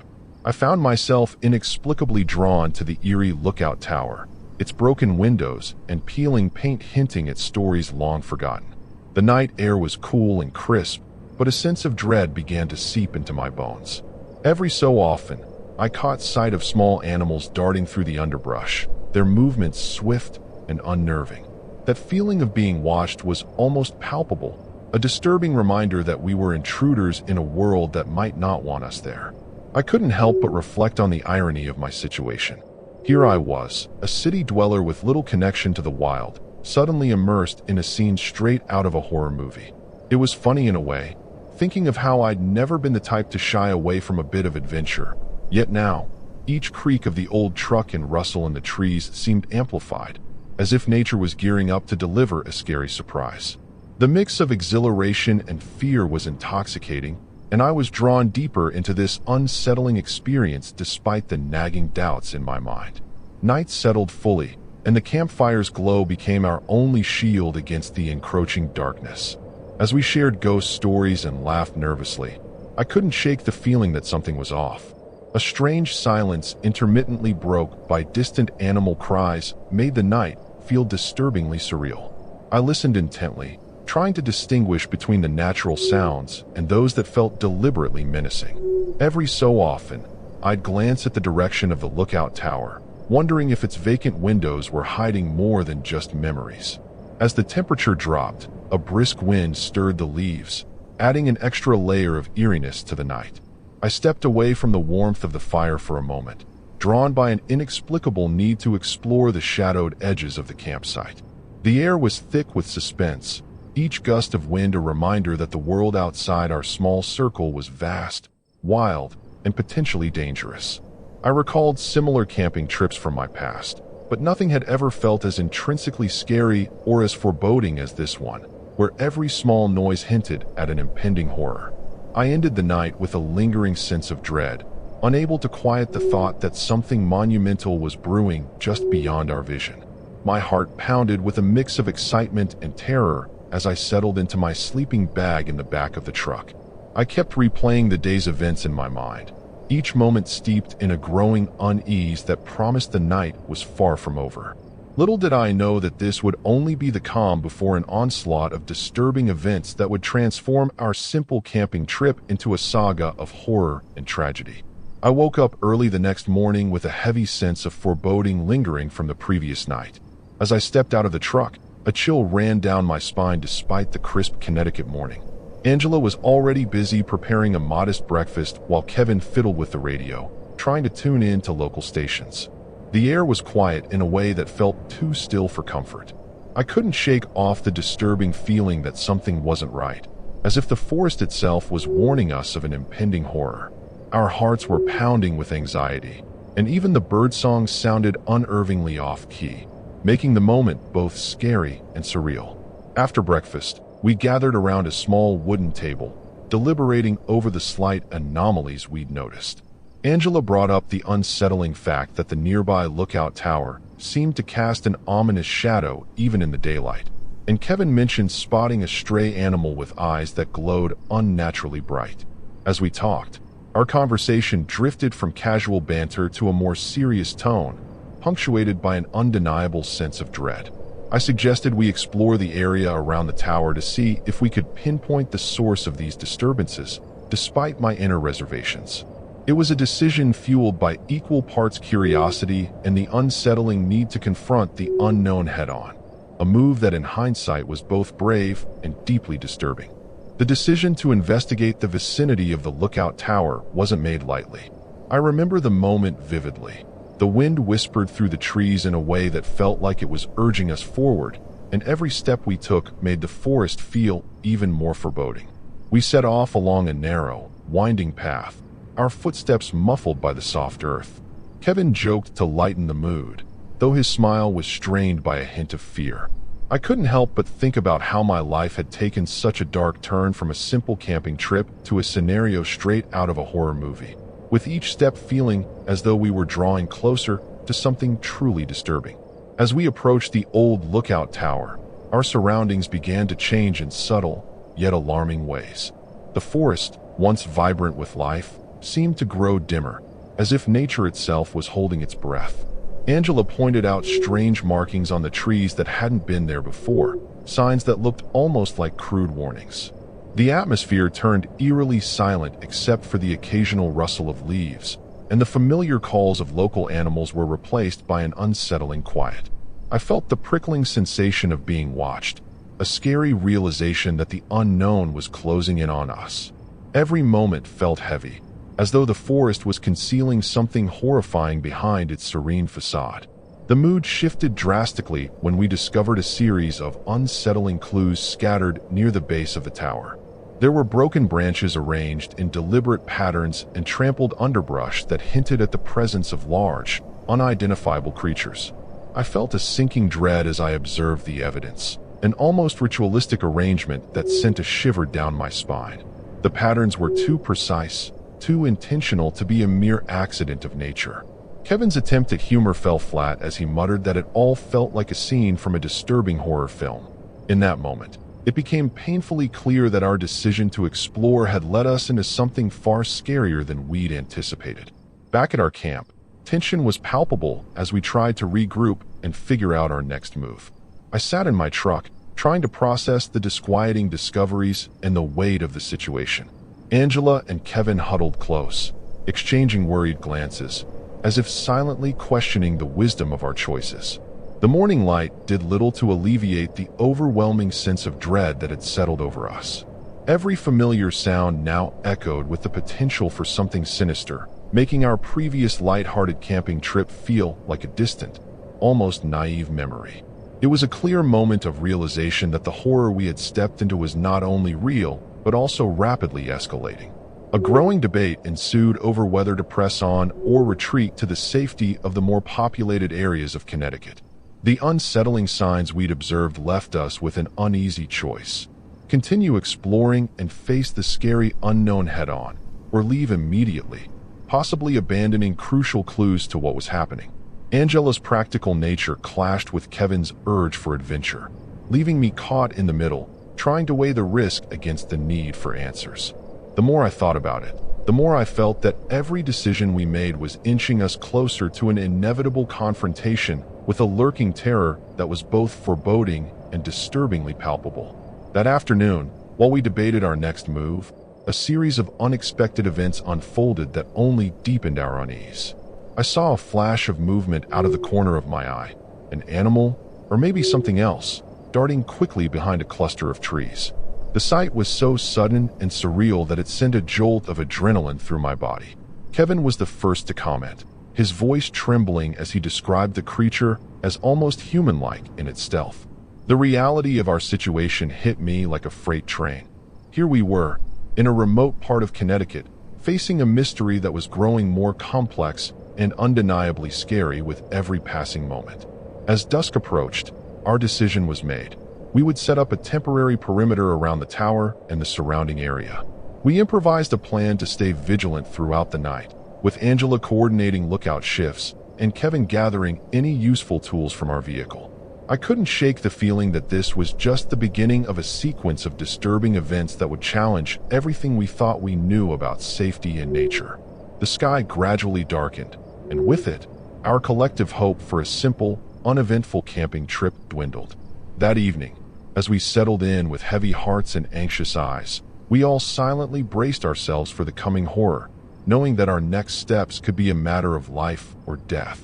I found myself inexplicably drawn to the eerie lookout tower, its broken windows and peeling paint hinting at stories long forgotten. The night air was cool and crisp, but a sense of dread began to seep into my bones. Every so often, I caught sight of small animals darting through the underbrush, their movements swift and unnerving. That feeling of being watched was almost palpable, a disturbing reminder that we were intruders in a world that might not want us there. I couldn't help but reflect on the irony of my situation. Here I was, a city dweller with little connection to the wild, suddenly immersed in a scene straight out of a horror movie. It was funny in a way, thinking of how I'd never been the type to shy away from a bit of adventure. Yet now, each creak of the old truck and rustle in the trees seemed amplified, as if nature was gearing up to deliver a scary surprise. The mix of exhilaration and fear was intoxicating, and I was drawn deeper into this unsettling experience despite the nagging doubts in my mind. Night settled fully, and the campfire's glow became our only shield against the encroaching darkness. As we shared ghost stories and laughed nervously, I couldn't shake the feeling that something was off. A strange silence intermittently broke by distant animal cries made the night feel disturbingly surreal. I listened intently, trying to distinguish between the natural sounds and those that felt deliberately menacing. Every so often, I'd glance at the direction of the lookout tower, wondering if its vacant windows were hiding more than just memories. As the temperature dropped, a brisk wind stirred the leaves, adding an extra layer of eeriness to the night. I stepped away from the warmth of the fire for a moment, drawn by an inexplicable need to explore the shadowed edges of the campsite. The air was thick with suspense, each gust of wind a reminder that the world outside our small circle was vast, wild, and potentially dangerous. I recalled similar camping trips from my past, but nothing had ever felt as intrinsically scary or as foreboding as this one. where every small noise hinted at an impending horror. I ended the night with a lingering sense of dread, unable to quiet the thought that something monumental was brewing just beyond our vision. My heart pounded with a mix of excitement and terror as I settled into my sleeping bag in the back of the truck. I kept replaying the day's events in my mind, each moment steeped in a growing unease that promised the night was far from over. Little did I know that this would only be the calm before an onslaught of disturbing events that would transform our simple camping trip into a saga of horror and tragedy. I woke up early the next morning with a heavy sense of foreboding lingering from the previous night. As I stepped out of the truck, a chill ran down my spine despite the crisp Connecticut morning. Angela was already busy preparing a modest breakfast while Kevin fiddled with the radio, trying to tune in to local stations. The air was quiet in a way that felt too still for comfort. I couldn't shake off the disturbing feeling that something wasn't right, as if the forest itself was warning us of an impending horror. Our hearts were pounding with anxiety, and even the birdsong sounded unnervingly off-key, making the moment both scary and surreal. After breakfast, we gathered around a small wooden table, deliberating over the slight anomalies we'd noticed. Angela brought up the unsettling fact that the nearby lookout tower seemed to cast an ominous shadow even in the daylight, and Kevin mentioned spotting a stray animal with eyes that glowed unnaturally bright. As we talked, our conversation drifted from casual banter to a more serious tone, punctuated by an undeniable sense of dread. I suggested we explore the area around the tower to see if we could pinpoint the source of these disturbances, despite my inner reservations. It was a decision fueled by equal parts curiosity and the unsettling need to confront the unknown head-on, a move that in hindsight was both brave and deeply disturbing. The decision to investigate the vicinity of the lookout tower wasn't made lightly. I remember the moment vividly. The wind whispered through the trees in a way that felt like it was urging us forward, and every step we took made the forest feel even more foreboding. We set off along a narrow, winding path, our footsteps muffled by the soft earth. Kevin joked to lighten the mood, though his smile was strained by a hint of fear. I couldn't help but think about how my life had taken such a dark turn from a simple camping trip to a scenario straight out of a horror movie, with each step feeling as though we were drawing closer to something truly disturbing. As we approached the old lookout tower, our surroundings began to change in subtle, yet alarming ways. The forest, once vibrant with life, seemed to grow dimmer, as if nature itself was holding its breath. Angela pointed out strange markings on the trees that hadn't been there before, signs that looked almost like crude warnings. The atmosphere turned eerily silent except for the occasional rustle of leaves, and the familiar calls of local animals were replaced by an unsettling quiet. I felt the prickling sensation of being watched, a scary realization that the unknown was closing in on us. Every moment felt heavy, as though the forest was concealing something horrifying behind its serene facade. The mood shifted drastically when we discovered a series of unsettling clues scattered near the base of the tower. There were broken branches arranged in deliberate patterns and trampled underbrush that hinted at the presence of large, unidentifiable creatures. I felt a sinking dread as I observed the evidence, an almost ritualistic arrangement that sent a shiver down my spine. The patterns were too precise, too intentional to be a mere accident of nature. Kevin's attempt at humor fell flat as he muttered that it all felt like a scene from a disturbing horror film. In that moment, it became painfully clear that our decision to explore had led us into something far scarier than we'd anticipated. Back at our camp, tension was palpable as we tried to regroup and figure out our next move. I sat in my truck, trying to process the disquieting discoveries and the weight of the situation. Angela and Kevin huddled close, exchanging worried glances, as if silently questioning the wisdom of our choices. The morning light did little to alleviate the overwhelming sense of dread that had settled over us. Every familiar sound now echoed with the potential for something sinister, making our previous light-hearted camping trip feel like a distant, almost naive memory. It was a clear moment of realization that the horror we had stepped into was not only real, but also rapidly escalating. A growing debate ensued over whether to press on or retreat to the safety of the more populated areas of Connecticut. The unsettling signs we'd observed left us with an uneasy choice. Continue exploring and face the scary unknown head-on, or leave immediately, possibly abandoning crucial clues to what was happening. Angela's practical nature clashed with Kevin's urge for adventure, leaving me caught in the middle, trying to weigh the risk against the need for answers. The more I thought about it, the more I felt that every decision we made was inching us closer to an inevitable confrontation with a lurking terror that was both foreboding and disturbingly palpable. That afternoon, while we debated our next move, a series of unexpected events unfolded that only deepened our unease. I saw a flash of movement out of the corner of my eye, an animal, or maybe something else, darting quickly behind a cluster of trees. The sight was so sudden and surreal that it sent a jolt of adrenaline through my body. Kevin was the first to comment, his voice trembling as he described the creature as almost human-like in its stealth. The reality of our situation hit me like a freight train. Here we were, in a remote part of Connecticut, facing a mystery that was growing more complex and undeniably scary with every passing moment. As dusk approached, our decision was made. We would set up a temporary perimeter around the tower and the surrounding area. We improvised a plan to stay vigilant throughout the night, with Angela coordinating lookout shifts and Kevin gathering any useful tools from our vehicle. I couldn't shake the feeling that this was just the beginning of a sequence of disturbing events that would challenge everything we thought we knew about safety and nature. The sky gradually darkened, and with it, our collective hope for a simple, uneventful camping trip dwindled. That evening, as we settled in with heavy hearts and anxious eyes, we all silently braced ourselves for the coming horror, knowing that our next steps could be a matter of life or death.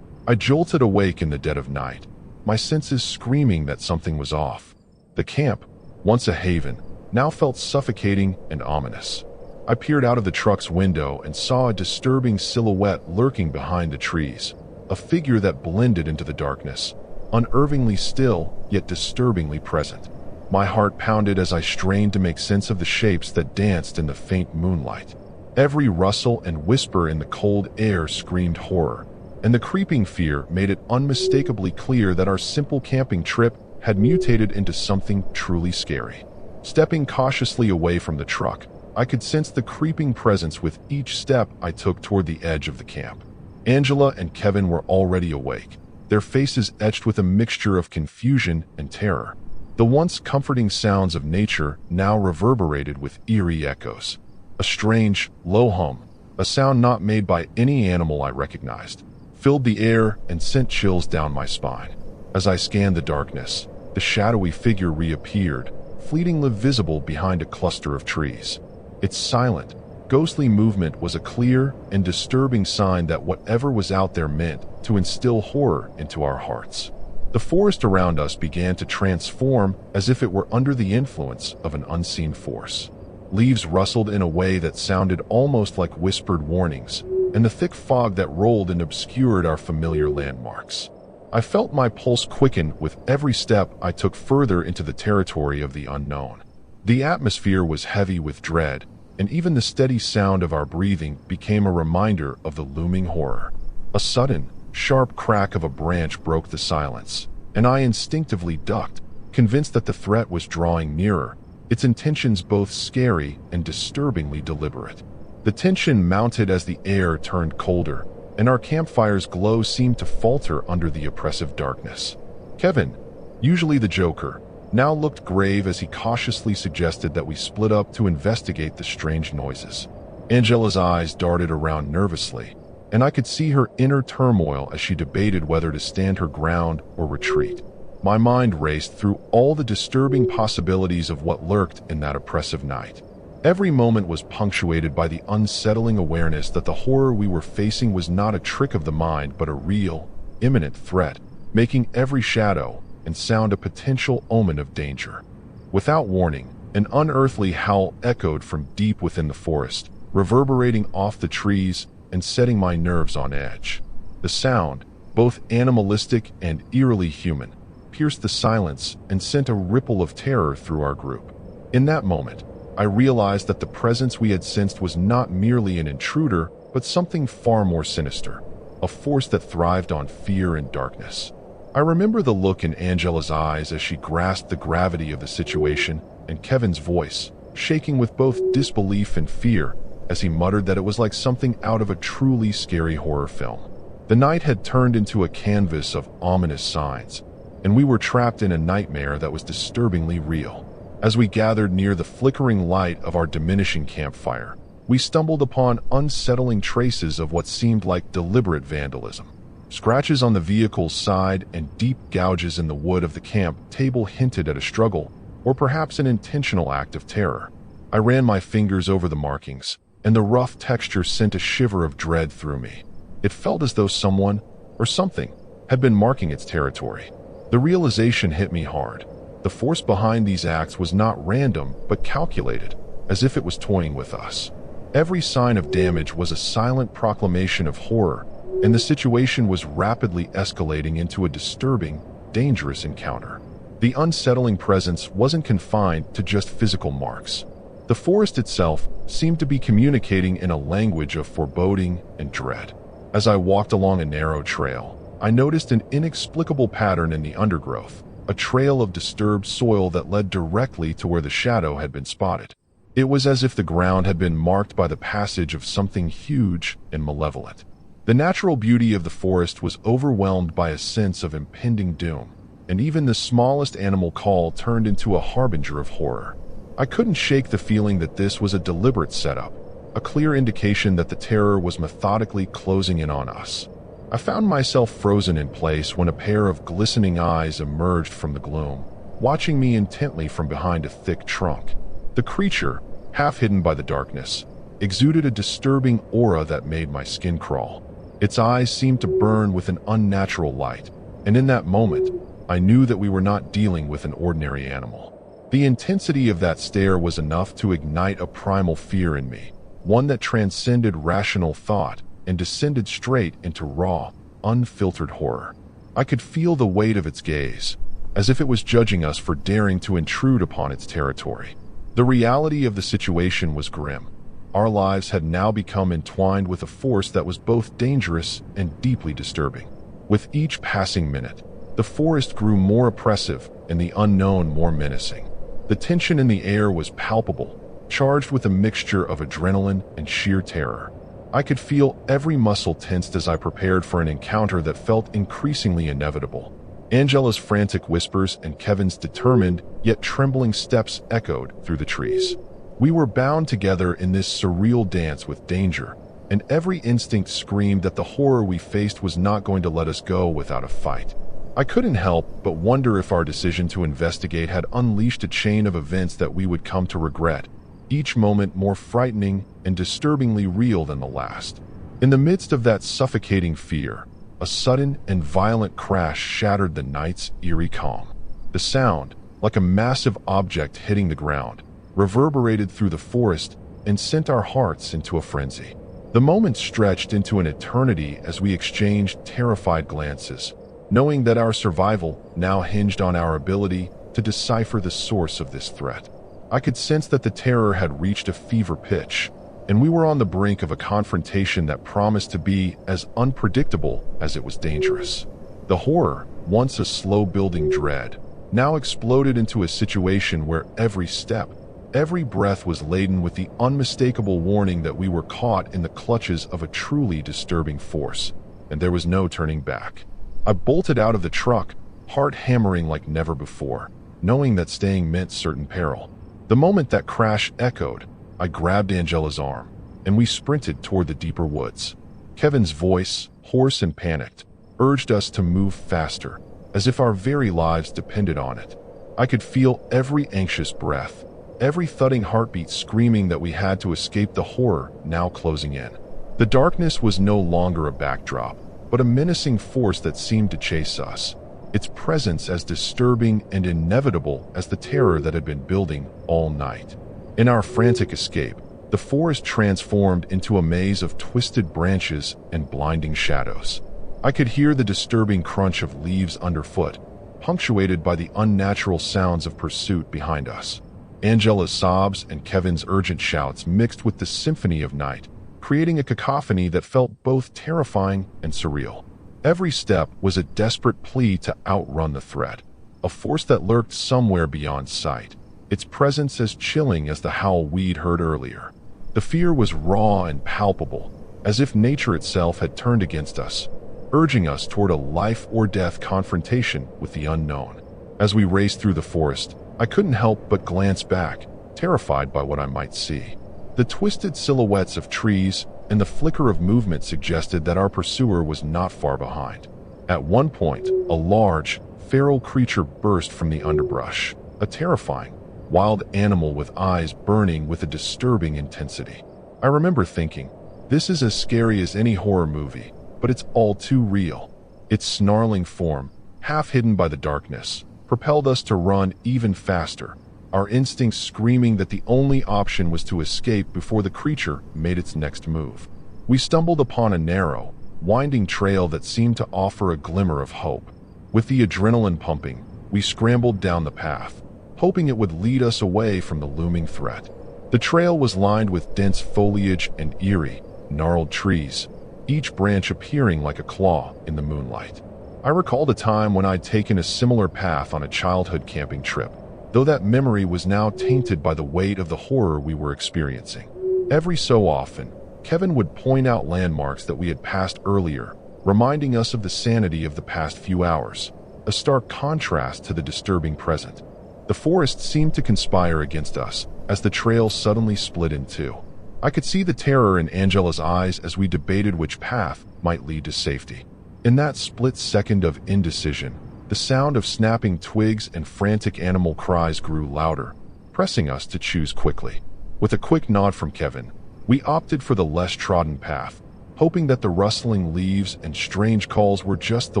I jolted awake in the dead of night, my senses screaming that something was off. The camp, once a haven, now felt suffocating and ominous. I peered out of the truck's window and saw a disturbing silhouette lurking behind the trees, a figure that blended into the darkness, unnervingly still, yet disturbingly present. My heart pounded as I strained to make sense of the shapes that danced in the faint moonlight. Every rustle and whisper in the cold air screamed horror, and the creeping fear made it unmistakably clear that our simple camping trip had mutated into something truly scary. Stepping cautiously away from the truck, I could sense the creeping presence with each step I took toward the edge of the camp. Angela and Kevin were already awake, their faces etched with a mixture of confusion and terror. The once comforting sounds of nature now reverberated with eerie echoes. A strange, low hum, a sound not made by any animal I recognized, filled the air and sent chills down my spine. As I scanned the darkness, the shadowy figure reappeared, fleetingly visible behind a cluster of trees. Its silent, ghostly movement was a clear and disturbing sign that whatever was out there meant to instill horror into our hearts. The forest around us began to transform as if it were under the influence of an unseen force. Leaves rustled in a way that sounded almost like whispered warnings, and the thick fog that rolled and obscured our familiar landmarks. I felt my pulse quicken with every step I took further into the territory of the unknown. The atmosphere was heavy with dread, and even the steady sound of our breathing became a reminder of the looming horror. A sudden, sharp crack of a branch broke the silence, and I instinctively ducked, convinced that the threat was drawing nearer, its intentions both scary and disturbingly deliberate. The tension mounted as the air turned colder, and our campfire's glow seemed to falter under the oppressive darkness. Kevin, usually the joker, now looked grave as he cautiously suggested that we split up to investigate the strange noises. Angela's eyes darted around nervously, and I could see her inner turmoil as she debated whether to stand her ground or retreat. My mind raced through all the disturbing possibilities of what lurked in that oppressive night. Every moment was punctuated by the unsettling awareness that the horror we were facing was not a trick of the mind but a real, imminent threat, making every shadow and sound a potential omen of danger. Without warning, an unearthly howl echoed from deep within the forest, reverberating off the trees and setting my nerves on edge. The sound, both animalistic and eerily human, pierced the silence and sent a ripple of terror through our group. In that moment, I realized that the presence we had sensed was not merely an intruder, but something far more sinister, a force that thrived on fear and darkness. I remember the look in Angela's eyes as she grasped the gravity of the situation, and Kevin's voice, shaking with both disbelief and fear, as he muttered that it was like something out of a truly scary horror film. The night had turned into a canvas of ominous signs, and we were trapped in a nightmare that was disturbingly real. As we gathered near the flickering light of our diminishing campfire, we stumbled upon unsettling traces of what seemed like deliberate vandalism. Scratches on the vehicle's side and deep gouges in the wood of the camp table hinted at a struggle, or perhaps an intentional act of terror. I ran my fingers over the markings, and the rough texture sent a shiver of dread through me. It felt as though someone, or something, had been marking its territory. The realization hit me hard. The force behind these acts was not random, but calculated, as if it was toying with us. Every sign of damage was a silent proclamation of horror, and the situation was rapidly escalating into a disturbing, dangerous encounter. The unsettling presence wasn't confined to just physical marks. The forest itself seemed to be communicating in a language of foreboding and dread. As I walked along a narrow trail, I noticed an inexplicable pattern in the undergrowth, a trail of disturbed soil that led directly to where the shadow had been spotted. It was as if the ground had been marked by the passage of something huge and malevolent. The natural beauty of the forest was overwhelmed by a sense of impending doom, and even the smallest animal call turned into a harbinger of horror. I couldn't shake the feeling that this was a deliberate setup, a clear indication that the terror was methodically closing in on us. I found myself frozen in place when a pair of glistening eyes emerged from the gloom, watching me intently from behind a thick trunk. The creature, half hidden by the darkness, exuded a disturbing aura that made my skin crawl. Its eyes seemed to burn with an unnatural light, and in that moment, I knew that we were not dealing with an ordinary animal. The intensity of that stare was enough to ignite a primal fear in me, one that transcended rational thought and descended straight into raw, unfiltered horror. I could feel the weight of its gaze, as if it was judging us for daring to intrude upon its territory. The reality of the situation was grim. Our lives had now become entwined with a force that was both dangerous and deeply disturbing. With each passing minute, the forest grew more oppressive and the unknown more menacing. The tension in the air was palpable, charged with a mixture of adrenaline and sheer terror. I could feel every muscle tensed as I prepared for an encounter that felt increasingly inevitable. Angela's frantic whispers and Kevin's determined yet trembling steps echoed through the trees. We were bound together in this surreal dance with danger, and every instinct screamed that the horror we faced was not going to let us go without a fight. I couldn't help but wonder if our decision to investigate had unleashed a chain of events that we would come to regret, each moment more frightening and disturbingly real than the last. In the midst of that suffocating fear, a sudden and violent crash shattered the night's eerie calm. The sound, like a massive object hitting the ground, reverberated through the forest and sent our hearts into a frenzy. The moment stretched into an eternity as we exchanged terrified glances, knowing that our survival now hinged on our ability to decipher the source of this threat. I could sense that the terror had reached a fever pitch, and we were on the brink of a confrontation that promised to be as unpredictable as it was dangerous. The horror, once a slow-building dread, now exploded into a situation where every step, every breath was laden with the unmistakable warning that we were caught in the clutches of a truly disturbing force, and there was no turning back. I bolted out of the truck, heart hammering like never before, knowing that staying meant certain peril. The moment that crash echoed, I grabbed Angela's arm, and we sprinted toward the deeper woods. Kevin's voice, hoarse and panicked, urged us to move faster, as if our very lives depended on it. I could feel every anxious breath, every thudding heartbeat screaming that we had to escape the horror now closing in. The darkness was no longer a backdrop, but a menacing force that seemed to chase us, its presence as disturbing and inevitable as the terror that had been building all night. In our frantic escape, the forest transformed into a maze of twisted branches and blinding shadows. I could hear the disturbing crunch of leaves underfoot, punctuated by the unnatural sounds of pursuit behind us. Angela's sobs and Kevin's urgent shouts mixed with the symphony of night, creating a cacophony that felt both terrifying and surreal. Every step was a desperate plea to outrun the threat, a force that lurked somewhere beyond sight, its presence as chilling as the howl we'd heard earlier. The fear was raw and palpable, as if nature itself had turned against us, urging us toward a life-or-death confrontation with the unknown. As we raced through the forest, I couldn't help but glance back, terrified by what I might see. The twisted silhouettes of trees and the flicker of movement suggested that our pursuer was not far behind. At one point, a large, feral creature burst from the underbrush, a terrifying, wild animal with eyes burning with a disturbing intensity. I remember thinking, this is as scary as any horror movie, but it's all too real. Its snarling form, half hidden by the darkness, propelled us to run even faster, our instincts screaming that the only option was to escape before the creature made its next move. We stumbled upon a narrow, winding trail that seemed to offer a glimmer of hope. With the adrenaline pumping, we scrambled down the path, hoping it would lead us away from the looming threat. The trail was lined with dense foliage and eerie, gnarled trees, each branch appearing like a claw in the moonlight. I recalled a time when I'd taken a similar path on a childhood camping trip, though that memory was now tainted by the weight of the horror we were experiencing. Every so often, Kevin would point out landmarks that we had passed earlier, reminding us of the sanity of the past few hours, a stark contrast to the disturbing present. The forest seemed to conspire against us as the trail suddenly split in two. I could see the terror in Angela's eyes as we debated which path might lead to safety. In that split second of indecision, the sound of snapping twigs and frantic animal cries grew louder, pressing us to choose quickly. With a quick nod from Kevin, we opted for the less trodden path, hoping that the rustling leaves and strange calls were just the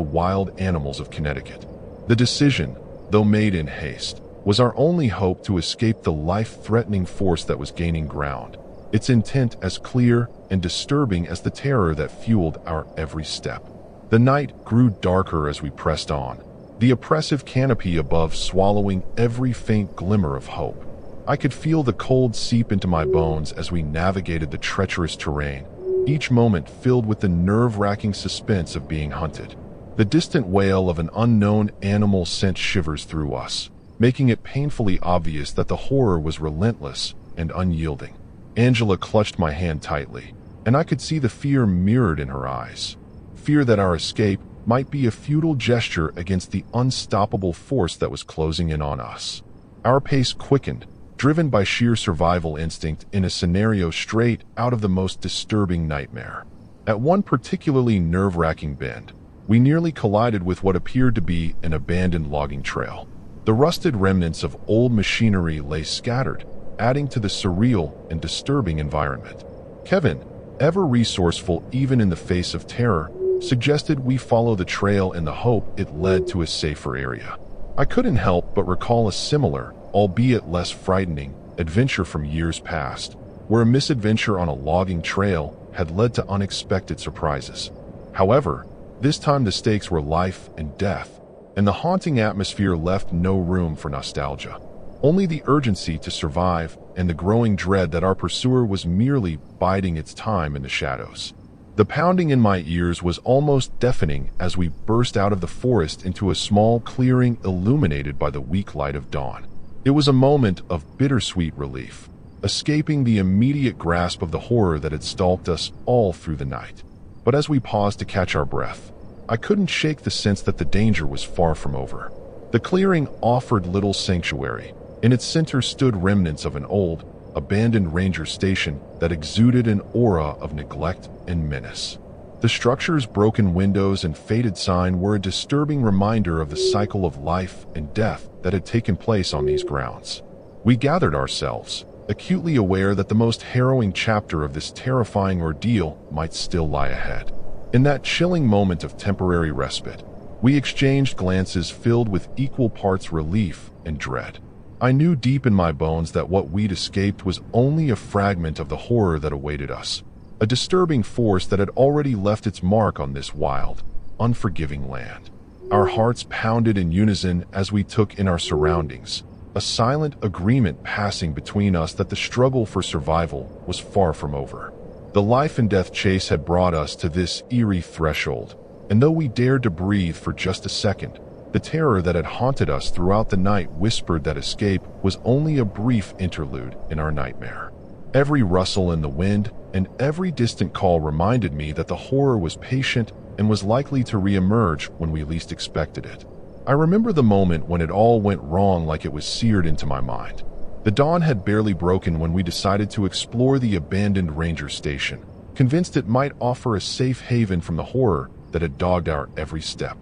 wild animals of Connecticut. The decision, though made in haste, was our only hope to escape the life-threatening force that was gaining ground, its intent as clear and disturbing as the terror that fueled our every step. The night grew darker as we pressed on, the oppressive canopy above swallowing every faint glimmer of hope. I could feel the cold seep into my bones as we navigated the treacherous terrain, each moment filled with the nerve-wracking suspense of being hunted. The distant wail of an unknown animal sent shivers through us, making it painfully obvious that the horror was relentless and unyielding. Angela clutched my hand tightly, and I could see the fear mirrored in her eyes. Fear that our escape might be a futile gesture against the unstoppable force that was closing in on us. Our pace quickened, driven by sheer survival instinct in a scenario straight out of the most disturbing nightmare. At one particularly nerve-wracking bend, we nearly collided with what appeared to be an abandoned logging trail. The rusted remnants of old machinery lay scattered, adding to the surreal and disturbing environment. Kevin, ever resourceful even in the face of terror, suggested we follow the trail in the hope it led to a safer area. I couldn't help but recall a similar, albeit less frightening, adventure from years past, where a misadventure on a logging trail had led to unexpected surprises. However, this time the stakes were life and death, and the haunting atmosphere left no room for nostalgia. Only the urgency to survive and the growing dread that our pursuer was merely biding its time in the shadows. The pounding in my ears was almost deafening as we burst out of the forest into a small clearing illuminated by the weak light of dawn. It was a moment of bittersweet relief, escaping the immediate grasp of the horror that had stalked us all through the night. But as we paused to catch our breath, I couldn't shake the sense that the danger was far from over. The clearing offered little sanctuary. In its center stood remnants of an old, abandoned ranger station that exuded an aura of neglect and menace. The structure's broken windows and faded sign were a disturbing reminder of the cycle of life and death that had taken place on these grounds. We gathered ourselves, acutely aware that the most harrowing chapter of this terrifying ordeal might still lie ahead. In that chilling moment of temporary respite, we exchanged glances filled with equal parts relief and dread. I knew deep in my bones that what we'd escaped was only a fragment of the horror that awaited us, a disturbing force that had already left its mark on this wild, unforgiving land. Our hearts pounded in unison as we took in our surroundings, a silent agreement passing between us that the struggle for survival was far from over. The life and death chase had brought us to this eerie threshold, and though we dared to breathe for just a second, the terror that had haunted us throughout the night whispered that escape was only a brief interlude in our nightmare. Every rustle in the wind and every distant call reminded me that the horror was patient and was likely to re-emerge when we least expected it. I remember the moment when it all went wrong like it was seared into my mind. The dawn had barely broken when we decided to explore the abandoned ranger station, convinced it might offer a safe haven from the horror that had dogged our every step.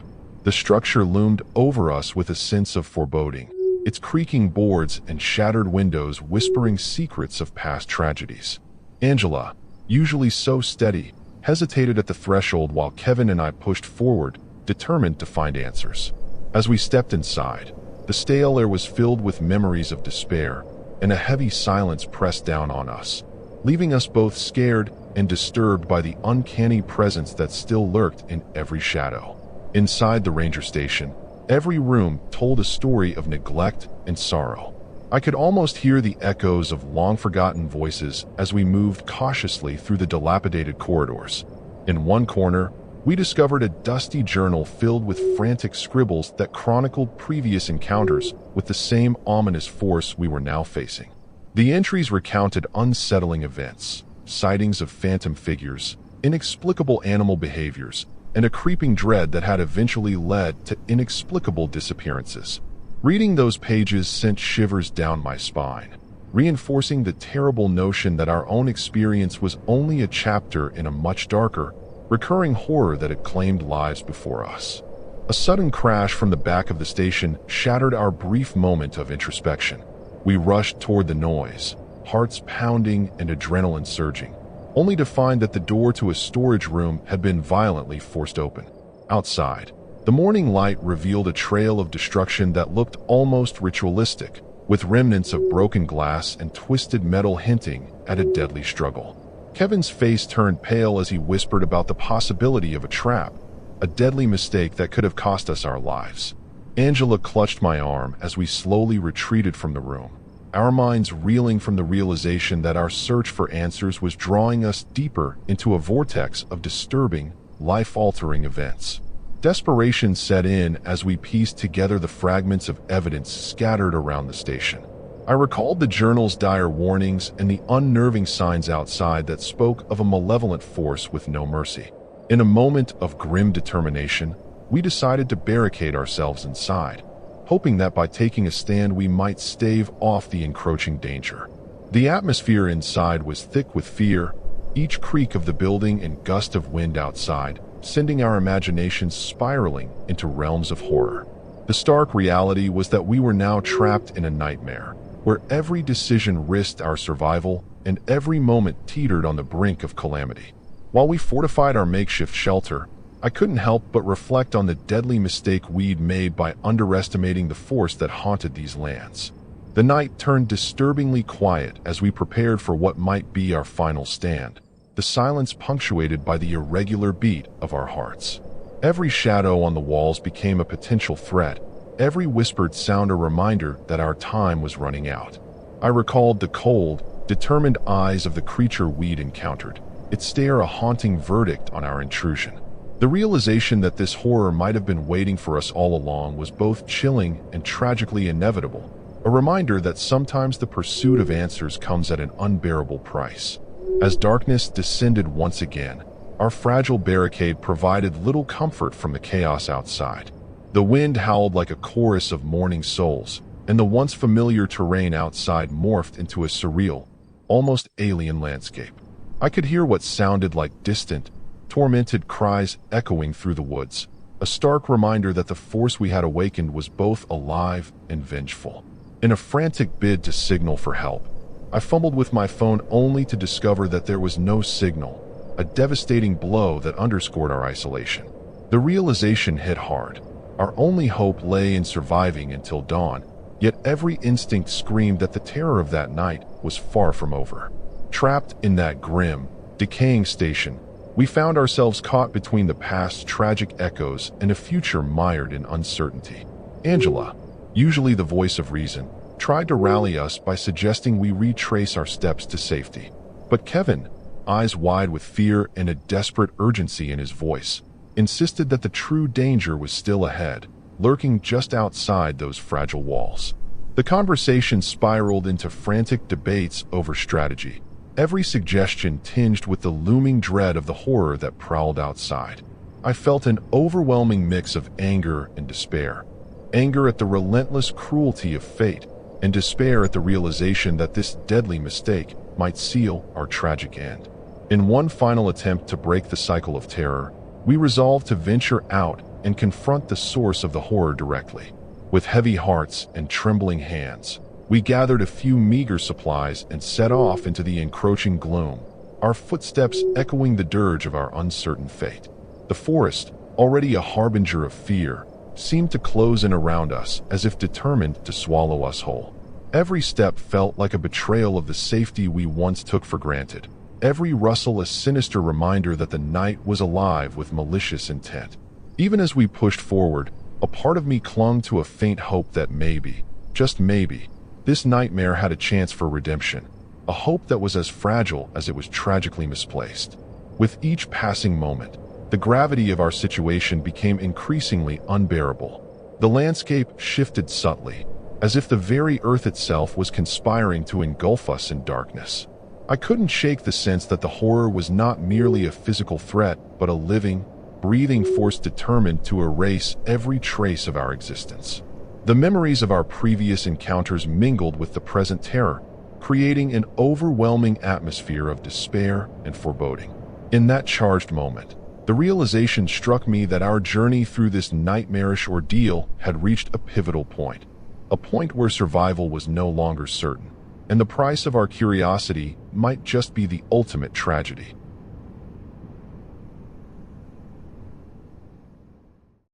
The structure loomed over us with a sense of foreboding, its creaking boards and shattered windows whispering secrets of past tragedies. Angela, usually so steady, hesitated at the threshold while Kevin and I pushed forward, determined to find answers. As we stepped inside, the stale air was filled with memories of despair, and a heavy silence pressed down on us, leaving us both scared and disturbed by the uncanny presence that still lurked in every shadow. Inside the ranger station, every room told a story of neglect and sorrow. I could almost hear the echoes of long-forgotten voices as we moved cautiously through the dilapidated corridors. In one corner, we discovered a dusty journal filled with frantic scribbles that chronicled previous encounters with the same ominous force we were now facing. The entries recounted unsettling events, sightings of phantom figures, inexplicable animal behaviors, and a creeping dread that had eventually led to inexplicable disappearances. Reading those pages sent shivers down my spine, reinforcing the terrible notion that our own experience was only a chapter in a much darker, recurring horror that had claimed lives before us. A sudden crash from the back of the station shattered our brief moment of introspection. We rushed toward the noise, hearts pounding and adrenaline surging, only to find that the door to a storage room had been violently forced open. Outside, the morning light revealed a trail of destruction that looked almost ritualistic, with remnants of broken glass and twisted metal hinting at a deadly struggle. Kevin's face turned pale as he whispered about the possibility of a trap, a deadly mistake that could have cost us our lives. Angela clutched my arm as we slowly retreated from the room, our minds reeling from the realization that our search for answers was drawing us deeper into a vortex of disturbing, life-altering events. Desperation set in as we pieced together the fragments of evidence scattered around the station. I recalled the journal's dire warnings and the unnerving signs outside that spoke of a malevolent force with no mercy. In a moment of grim determination, we decided to barricade ourselves inside, hoping that by taking a stand we might stave off the encroaching danger. The atmosphere inside was thick with fear, each creak of the building and gust of wind outside sending our imaginations spiraling into realms of horror. The stark reality was that we were now trapped in a nightmare, where every decision risked our survival and every moment teetered on the brink of calamity. While we fortified our makeshift shelter, I couldn't help but reflect on the deadly mistake we'd made by underestimating the force that haunted these lands. The night turned disturbingly quiet as we prepared for what might be our final stand, the silence punctuated by the irregular beat of our hearts. Every shadow on the walls became a potential threat, every whispered sound a reminder that our time was running out. I recalled the cold, determined eyes of the creature we'd encountered, its stare a haunting verdict on our intrusion. The realization that this horror might have been waiting for us all along was both chilling and tragically inevitable, a reminder that sometimes the pursuit of answers comes at an unbearable price. As darkness descended once again, our fragile barricade provided little comfort from the chaos outside. The wind howled like a chorus of mourning souls, and the once familiar terrain outside morphed into a surreal, almost alien landscape. I could hear what sounded like distant, tormented cries echoing through the woods, a stark reminder that the force we had awakened was both alive and vengeful. In a frantic bid to signal for help, I fumbled with my phone only to discover that there was no signal, a devastating blow that underscored our isolation. The realization hit hard. Our only hope lay in surviving until dawn, yet every instinct screamed that the terror of that night was far from over. Trapped in that grim, decaying station, we found ourselves caught between the past's tragic echoes and a future mired in uncertainty. Angela, usually the voice of reason, tried to rally us by suggesting we retrace our steps to safety. But Kevin, eyes wide with fear and a desperate urgency in his voice, insisted that the true danger was still ahead, lurking just outside those fragile walls. The conversation spiraled into frantic debates over strategy, every suggestion tinged with the looming dread of the horror that prowled outside. I felt an overwhelming mix of anger and despair. Anger at the relentless cruelty of fate, and despair at the realization that this deadly mistake might seal our tragic end. In one final attempt to break the cycle of terror, we resolved to venture out and confront the source of the horror directly. With heavy hearts and trembling hands, we gathered a few meager supplies and set off into the encroaching gloom, our footsteps echoing the dirge of our uncertain fate. The forest, already a harbinger of fear, seemed to close in around us as if determined to swallow us whole. Every step felt like a betrayal of the safety we once took for granted, every rustle a sinister reminder that the night was alive with malicious intent. Even as we pushed forward, a part of me clung to a faint hope that maybe, just maybe, this nightmare had a chance for redemption, a hope that was as fragile as it was tragically misplaced. With each passing moment, the gravity of our situation became increasingly unbearable. The landscape shifted subtly, as if the very earth itself was conspiring to engulf us in darkness. I couldn't shake the sense that the horror was not merely a physical threat, but a living, breathing force determined to erase every trace of our existence. The memories of our previous encounters mingled with the present terror, creating an overwhelming atmosphere of despair and foreboding. In that charged moment, the realization struck me that our journey through this nightmarish ordeal had reached a pivotal point, a point where survival was no longer certain, and the price of our curiosity might just be the ultimate tragedy.